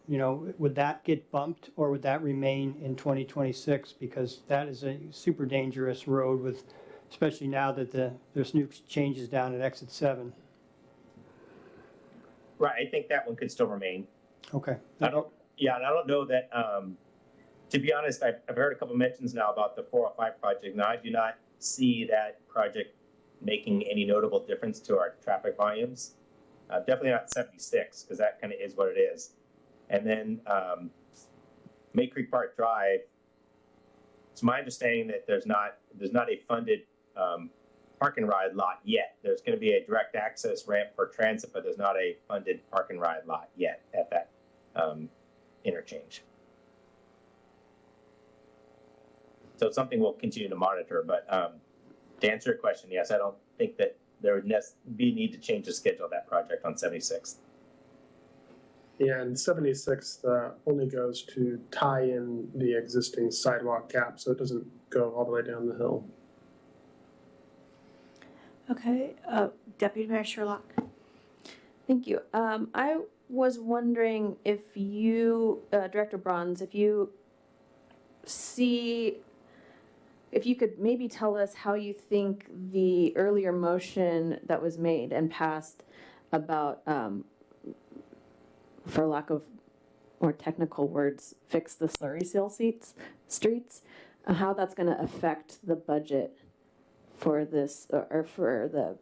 would that get bumped or would that remain in 2026? Because that is a super dangerous road with, especially now that there's new changes down at exit 7. Right, I think that one could still remain. Okay. And I don't know that, to be honest, I've heard a couple mentions now about the 405 project. Now, I do not see that project making any notable difference to our traffic volumes. Definitely not 76, because that kind of is what it is. And then May Creek Park Drive, it's my understanding that there's not a funded park and ride lot yet. There's going to be a direct access ramp for transit, but there's not a funded park and ride lot yet at that interchange. So it's something we'll continue to monitor. But to answer your question, yes, I don't think that there would be a need to change the schedule of that project on 76th. Yeah, and 76th only goes to tie in the existing sidewalk gap, so it doesn't go all the way down the hill. Okay, Deputy Mayor Sherlock. Thank you. I was wondering if you, Director Bronze, if you could maybe tell us how you think the earlier motion that was made and passed about, for lack of more technical words, fix the slurry seal streets, how that's going to affect the budget for this, or for the,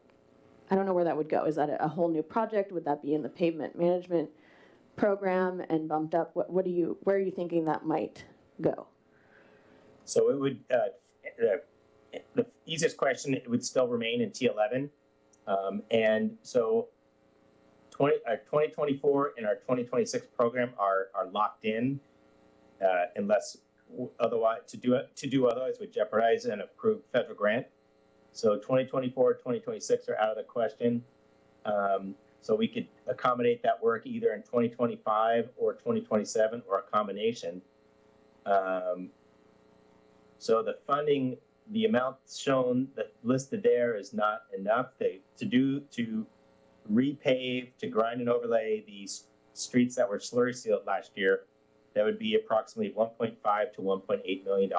I don't know where that would go. Is that a whole new project? Would that be in the pavement management program and bumped up? Where are you thinking that might go? So it would, the easiest question, it would still remain in T11. And so 2024 and our 2026 program are locked in unless otherwise, to do otherwise would jeopardize an approved federal grant. So 2024, 2026 are out of the question. So we could accommodate that work either in 2025 or 2027 or a combination. So the funding, the amount shown that listed there is not enough to repave, to grind and overlay these streets that were slurry sealed last year. That would be approximately $1.5 to $1.8 million.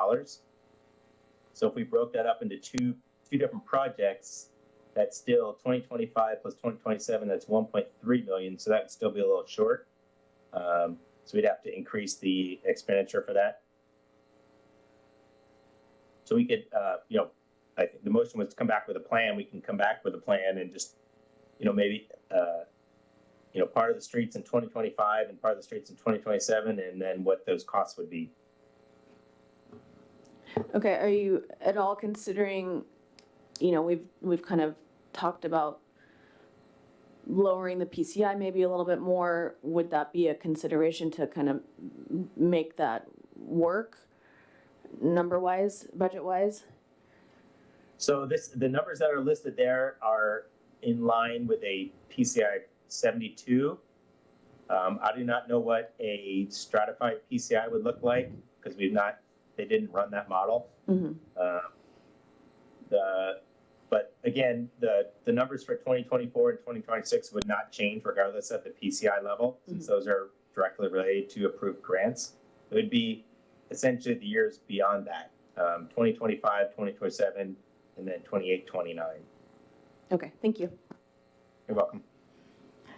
So if we broke that up into two different projects, that's still 2025 plus 2027, that's 1.3 million. So that would still be a little short. So we'd have to increase the expenditure for that. So we could, I think the motion was to come back with a plan. We can come back with a plan and just, maybe, part of the streets in 2025 and part of the streets in 2027, and then what those costs would be. Okay, are you at all considering, we've kind of talked about lowering the PCI maybe a little bit more. Would that be a consideration to kind of make that work number-wise, budget-wise? So the numbers that are listed there are in line with a PCI 72. I do not know what a stratified PCI would look like because they didn't run that model. Mm-hmm. But again, the numbers for 2024 and 2026 would not change regardless of the PCI level, since those are directly related to approved grants. It would be essentially the years beyond that, 2025, 2027, and then 28, 29. Okay, thank you. You're welcome.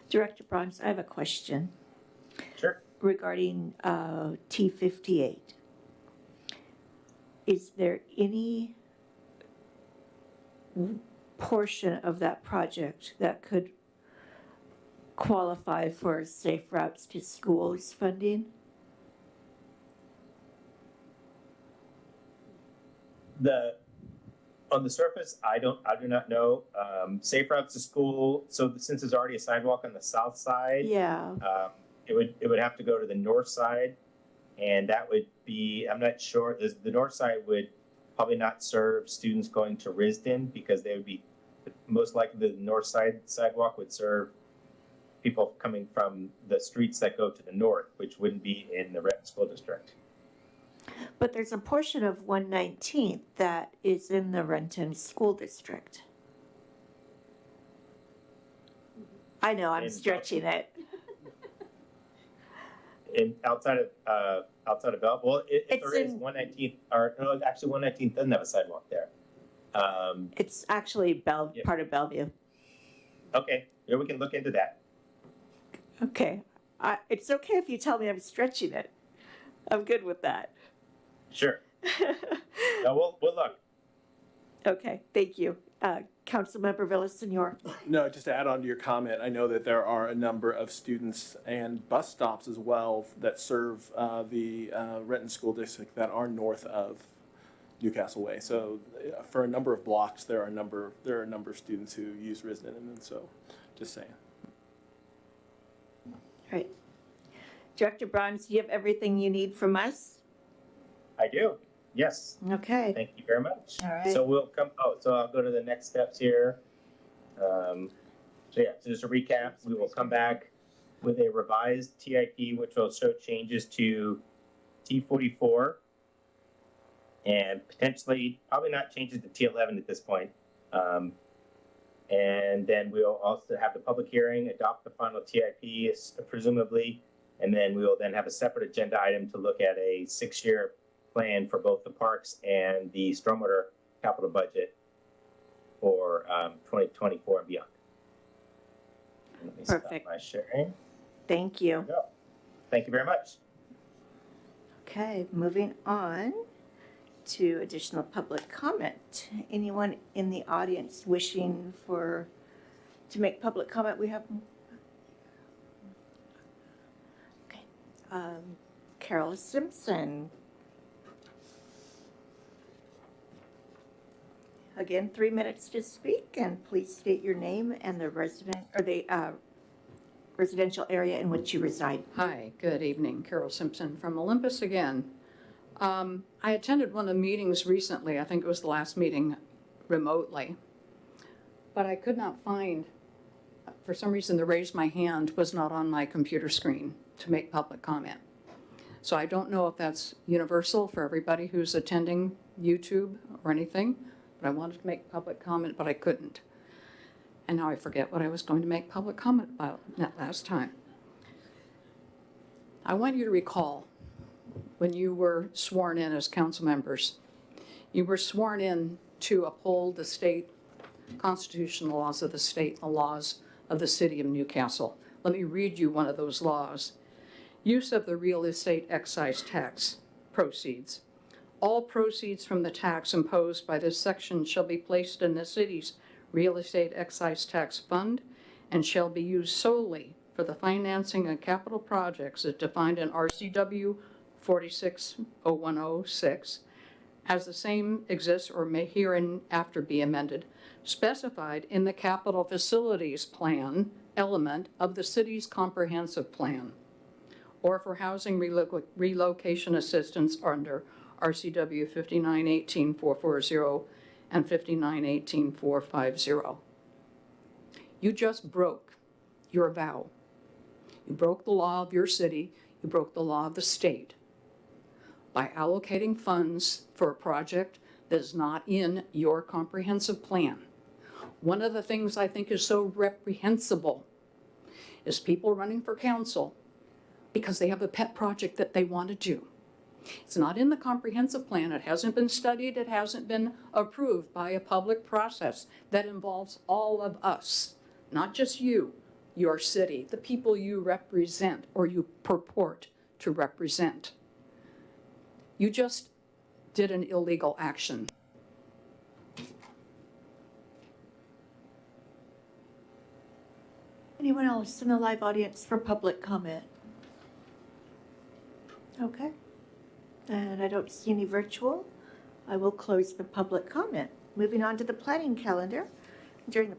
Director Bronze, I have a question. Sure. Regarding T58. Is there any portion of that project that could qualify for Safe Routes to Schools funding? On the surface, I do not know. Safe Routes to School. So since there's already a sidewalk on the south side, Yeah. It would have to go to the north side, and that would be, I'm not sure. The north side would probably not serve students going to Risden because they would be most likely the north side sidewalk would serve people coming from the streets that go to the north, which wouldn't be in the Renton School District. But there's a portion of 119th that is in the Renton School District. I know, I'm stretching it. outside of Bell. Well, if It's there is in- 119th, or no, actually 119th doesn't have a sidewalk there. It's actually Yeah. part of Bellevue. Okay, yeah, we can look into that. Okay. It's okay if you tell me I'm stretching it. I'm good with that. Sure. No, we'll look. Okay, thank you. Councilmember Villasenor. No, just to add on to your comment, I know that there are a number of students and bus stops as well that serve the Renton School District that are north of Newcastle Way. So for a number of blocks, there are a number of students who use Risden, and so just saying. All right. Director Bronze, do you have everything you need from us? I do. Yes. Okay. Thank you very much. All right. So we'll come. So I'll go to the next steps here. So just a recap, we will come back with a revised TIP, which will show changes to T44 and potentially, probably not changes to T11 at this point. And then we'll also have the public hearing, adopt the final TIP, presumably, and then we will then have a separate agenda item to look at a 6-year plan for both the parks and the stormwater capital budget for 2024 and beyond. Let me stop Perfect. my sharing. Thank you. Thank you very much. Okay, moving on to additional public comment. Anyone in the audience wishing to make public comment? We have. Okay. Carol Simpson. Again, 3 minutes to speak, and please state your name and the residential area in which you reside. Hi, good evening. Carol Simpson from Olympus again. I attended one of the meetings recently, I think it was the last meeting remotely, but I could not find, for some reason, the raise my hand was not on my computer screen to make public comment. So I don't know if that's universal for everybody who's attending YouTube or anything, but I wanted to make public comment, but I couldn't. And now I forget what I was going to make public comment about that last time. I want you to recall when you were sworn in as council members, you were sworn in to uphold the state constitutional laws of the state, the laws of the city of Newcastle. Let me read you one of those laws. Use of the real estate excise tax proceeds. All proceeds from the tax imposed by this section shall be placed in the city's real estate excise tax fund and shall be used solely for the financing of capital projects as defined in RCW 460106, as the same exists or may hereinafter be amended, specified in the capital facilities plan element of the city's comprehensive plan, or for housing relocation assistance under RCW 5918-440 and 5918-450. You just broke your vow. You broke the law of your city, you broke the law of the state by allocating funds for a project that is not in your comprehensive plan. One of the things I think is so reprehensible is people running for council because they have a pet project that they want to do. It's not in the comprehensive plan, it hasn't been studied, it hasn't been approved by a public process that involves all of us, not just you, your city, the people you represent or you purport to represent. You just did an illegal action. Anyone else in the live audience for public comment? Okay. And I don't see any virtual. I will close the public comment. Moving on to the planning calendar. During the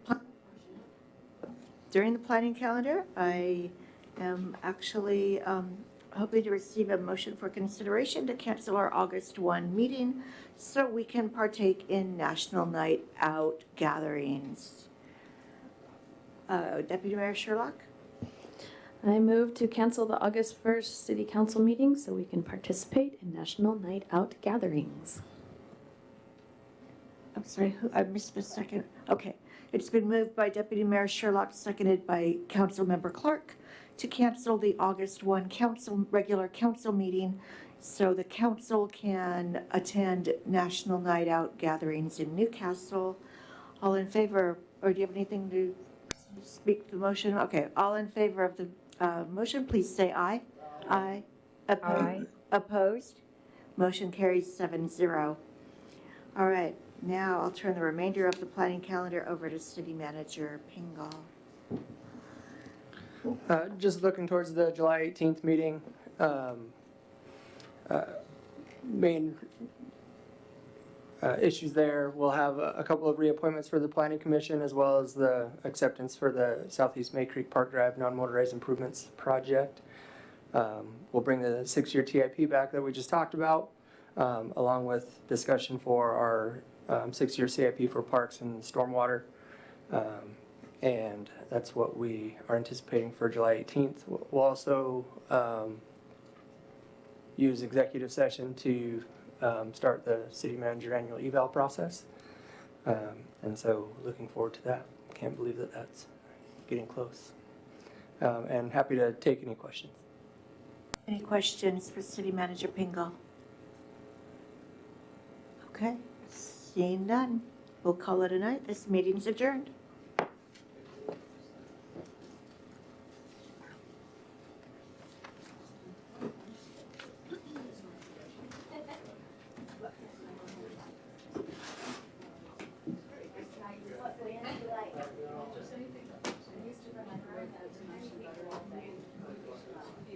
planning calendar, I am actually hoping to receive a motion for consideration to cancel our August 1 meeting so we can partake in National Night Out gatherings. Deputy Mayor Sherlock? I move to cancel the August 1st City Council meeting so we can participate in National Night Out gatherings. I'm sorry, I missed the second. Okay. It's been moved by Deputy Mayor Sherlock, seconded by Councilmember Clark, to cancel the August 1 regular council meeting so the council can attend National Night Out gatherings in Newcastle. All in favor, or do you have anything to speak to the motion? Okay, all in favor of the motion, please say aye. Aye. Aye. Opposed? Motion carries 7-0. All right, now I'll turn the remainder of the planning calendar over to City Manager Pingle. Just looking towards the July 18th meeting, main issues there, we'll have a couple of reappointments for the Planning Commission as well as the acceptance for the Southeast May Creek Park Drive non-motorized improvements project. We'll bring the 6-year TIP back that we just talked about, along with discussion for our 6-year CIP for parks and stormwater. And that's what we are anticipating for July 18th. We'll also use executive session to start the city manager annual eval process. And so looking forward to that. Can't believe that that's getting close. And happy to take any questions. Any questions for City Manager Pingle? Okay, seeing none, we'll call it a night. This meeting's adjourned.